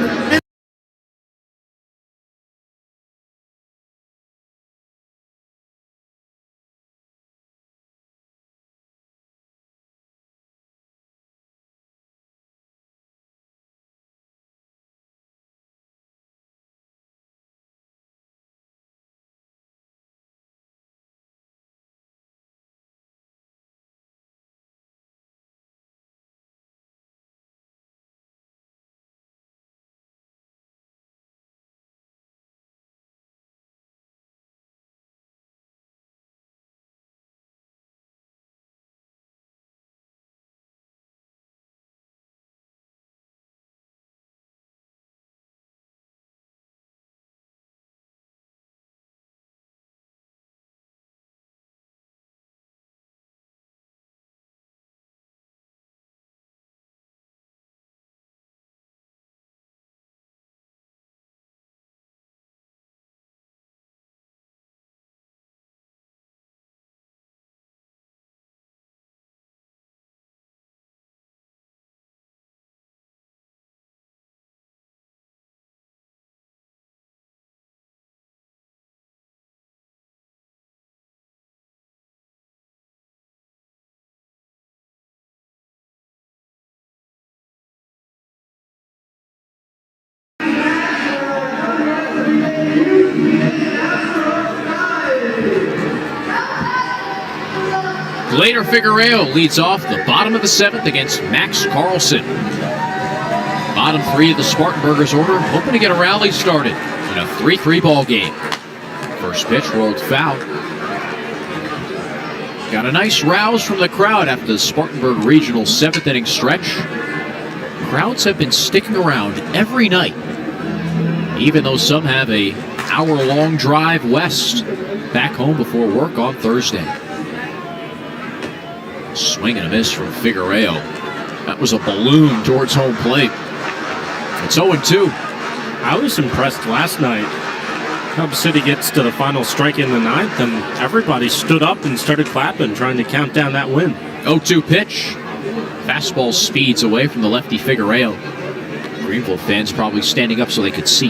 Later, Figueroa leads off the bottom of the 7th against Max Carlson. Bottom 3 of the Spartanburgers order, hoping to get a rally started in a 3-3 ball game. First pitch rolled foul. Got a nice rouse from the crowd after the Spartanburg Regional 7th inning stretch. Crowds have been sticking around every night, even though some have a hour-long drive west back home before work on Thursday. Swing and a miss from Figueroa. That was a balloon towards home plate. It's 0-2. I was impressed last night. Hub City gets to the final strike in the 9th, and everybody stood up and started clapping, trying to count down that win. 0-2 pitch. Fastball speeds away from the lefty Figueroa. Greenville fans probably standing up so they could see.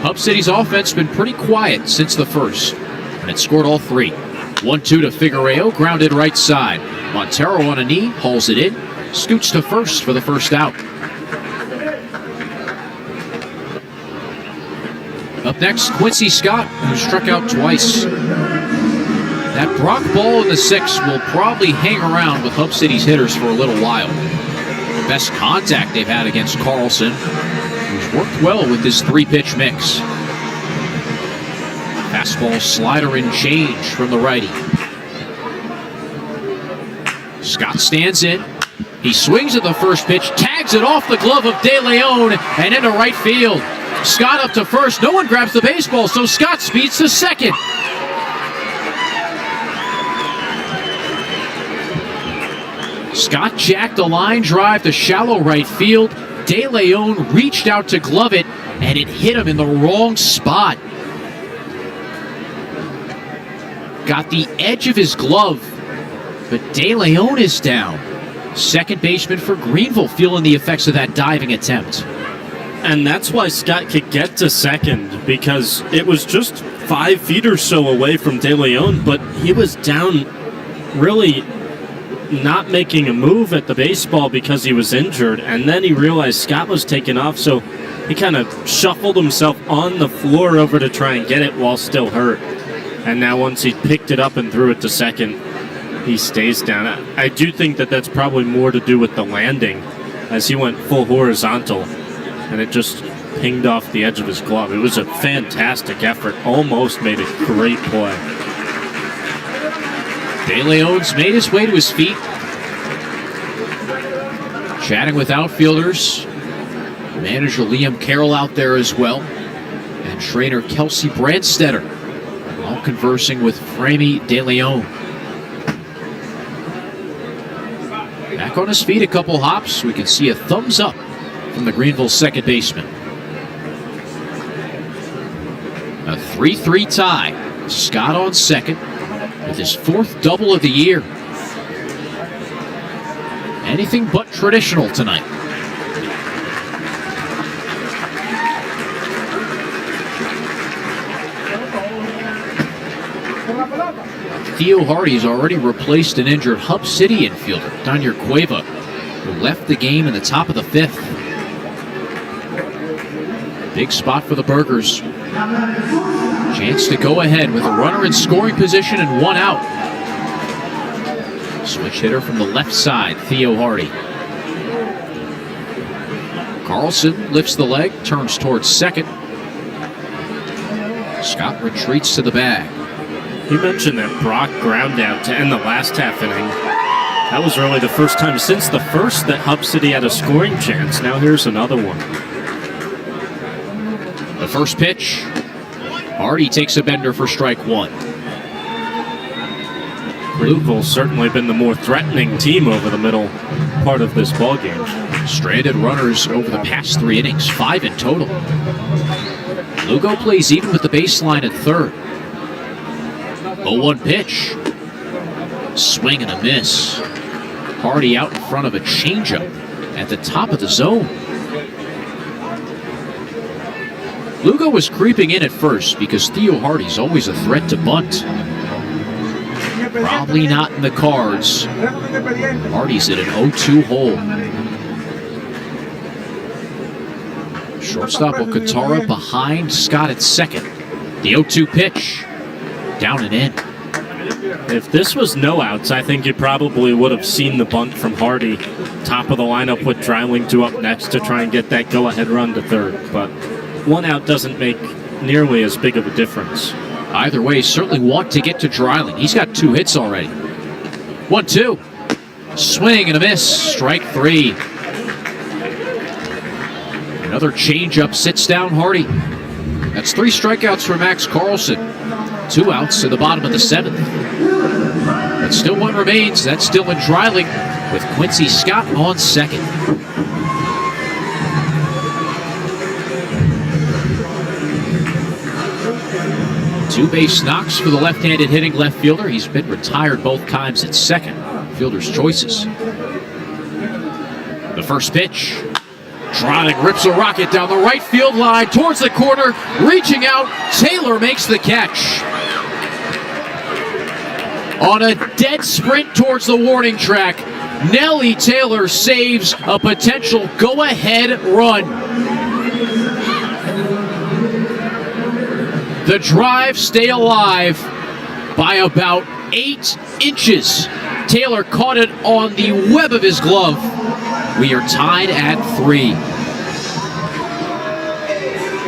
Hub City's offense been pretty quiet since the first, and it scored all 3. 1-2 to Figueroa, grounded right side. Montero on a knee, hauls it in, scoots to first for the first out. Up next, Quincy Scott, who struck out twice. That Brock ball in the 6th will probably hang around with Hub City's hitters for a little while. The best contact they've had against Carlson, who's worked well with this 3-pitch mix. Fastball, slider, and change from the righty. Scott stands in. He swings at the first pitch, tags it off the glove of De Leon and into right field. Scott up to first. No one grabs the baseball, so Scott speeds to second. Scott jacked a line drive to shallow right field. De Leon reached out to glove it, and it hit him in the wrong spot. Got the edge of his glove, but De Leon is down. Second baseman for Greenville feeling the effects of that diving attempt. And that's why Scott could get to second, because it was just 5 feet or so away from De Leon, but he was down really not making a move at the baseball because he was injured, and then he realized Scott was taking off, so he kind of shuffled himself on the floor over to try and get it while still hurt. And now once he picked it up and threw it to second, he stays down. I do think that that's probably more to do with the landing, as he went full horizontal, and it just pinged off the edge of his glove. It was a fantastic effort. Almost made a great play. De Leon's made his way to his feet. Chatting with outfielders. Manager Liam Carroll out there as well. And trainer Kelsey Brandstetter. All conversing with Framey De Leon. Back on his feet, a couple hops. We can see a thumbs up from the Greenville second baseman. A 3-3 tie. Scott on second with his fourth double of the year. Anything but traditional tonight. Theo Hardy's already replaced an injured Hub City infielder, Daniel Cueva, who left the game in the top of the fifth. Big spot for the Burgers. Chance to go ahead with a runner in scoring position and one out. Switch hitter from the left side, Theo Hardy. Carlson lifts the leg, turns towards second. Scott retreats to the bag. You mentioned that Brock ground out to end the last half inning. That was really the first time since the first that Hub City had a scoring chance. Now here's another one. The first pitch. Hardy takes a bender for strike one. Greenville's certainly been the more threatening team over the middle part of this ballgame. Stranded runners over the past 3 innings, 5 in total. Lugo plays even with the baseline at third. 0-1 pitch. Swing and a miss. Hardy out in front of a changeup at the top of the zone. Lugo was creeping in at first because Theo Hardy's always a threat to bunt. Probably not in the cards. Hardy's at an 0-2 hole. Shortstop Okatara behind Scott at second. The 0-2 pitch. Down and in. If this was no outs, I think you probably would have seen the bunt from Hardy. Top of the lineup with Dreiling to up next to try and get that go-ahead run to third. But one out doesn't make nearly as big of a difference. Either way, certainly want to get to Dreiling. He's got 2 hits already. 1-2. Swing and a miss. Strike 3. Another changeup sits down Hardy. That's 3 strikeouts for Max Carlson. 2 outs to the bottom of the 7th. But still one remains. That's still in Dreiling with Quincy Scott on second. Two base knocks for the left-handed hitting left fielder. He's been retired both times at second. Fielder's choices. The first pitch. Dreiling rips a rocket down the right field line towards the corner. Reaching out, Taylor makes the catch. On a dead sprint towards the warning track, Nellie Taylor saves a potential go-ahead run. The drive stay alive by about 8 inches. Taylor caught it on the web of his glove. We are tied at 3.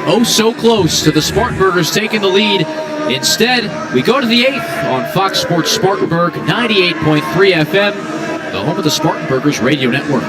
Oh, so close to the Spartanburgers taking the lead. Instead, we go to the 8th on Fox Sports Spartanburg, 98.3 FM, the home of the Spartanburgers radio network.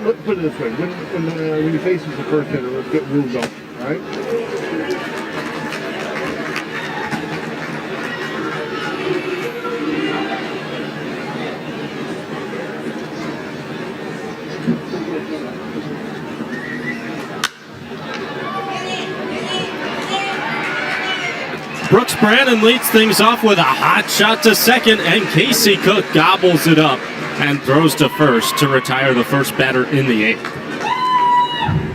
let's put it this way. When he faces the first hitter, let's get Rule going, all right? Brooks Brannon leads things off with a hot shot to second, and Casey Cook gobbles it up and throws to first to retire the first batter in the eighth.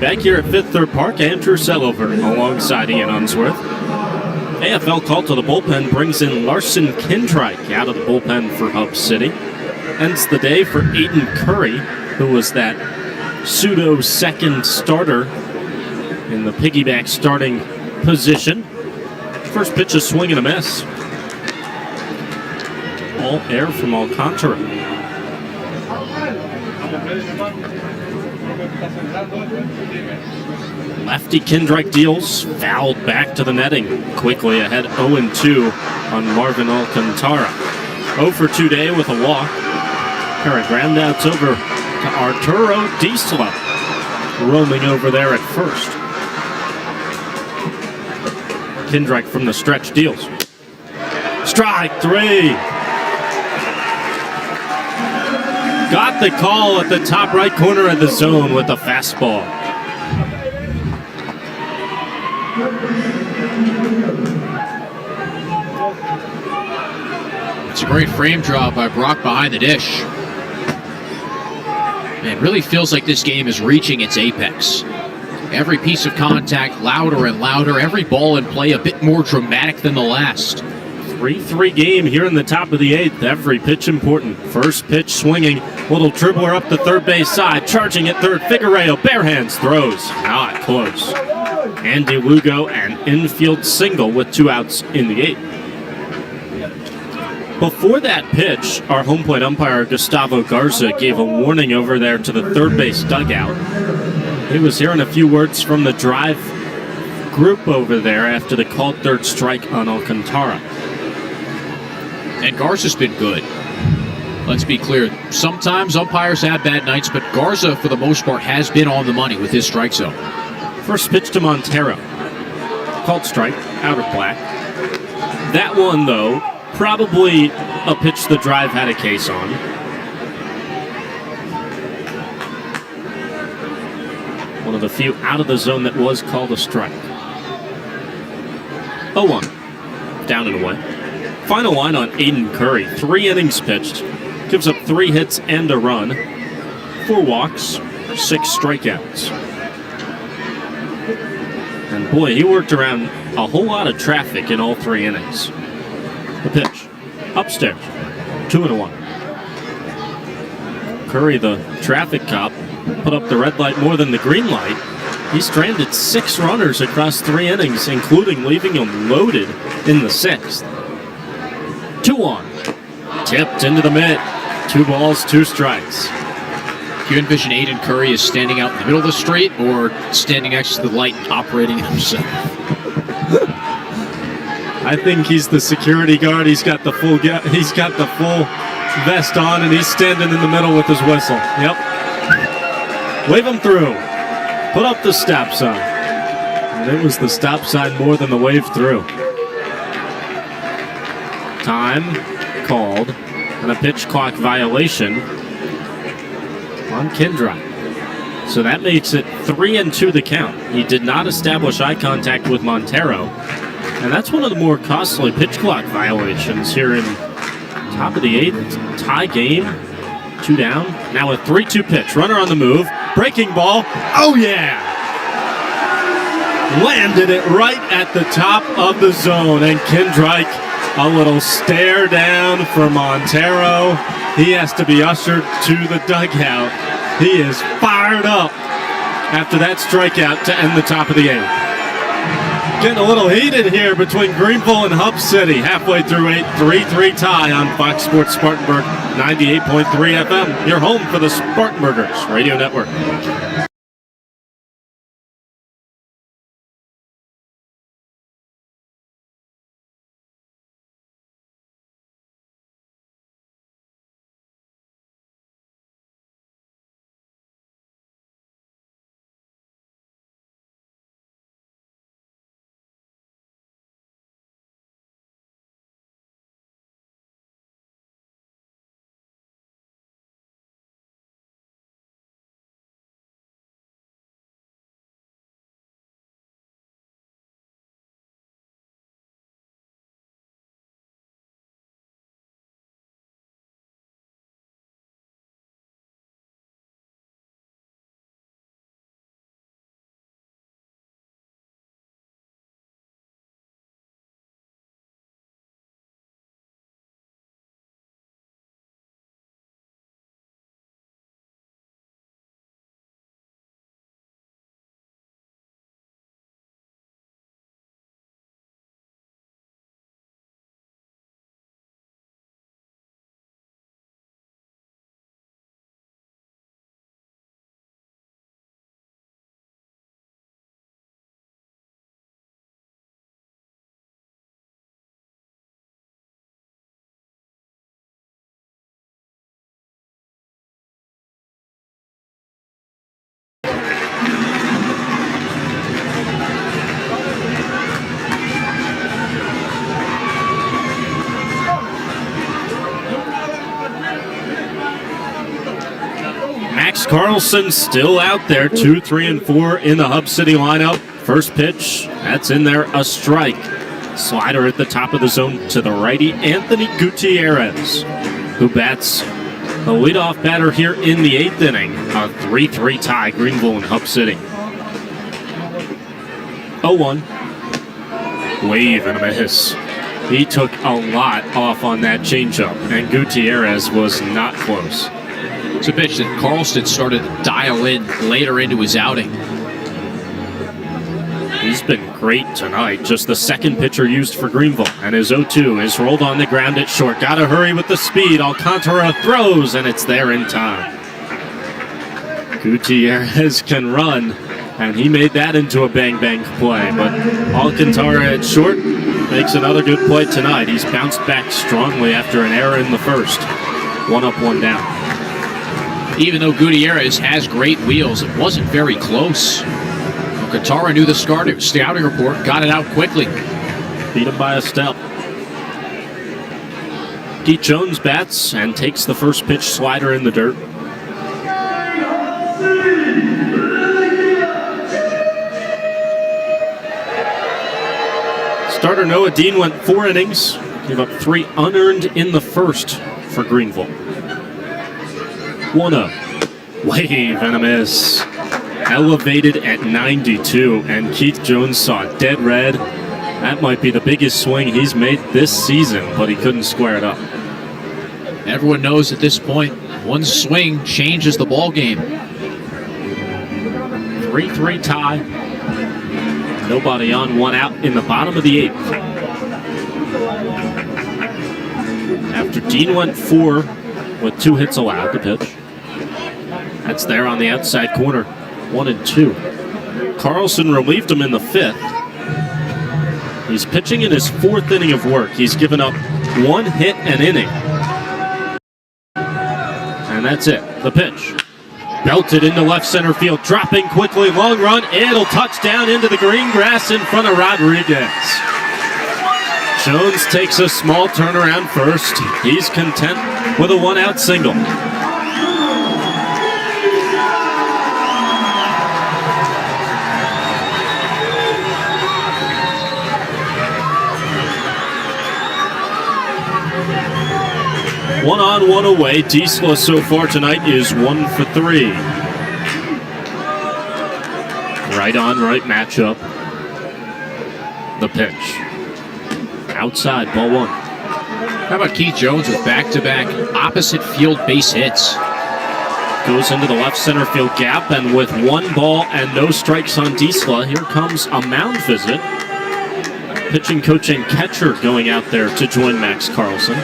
Back here at Fifth Third Park, Andrew Sellover alongside Ian Unsworth. AFL call to the bullpen brings in Larson Kindreich out of the bullpen for Hub City. Ends the day for Aiden Curry, who was that pseudo second starter in the piggyback starting position. First pitch, a swing and a miss. All air from Alcantara. Lefty Kindreich deals, fouled back to the netting. Quickly ahead 0-2 on Marvin Alcantara. 0 for 2 day with a walk. Pair of ground outs over to Arturo Diesla, roaming over there at first. Kindreich from the stretch deals. Strike 3. Got the call at the top right corner of the zone with the fastball. It's a great frame draw by Brock behind the dish. Man, it really feels like this game is reaching its apex. Every piece of contact louder and louder. Every ball in play a bit more dramatic than the last. 3-3 game here in the top of the eighth. Every pitch important. First pitch swinging. Little dribbler up the third base side. Charging at third. Figueiredo bare hands throws. Not close. Andy Lugo an infield single with 2 outs in the eighth. Before that pitch, our home plate umpire Gustavo Garza gave a warning over there to the third base dugout. He was hearing a few words from the drive group over there after the called third strike on Alcantara. And Garza's been good. Let's be clear. Sometimes umpires have bad nights, but Garza, for the most part, has been on the money with his strike zone. First pitch to Montero. Called strike, out of black. That one, though, probably a pitch the drive had a case on. One of the few out of the zone that was called a strike. 0-1. Down and away. Final line on Aiden Curry. 3 innings pitched. Gives up 3 hits and a run. 4 walks. 6 strikeouts. And boy, he worked around a whole lot of traffic in all 3 innings. The pitch. Upstairs. 2-1. Curry, the traffic cop, put up the red light more than the green light. He stranded 6 runners across 3 innings, including leaving them loaded in the 6th. 2-1. Tipped into the mitt. 2 balls, 2 strikes. Do you envision Aiden Curry is standing out in the middle of the street or standing next to the light operating it himself? I think he's the security guard. He's got the full vest on, and he's standing in the middle with his whistle. Yep. Wave him through. Put up the stop sign. And it was the stop sign more than the wave through. Time called, and a pitch clock violation on Kindreich. So that makes it 3-2 the count. He did not establish eye contact with Montero. And that's one of the more costly pitch clock violations here in top of the 8th. Tie game. 2 down. Now a 3-2 pitch. Runner on the move. Breaking ball. Oh, yeah! Landed it right at the top of the zone. And Kindreich, a little stare down for Montero. He has to be ushered to the dugout. He is fired up after that strikeout to end the top of the 8th. Getting a little heated here between Greenville and Hub City. Halfway through 8, 3-3 tie on Fox Sports Spartanburg, 98.3 FM. Your home for the Spartanburgers Radio Network. Max Carlson still out there, 2, 3, and 4 in the Hub City lineup. First pitch, that's in there, a strike. Slider at the top of the zone to the righty, Anthony Gutierrez, who bats the leadoff batter here in the 8th inning. A 3-3 tie, Greenville and Hub City. 0-1. Wave and a miss. He took a lot off on that changeup, and Gutierrez was not close. It's a pitch that Carlson started to dial in later into his outing. He's been great tonight. Just the second pitcher used for Greenville. And his 0-2 is rolled on the ground at short. Got to hurry with the speed. Alcantara throws, and it's there in time. Gutierrez can run, and he made that into a bang-bang play. But Alcantara at short makes another good play tonight. He's bounced back strongly after an error in the first. 1 up, 1 down. Even though Gutierrez has great wheels, it wasn't very close. Alcantara knew the scouting report, got it out quickly. Beat him by a step. Keith Jones bats and takes the first pitch slider in the dirt. Starter Noah Dean went 4 innings, gave up 3 unearned in the first for Greenville. 1-0. Wave and a miss. Elevated at 92, and Keith Jones saw it dead red. That might be the biggest swing he's made this season, but he couldn't square it up. Everyone knows at this point, one swing changes the ball game. 3-3 tie. Nobody on, 1 out in the bottom of the 8th. After Dean went 4 with 2 hits allowed, the pitch. That's there on the outside corner. 1-2. Carlson relieved him in the 5th. He's pitching in his 4th inning of work. He's given up 1 hit an inning. And that's it. The pitch. Belted into left center field, dropping quickly, long run. It'll touch down into the green grass in front of Rodriguez. Jones takes a small turnaround first. He's content with a 1-out single. One on, 1 away. Diesla so far tonight is 1 for 3. Right on, right matchup. The pitch. Outside, ball 1. How about Keith Jones with back-to-back opposite field base hits? Goes into the left center field gap, and with 1 ball and no strikes on Diesla, here comes a mound visit. Pitching coach and catcher going out there to join Max Carlson.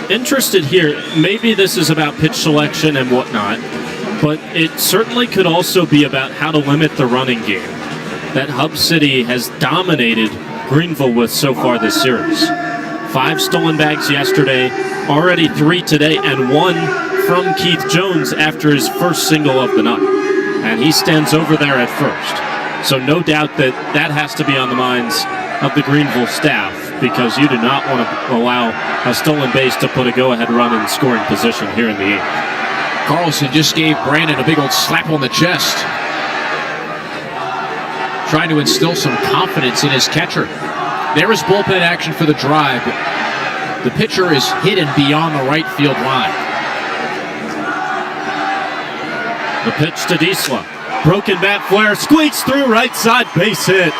Interested here, maybe this is about pitch selection and whatnot, but it certainly could also be about how to limit the running game that Hub City has dominated Greenville with so far this series. 5 stolen bags yesterday, already 3 today, and 1 from Keith Jones after his first single of the night. And he stands over there at first. So no doubt that has to be on the minds of the Greenville staff, because you do not want to allow a stolen base to put a go-ahead run in scoring position here in the 8th. Carlson just gave Brandon a big old slap on the chest, trying to instill some confidence in his catcher. There is bullpen action for the drive. The pitcher is hidden beyond the right field line. The pitch to Diesla. Broken bat flare, squeaks through right side, base hit.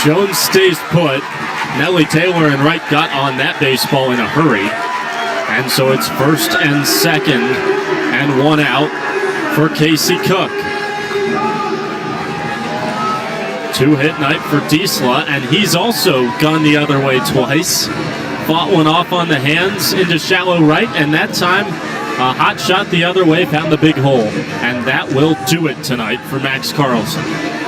Jones stays put. Nellie Taylor and right got on that baseball in a hurry. And so it's first and second and 1 out for Casey Cook. 2-hit night for Diesla, and he's also gone the other way twice. Fought one off on the hands into shallow right, and that time a hot shot the other way, found the big hole. And that will do it tonight for Max Carlson.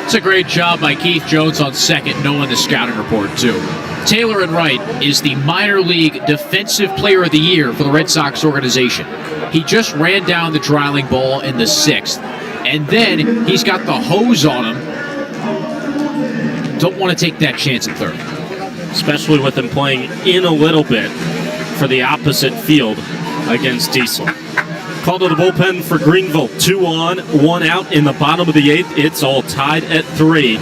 It's a great job by Keith Jones on second, knowing the scouting report too. Taylor and Wright is the minor league defensive player of the year for the Red Sox organization. He just ran down the drilling ball in the 6th, and then he's got the hose on him. Don't want to take that chance at third. Especially with him playing in a little bit for the opposite field against Diesel. Call to the bullpen for Greenville. 2 on, 1 out in the bottom of the 8th. It's all tied at 3.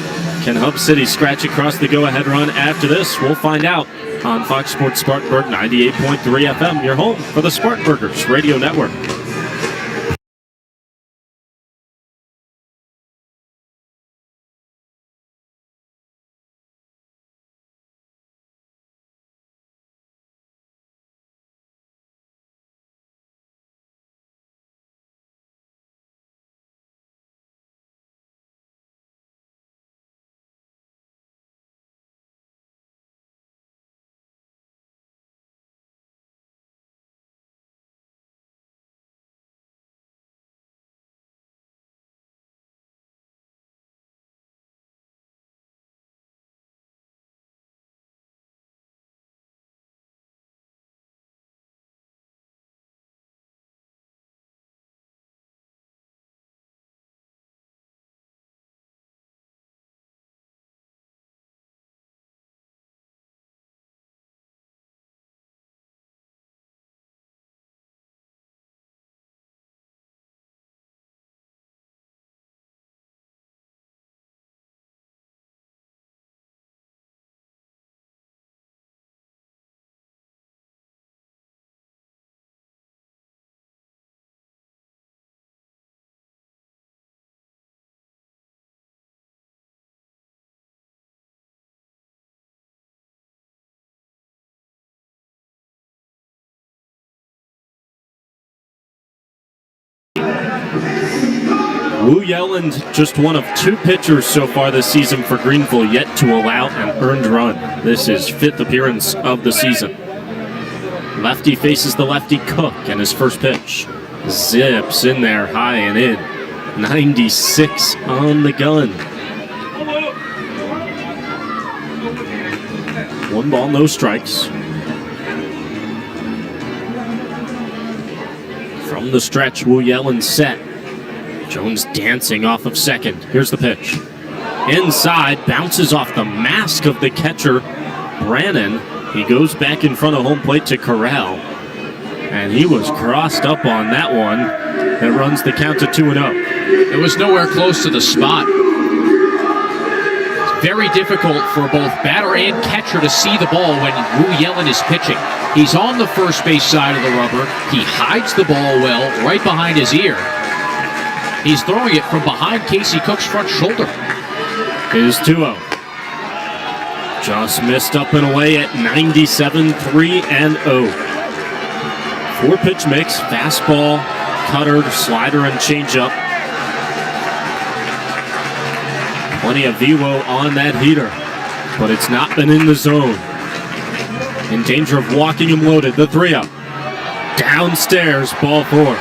Can Hub City scratch across the go-ahead run after this? We'll find out on Fox Sports Spartanburg 98.3 FM, your home for the Spartanburgers Radio Network. Wu Yelland, just one of 2 pitchers so far this season for Greenville yet to allow an earned run. This is 5th appearance of the season. Lefty faces the lefty Cook, and his first pitch zips in there high and in. 96 on the gun. 1 ball, no strikes. From the stretch, Wu Yelland set. Jones dancing off of second. Here's the pitch. Inside, bounces off the mask of the catcher, Brannon. He goes back in front of home plate to Corral. And he was crossed up on that one. That runs the count to 2-0. It was nowhere close to the spot. It's very difficult for both batter and catcher to see the ball when Wu Yelland is pitching. He's on the first base side of the rubber. He hides the ball well right behind his ear. He's throwing it from behind Casey Cook's front shoulder. Is 2-0. Just missed up and away at 97, 3-0. 4-pitch mix, fastball, cutter, slider, and changeup. Plenty of velo on that heater, but it's not been in the zone. In danger of walking him loaded, the 3-0. Downstairs, ball 4.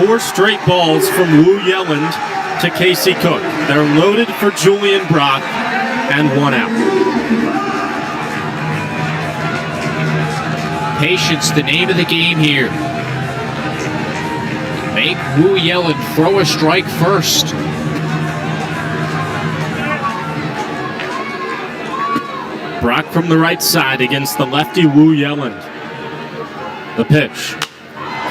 4 straight balls from Wu Yelland to Casey Cook. They're loaded for Julian Brock, and 1 out. Patience, the name of the game here. Make Wu Yelland throw a strike first. Brock from the right side against the lefty Wu Yelland. The pitch.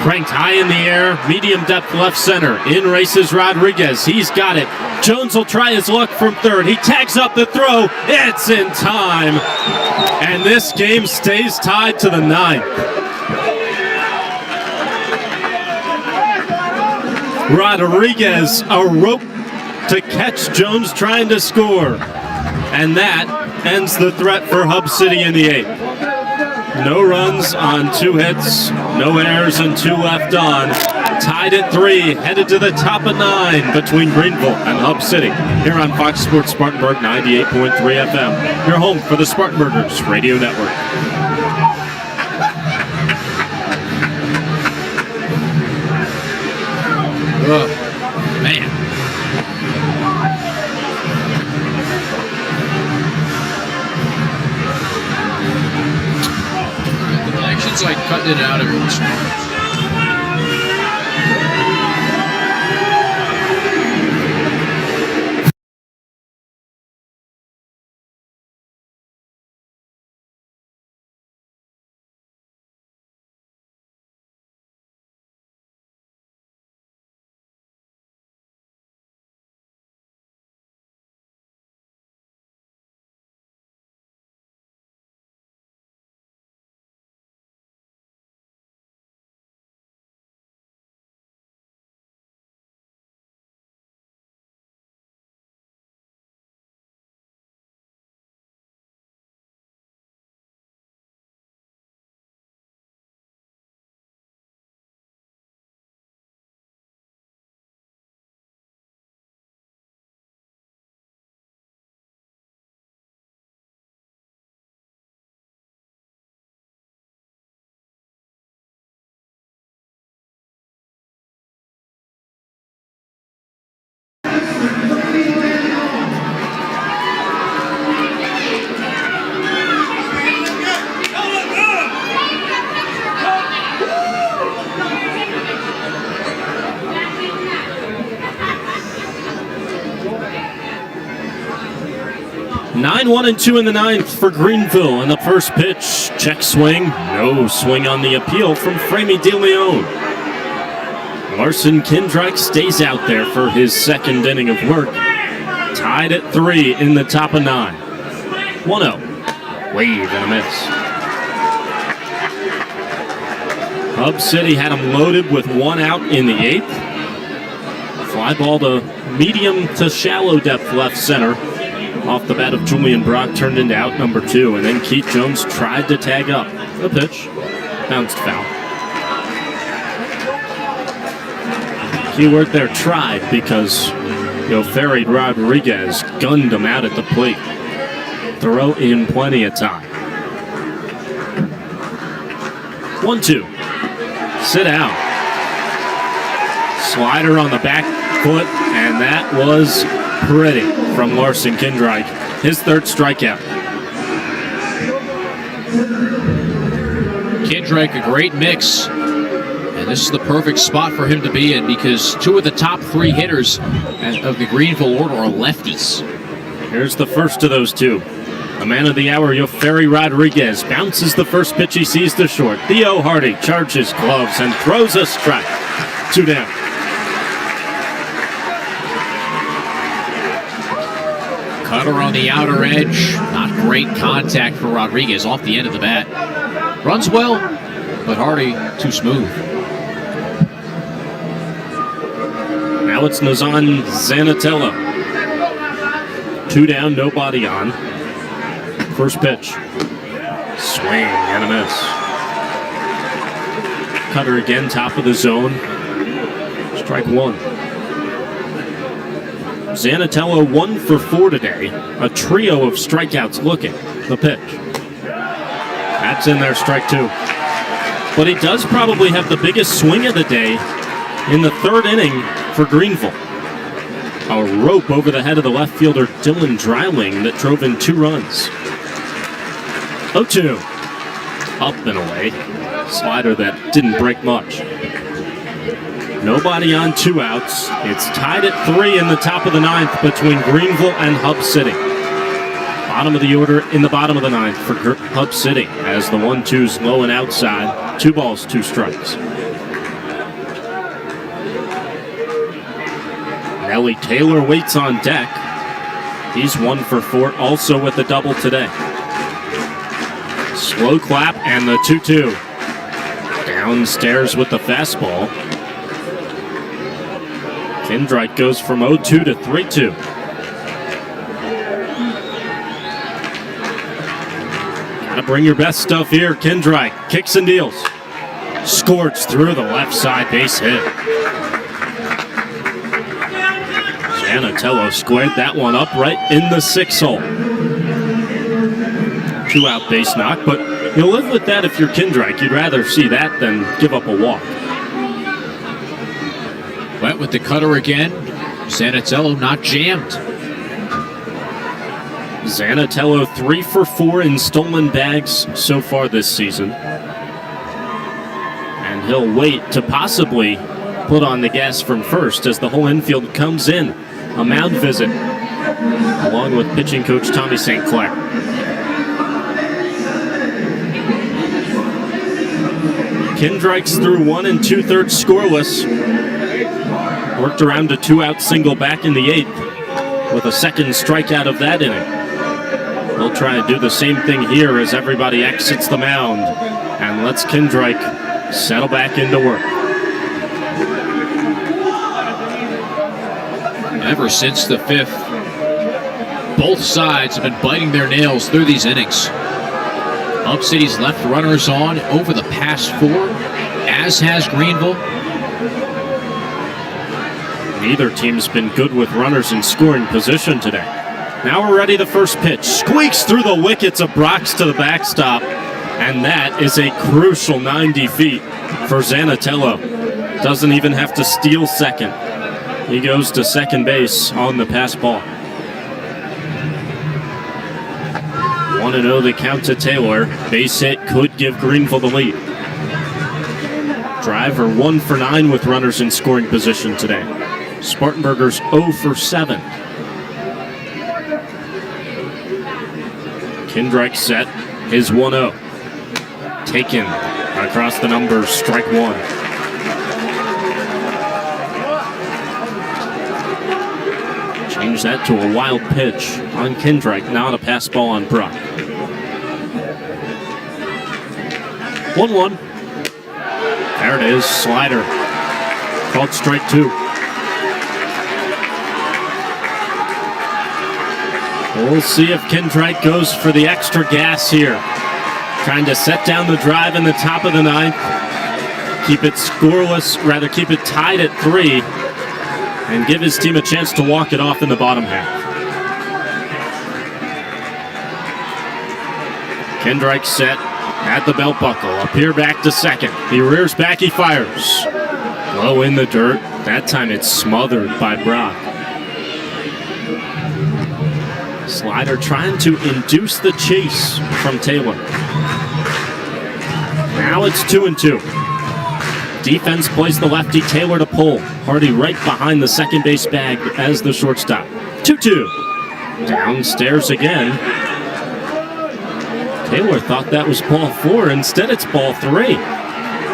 Cranked high in the air, medium depth left center. In races Rodriguez. He's got it. Jones will try his luck from third. He tags up the throw. It's in time. And this game stays tied to the 9th. Rodriguez, a rope to catch Jones trying to score. And that ends the threat for Hub City in the 8th. No runs on 2 hits, no errors, and 2 left on. Tied at 3, headed to the top of 9 between Greenville and Hub City. Here on Fox Sports Spartanburg 98.3 FM, your home for the Spartanburgers Radio Network. Oh, man. It's like cutting it out every once in a while. 9-1-2 in the ninth for Greenville. And the first pitch, check swing. No swing on the appeal from Framey DeLeon. Larson Kindreich stays out there for his second inning of work. Tied at 3 in the top of 9. 1-0. Wave and a miss. Hub City had him loaded with 1 out in the 8th. Fly ball to medium to shallow depth left center. Off the bat of Julian Brock, turned into out number 2, and then Keith Jones tried to tag up. The pitch bounced foul. Keyword there, tried, because Ferry Rodriguez gunned him out at the plate. Throw in plenty of time. 1-2. Sit down. Slider on the back foot, and that was pretty from Larson Kindreich. His 3rd strikeout. Kindreich, a great mix. And this is the perfect spot for him to be in because 2 of the top 3 hitters of the Greenville order are lefties. Here's the first of those 2. The man of the hour, Ferry Rodriguez, bounces the first pitch he sees to short. Theo Hardy charges gloves and throws a strike. 2 down. Cutter on the outer edge. Not great contact for Rodriguez off the end of the bat. Runs well, but Hardy too smooth. Now it's Nazan Zanatello. 2 down, nobody on. First pitch. Swing and a miss. Cutter again, top of the zone. Strike 1. Zanatello 1 for 4 today. A trio of strikeouts looking. The pitch. That's in there, strike 2. But he does probably have the biggest swing of the day in the 3rd inning for Greenville. A rope over the head of the left fielder Dylan Dreiling that drove in 2 runs. 0-2. Up and away. Slider that didn't break much. Nobody on 2 outs. It's tied at 3 in the top of the 9th between Greenville and Hub City. Bottom of the order in the bottom of the 9th for Hub City as the 1-2's low and outside. 2 balls, 2 strikes. Nellie Taylor waits on deck. He's 1 for 4, also with a double today. Slow clap and the 2-2. Downstairs with the fastball. Kindreich goes from 0-2 to 3-2. Gotta bring your best stuff here, Kindreich. Kicks and deals. Scorched through the left side, base hit. Zanatello squared that one up right in the 6 hole. 2 out base knock, but you'll live with that if you're Kindreich. You'd rather see that than give up a walk. Went with the cutter again. Zanatello not jammed. Zanatello 3 for 4 in stolen bags so far this season. And he'll wait to possibly put on the gas from first as the whole infield comes in. A mound visit along with pitching coach Tommy St. Clair. Kindreich's through 1 2/3 scoreless. Worked around a 2-out single back in the 8th with a second strikeout of that inning. He'll try and do the same thing here as everybody exits the mound and lets Kindreich settle back into work. Ever since the 5th, both sides have been biting their nails through these innings. Hub City's left runners on over the past 4, as has Greenville. Neither team's been good with runners in scoring position today. Now we're ready, the first pitch. Squeaks through the wickets of Brox to the backstop. And that is a crucial 90 feet for Zanatello. Doesn't even have to steal second. He goes to second base on the pass ball. 1-0 the count to Taylor. Base hit could give Greenville the lead. Driver 1 for 9 with runners in scoring position today. Spartanburgers 0 for 7. Kindreich set his 1-0. Taken across the numbers, strike one. Change that to a wild pitch on Kindreich, not a pass ball on Brock. 1-1. There it is, slider. Called strike two. We'll see if Kindreich goes for the extra gas here. Trying to set down the drive in the top of the ninth. Keep it scoreless, rather keep it tied at 3. And give his team a chance to walk it off in the bottom half. Kindreich set at the belt buckle. Up here back to second. He rears back, he fires. Low in the dirt. That time it's smothered by Brock. Slider trying to induce the chase from Taylor. Now it's 2-2. Defense plays the lefty Taylor to pull. Hardy right behind the second base bag as the shortstop. 2-2. Downstairs again. Taylor thought that was ball 4. Instead, it's ball 3.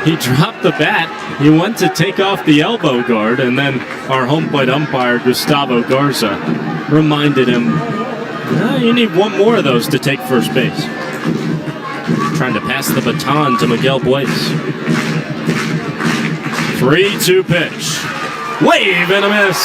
He dropped the bat. He went to take off the elbow guard, and then our home plate umpire, Gustavo Garza, reminded him, you need one more of those to take first base. Trying to pass the baton to Miguel Blaze. 3-2 pitch. Wave and a miss.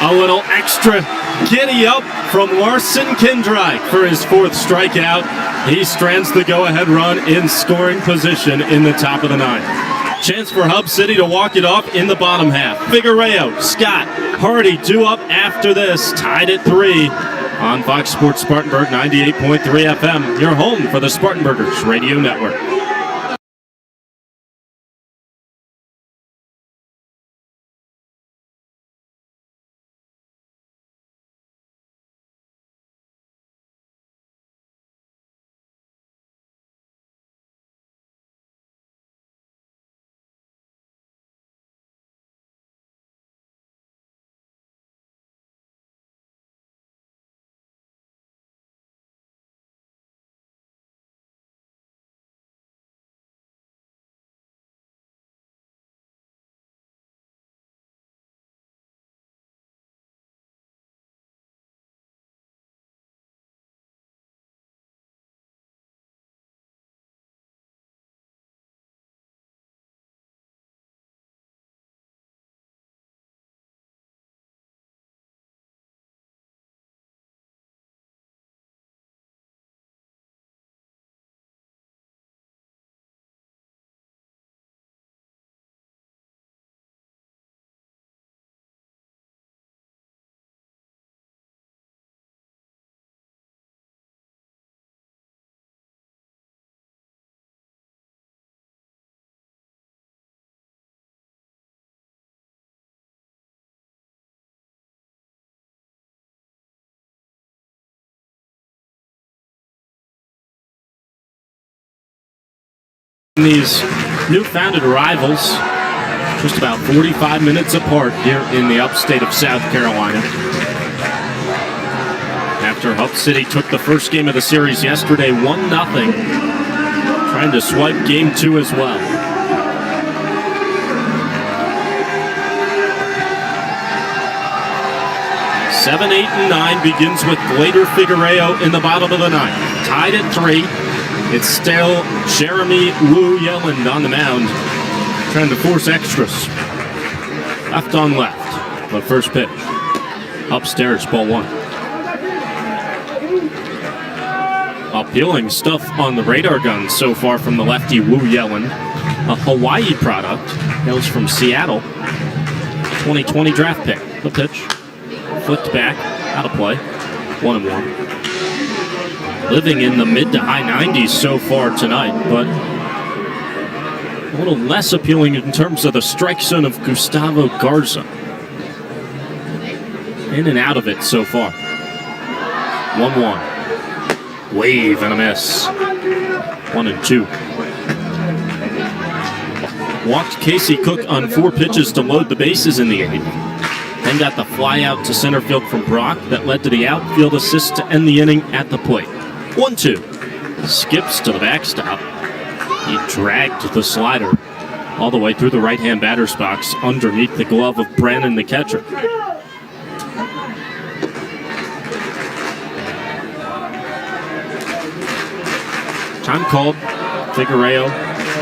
A little extra giddy up from Larson Kindreich for his 4th strikeout. He strands the go-ahead run in scoring position in the top of the 9th. Chance for Hub City to walk it off in the bottom half. Figueroa, Scott, Hardy 2 up after this. Tied at 3 on Fox Sports Spartanburg 98.3 FM. Your home for the Spartanburgers Radio Network. These new-founded rivals, just about 45 minutes apart here in the upstate of South Carolina. After Hub City took the first game of the series yesterday, 1-0, trying to swipe game 2 as well. Seven, 8, and 9 begins with Glader Figueroa in the bottom of the 9th. Tied at 3. It's still Jeremy Wu Yelland on the mound, trying to force extras. Left on left, but first pitch. Upstairs, ball 1. Appealing stuff on the radar gun so far from the lefty Wu Yelland. A Hawaii product, hails from Seattle. 2020 draft pick. The pitch. Flipped back, out of play. 1-1. Living in the mid to high 90s so far tonight, but a little less appealing in terms of the strike zone of Gustavo Garza. In and out of it so far. 1-1. Wave and a miss. 1-2. Walked Casey Cook on 4 pitches to load the bases in the 8th. then got the fly out to center field from Brock that led to the outfield assist to end the inning at the plate. 1-2. Skips to the backstop. He dragged the slider all the way through the right-hand batter's box underneath the glove of Brandon, the catcher. Time called. Figueroa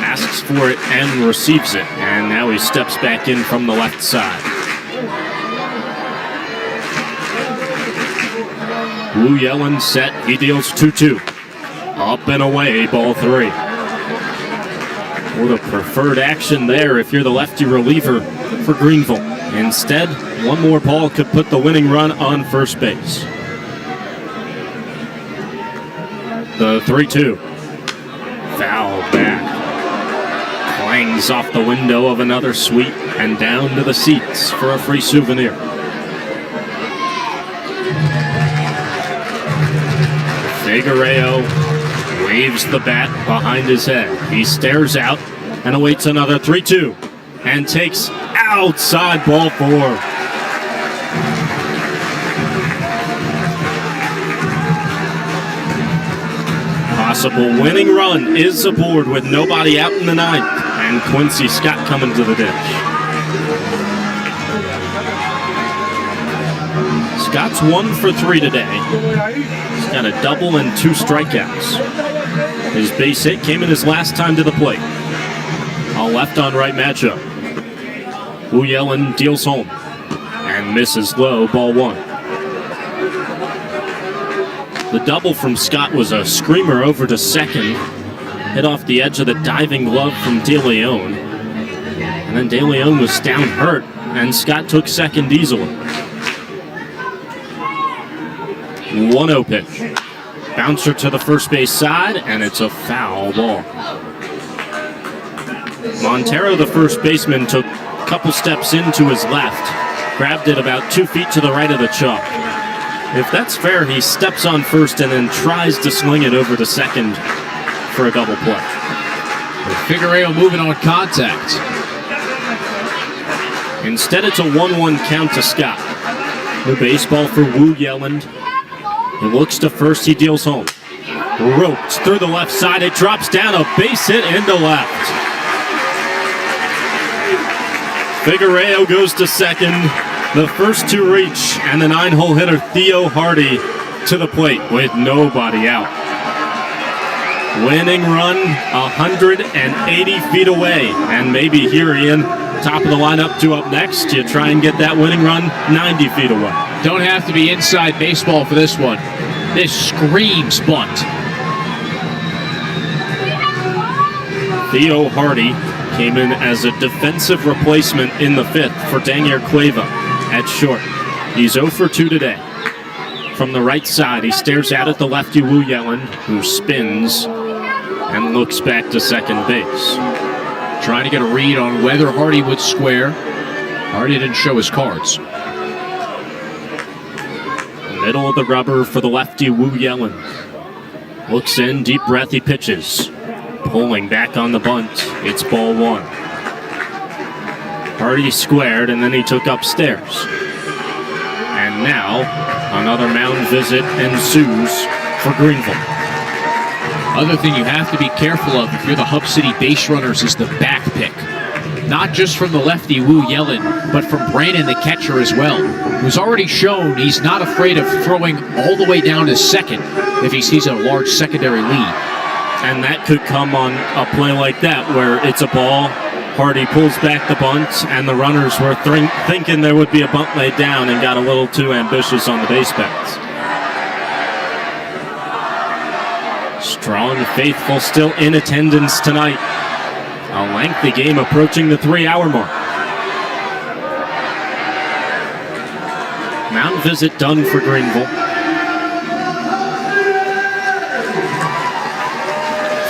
asks for it and receives it. And now he steps back in from the left side. Wu Yellen set. He deals 2-2. Up and away, ball 3. Would have preferred action there if you're the lefty reliever for Greenville. Instead, one more ball could put the winning run on first base. The 3-2. Foul back. Clangs off the window of another suite and down to the seats for a free souvenir. Figueroa waves the bat behind his head. He stares out and awaits another 3-2 and takes outside ball 4. Possible winning run is aboard with nobody out in the ninth, and Quincy Scott coming to the ditch. Scott's 1 for 3 today. He's got a double and 2 strikeouts. His base hit came in his last time to the plate. A left on right matchup. Wu Yellen deals home and misses low, ball 1. The double from Scott was a screamer over to second. Hit off the edge of the diving glove from De Leon. And then De Leon was down hurt, and Scott took second easily. 1-0 pitch. Bouncer to the first base side, and it's a foul ball. Montero, the first baseman, took a couple steps into his left. Grabbed it about 2 feet to the right of the chalk. If that's fair, he steps on first and then tries to sling it over to second for a double play. Figueroa moving on contact. Instead, it's a 1-1 count to Scott. New baseball for Wu Yellen. He looks to first, he deals home. Roped through the left side, it drops down, a base hit into left. Figueroa goes to second. The first to reach, and the 9-hole hitter Theo Hardy to the plate with nobody out. Winning run 180 feet away, and maybe here, Ian, top of the lineup to up next. You try and get that winning run 90 feet away. Don't have to be inside baseball for this one. This screams bunt. Theo Hardy came in as a defensive replacement in the 5th for Daniel Cueva at short. He's 0 for 2 today. From the right side, he stares out at the lefty Wu Yellen, who spins and looks back to second base. Trying to get a read on whether Hardy would square. Hardy didn't show his cards. Middle of the rubber for the lefty Wu Yellen. Looks in, deep breath, he pitches. Pulling back on the bunt, it's ball 1. Hardy squared, and then he took upstairs. And now, another mound visit ensues for Greenville. Other thing you have to be careful of if you're the Hub City base runners is the back pick. Not just from the lefty Wu Yellen, but from Brandon, the catcher, as well, who's already shown he's not afraid of throwing all the way down to second if he sees a large secondary lead. And that could come on a play like that, where it's a ball, Hardy pulls back the bunt, and the runners were thinking there would be a bunt laid down and got a little too ambitious on the base paths. Strong faithful still in attendance tonight. A lengthy game approaching the 3-hour mark. Mound visit done for Greenville.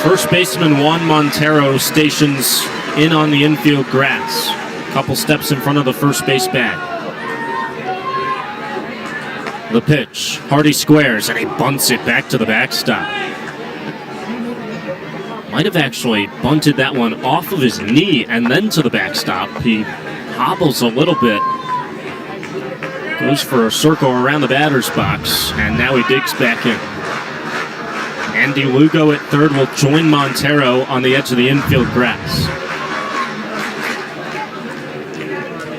First baseman Juan Montero stations in on the infield grass. A couple steps in front of the first base bag. The pitch. Hardy squares and he bunts it back to the backstop. Might have actually bunted that one off of his knee and then to the backstop. He hobbles a little bit Goes for a circle around the batter's box, and now he digs back in. Andy Lugo at third will join Montero on the edge of the infield grass.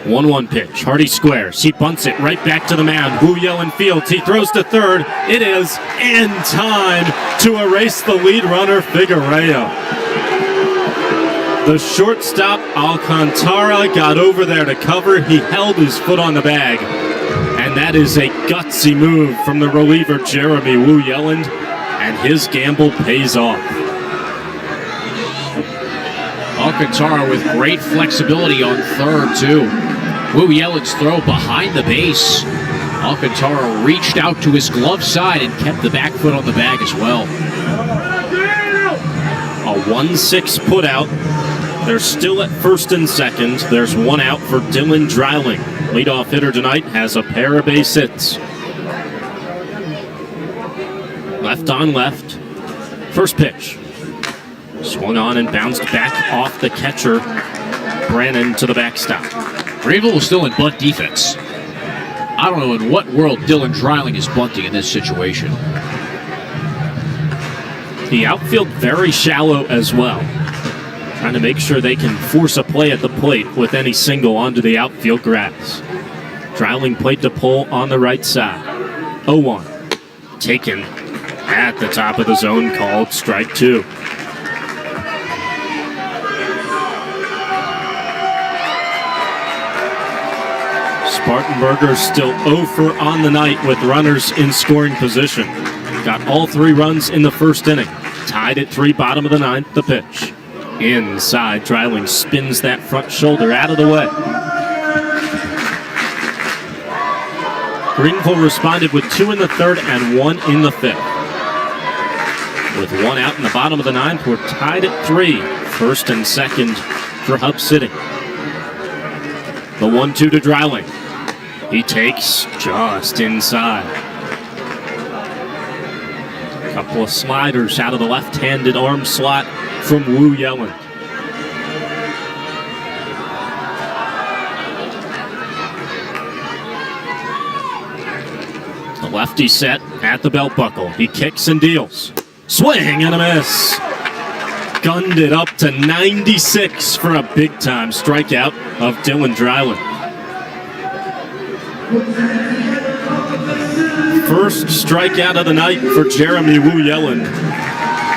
1-1 pitch. Hardy squares. He bunts it right back to the mound. Wu Yellen fields. He throws to third. It is in time to erase the lead runner, Figueroa. The shortstop, Alcantara, got over there to cover. He held his foot on the bag. And that is a gutsy move from the reliever, Jeremy Wu Yellen. And his gamble pays off. Alcantara with great flexibility on third, too. Wu Yellen's throw behind the base. Alcantara reached out to his glove side and kept the back foot on the bag as well. A 1-6 put out. They're still at first and second. There's one out for Dylan Dreiling. Leadoff hitter tonight has a pair of base hits. Left on left. First pitch. Swung on and bounced back off the catcher. Brannon to the backstop. Greenville was still in bunt defense. I don't know in what world Dylan Dreiling is bunting in this situation. The outfield very shallow as well. Trying to make sure they can force a play at the plate with any single onto the outfield grass. Dreiling plate to pull on the right side. 0-1. Taken at the top of the zone, called strike two. Spartanburgers still 0 for on the night with runners in scoring position. Got all 3 runs in the first inning. Tied at 3, bottom of the 9th, the pitch. Inside, Dreiling spins that front shoulder out of the way. Greenville responded with 2 in the 3rd and 1 in the 5th. With 1 out in the bottom of the 9th, we're tied at 3, first and second for Hub City. The 1-2 to Dreiling. He takes just inside. A couple of sliders out of the left-handed arm slot from Wu Yellen. The lefty set at the belt buckle. He kicks and deals. Swing and a miss. Gunned it up to 96 for a big-time strikeout of Dylan Dreiling. First strikeout of the night for Jeremy Wu Yellen.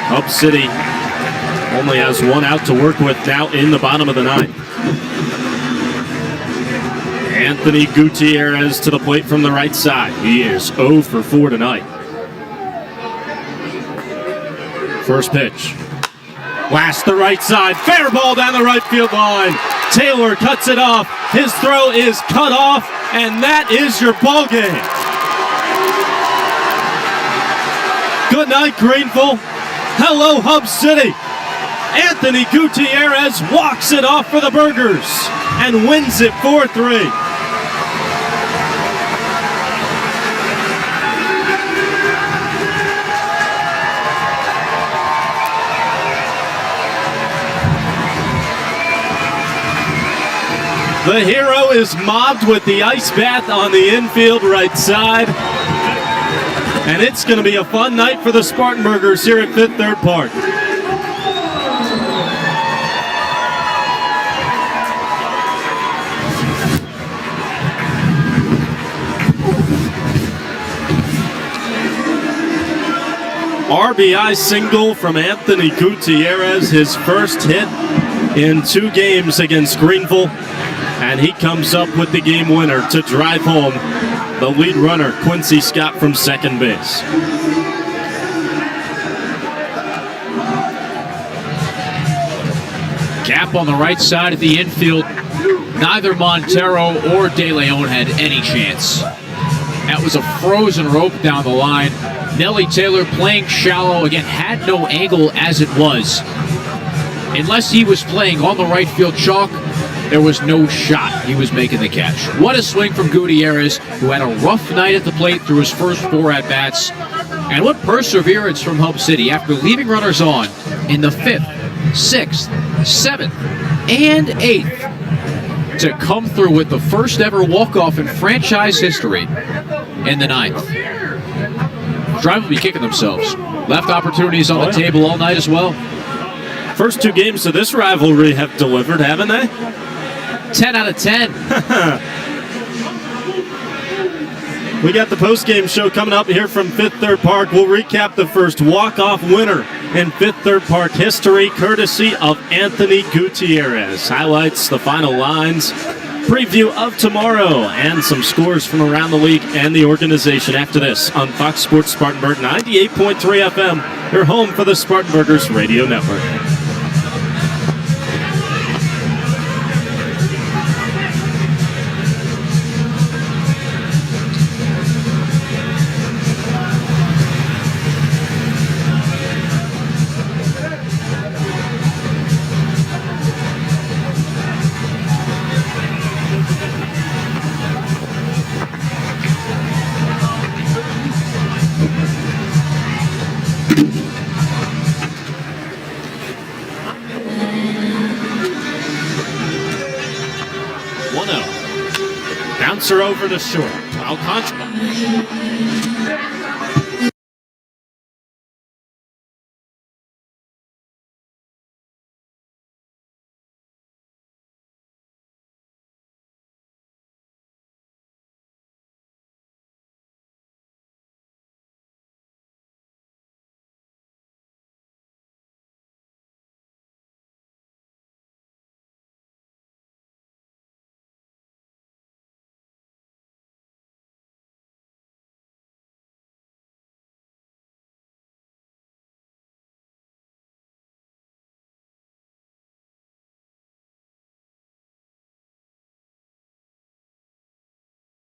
Hub City only has 1 out to work with now in the bottom of the 9th. Anthony Gutierrez to the plate from the right side. He is 0 for 4 tonight. First pitch. Blast the right side. Fair ball down the right field line. Taylor cuts it off. His throw is cut off, and that is your ball game. Good night, Greenville. Hello, Hub City. Anthony Gutierrez walks it off for the Burgers and wins it 4-3. The hero is mobbed with the ice bath on the infield right side. And it's going to be a fun night for the Spartanburgers here at Fifth Third Park. RBI single from Anthony Gutierrez, his first hit in 2 games against Greenville. And he comes up with the game winner to drive home the lead runner, Quincy Scott, from second base. Gap on the right side of the infield. Neither Montero or De Leon had any chance. That was a frozen rope down the line. Nelly Taylor playing shallow, again, had no angle as it was. Unless he was playing on the right field chalk, there was no shot he was making the catch. What a swing from Gutierrez, who had a rough night at the plate through his first 4 at-bats. And what perseverance from Hub City after leaving runners on in the 5th, 6th, 7th, and 8th. to come through with the first ever walk-off in franchise history in the 9th. Drive will be kicking themselves. Left opportunities on the table all night as well. First 2 games of this rivalry have delivered, haven't they? 10 out of 10. We got the post-game show coming up here from Fifth Third Park. We'll recap the first walk-off winner in Fifth Third Park history, courtesy of Anthony Gutierrez. Highlights, the final lines, preview of tomorrow, and some scores from around the league and the organization after this on Fox Sports Spartanburg 98.3 FM, your home for the Spartanburgers Radio Network. Bouncer over to short. Alcantara.